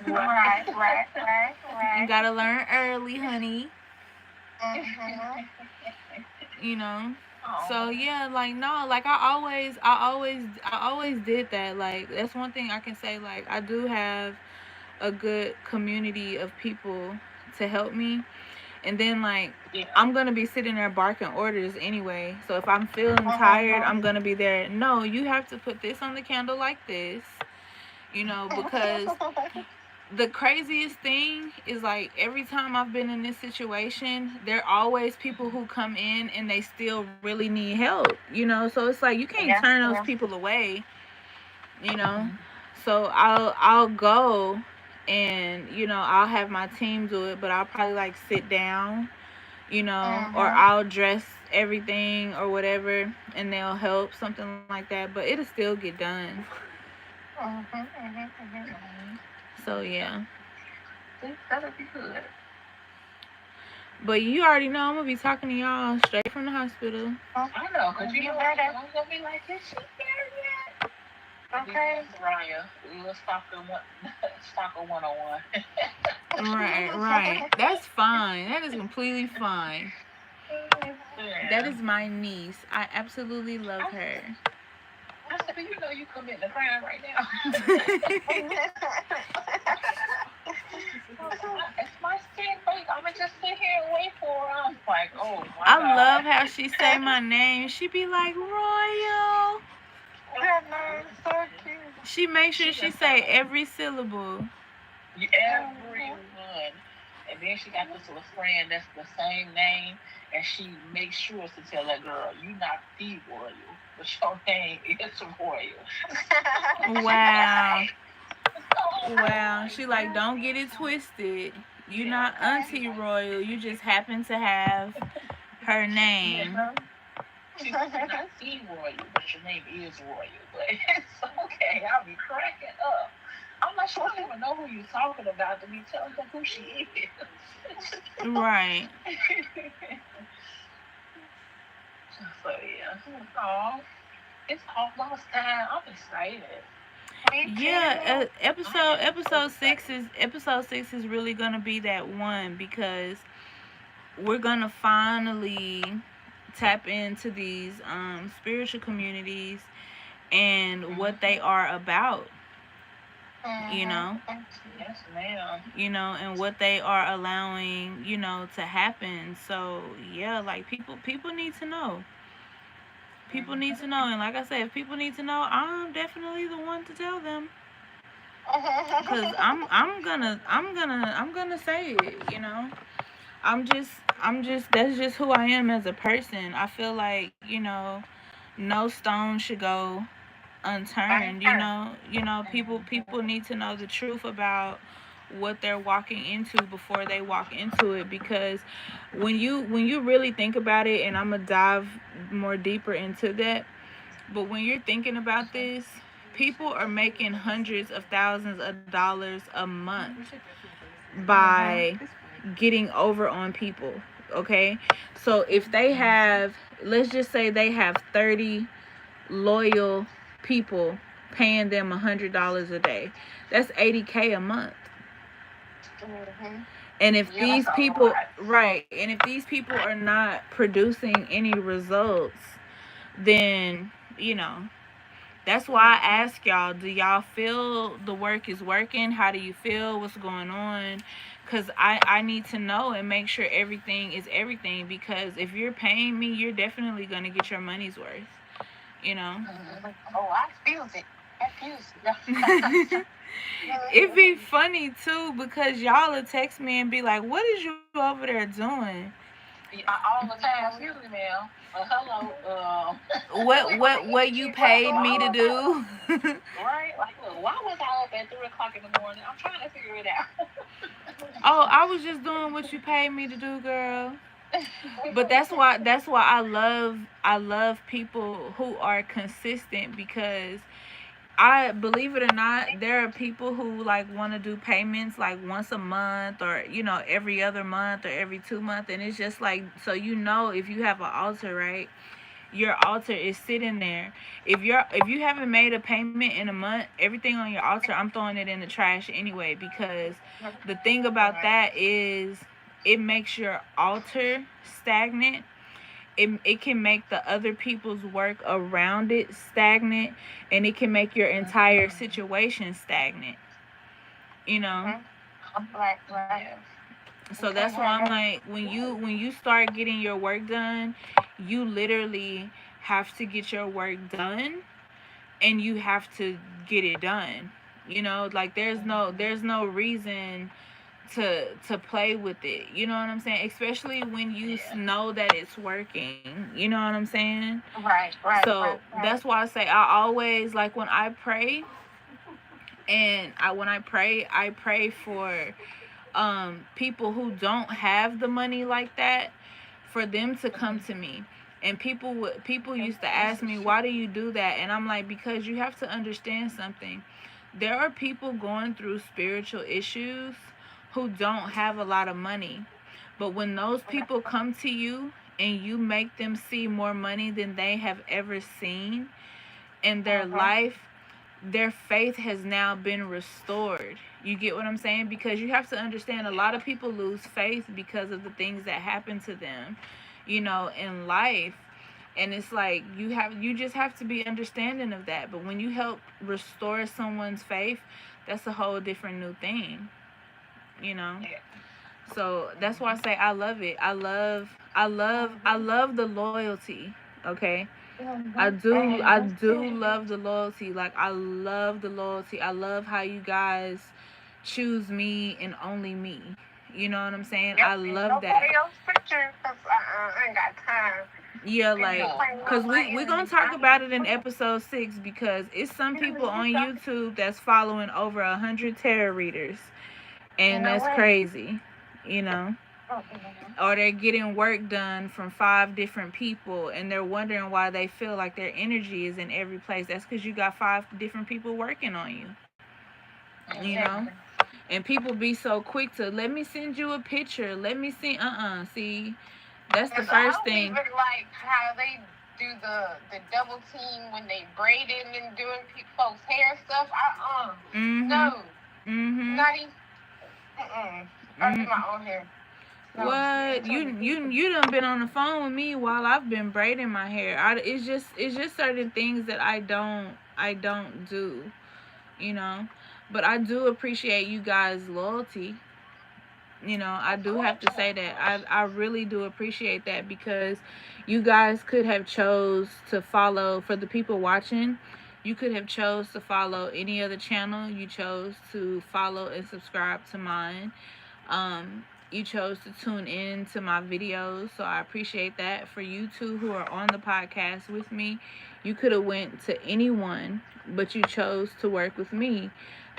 Right. You gotta learn early, honey. Mhm. So yeah, like no, like I always did that. Like that's one thing I can say. Like I do have a good community of people to help me. And then like I'm gonna be sitting there barking orders anyway. So if I'm feeling tired, I'm gonna be there. No, you have to put this on the candle like this. Because the craziest thing is like every time I've been in this situation, there are always people who come in and they still really need help. So it's like you can't turn those people away. So I'll go and I'll have my team do it, but I'll probably like sit down, or I'll dress everything or whatever, and they'll help something like that. But it'll still get done. So yeah. That'll be good. But you already know I'm gonna be talking to y'all straight from the hospital. I know, cause you better. I'm gonna be like, is she there yet? Okay, Raya, we'll stalker 101. Right. That's fine. That is completely fine. That is my niece. I absolutely love her. I said, you know you committing a crime right now. It's my spring break. I'm gonna just sit here and wait for her. I'm like, oh my God. I love how she say my name. She be like, Royal. So cute. She makes sure she say every syllable. Everyone. And then she got this little friend that's the same name, and she makes sure to tell that girl, you not the Royal, but your name is Royal. Wow. Wow. She like, don't get it twisted. You're not Auntie Royal. You just happen to have her name. She's not the Royal, but your name is Royal. But it's okay. I'll be cracking up. I'm not sure I don't even know who you're talking about to be telling her who she is. Right. So yeah. Oh, it's almost time. I'm excited. Yeah, episode 6 is really gonna be that one, because we're gonna finally tap into these spiritual communities and what they are about. Yes, ma'am. And what they are allowing, to happen. So yeah, like people need to know. People need to know, and like I said, if people need to know, I'm definitely the one to tell them. Cause I'm gonna say it. I'm just that's just who I am as a person. I feel like no stone should go unturned. People need to know the truth about what they're walking into before they walk into it, because when you really think about it, and I'm gonna dive more deeper into that, but when you're thinking about this, people are making hundreds of thousands of dollars a month by getting over on people. Okay, so if they have, let's just say they have 30 loyal people paying them $100 a day, that's $80K a month. And if these people, right, and if these people are not producing any results, then that's why I ask y'all, do y'all feel the work is working? How do you feel? What's going on? Because I need to know and make sure everything is everything, because if you're paying me, you're definitely going to get your money's worth. Oh, I feel it. It'd be funny too because y'all will text me and be like, "What is you over there doing?" All the time, excuse me, ma'am. Hello. What you paid me to do? Right? Like, look, why was I up at 3:00 in the morning? I'm trying to figure it out. Oh, I was just doing what you paid me to do, girl. But that's why I love people who are consistent because I believe it or not, there are people who like want to do payments like once a month or every other month or every 2 months, and it's just like so if you have an altar, right? Your altar is sitting there. If you haven't made a payment in a month, everything on your altar, I'm throwing it in the trash anyway because the thing about that is it makes your altar stagnant. It can make the other people's work around it stagnant, and it can make your entire situation stagnant. Right. So that's why I'm like, when you start getting your work done, you literally have to get your work done, and you have to get it done. Like there's no reason to play with it. You know what I'm saying? Especially when you know that it's working. You know what I'm saying? Right. So that's why I say I always like when I pray, and I pray for people who don't have the money like that, for them to come to me. And people used to ask me, why do you do that? And I'm like, because you have to understand something. There are people going through spiritual issues who don't have a lot of money. But when those people come to you and you make them see more money than they have ever seen in their life, their faith has now been restored. You get what I'm saying? Because you have to understand, a lot of people lose faith because of the things that happen to them, in life. And it's like you just have to be understanding of that. But when you help restore someone's faith, that's a whole different new thing. So that's why I say I love it. I love the loyalty. Okay. I do love the loyalty. Like I love the loyalty. I love how you guys choose me and only me. You know what I'm saying? I love that. I ain't got time. Yeah, like, because we're going to talk about it in episode 6 because it's some people on YouTube that's following over 100 tarot readers. And that's crazy, Or they're getting work done from 5 different people and they're wondering why they feel like their energy is in every place. That's because you got 5 different people working on you, And people be so quick to, let me send you a picture. Let me see, see, that's the first thing. I don't even like how they do the double team when they braiding and doing folks' hair stuff. No. Not even. I do my own hair. No, what you done been on the phone with me while I've been braiding my hair. It's just certain things that I don't do, But I do appreciate you guys' loyalty. I do have to say that I really do appreciate that because you guys could have chose to follow, for the people watching, you could have chose to follow any other channel. You chose to follow and subscribe to mine. You chose to tune in to my videos, so I appreciate that. For you two who are on the podcast with me, you could have went to anyone, but you chose to work with me.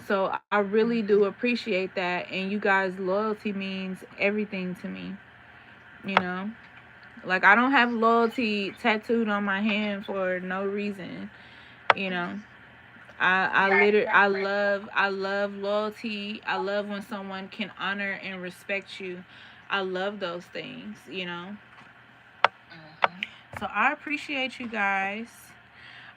So I really do appreciate that, and you guys' loyalty means everything to me. Like I don't have loyalty tattooed on my hand for no reason. I love loyalty. I love when someone can honor and respect you. I love those things, So I appreciate you guys.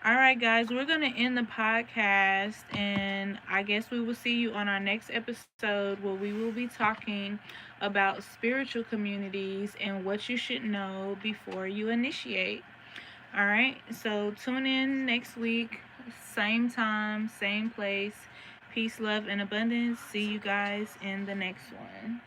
All right, guys, we're going to end the podcast, and I guess we will see you on our next episode where we will be talking about spiritual communities and what you should know before you initiate. All right, so tune in next week, same time, same place. Peace, love, and abundance. See you guys in the next one.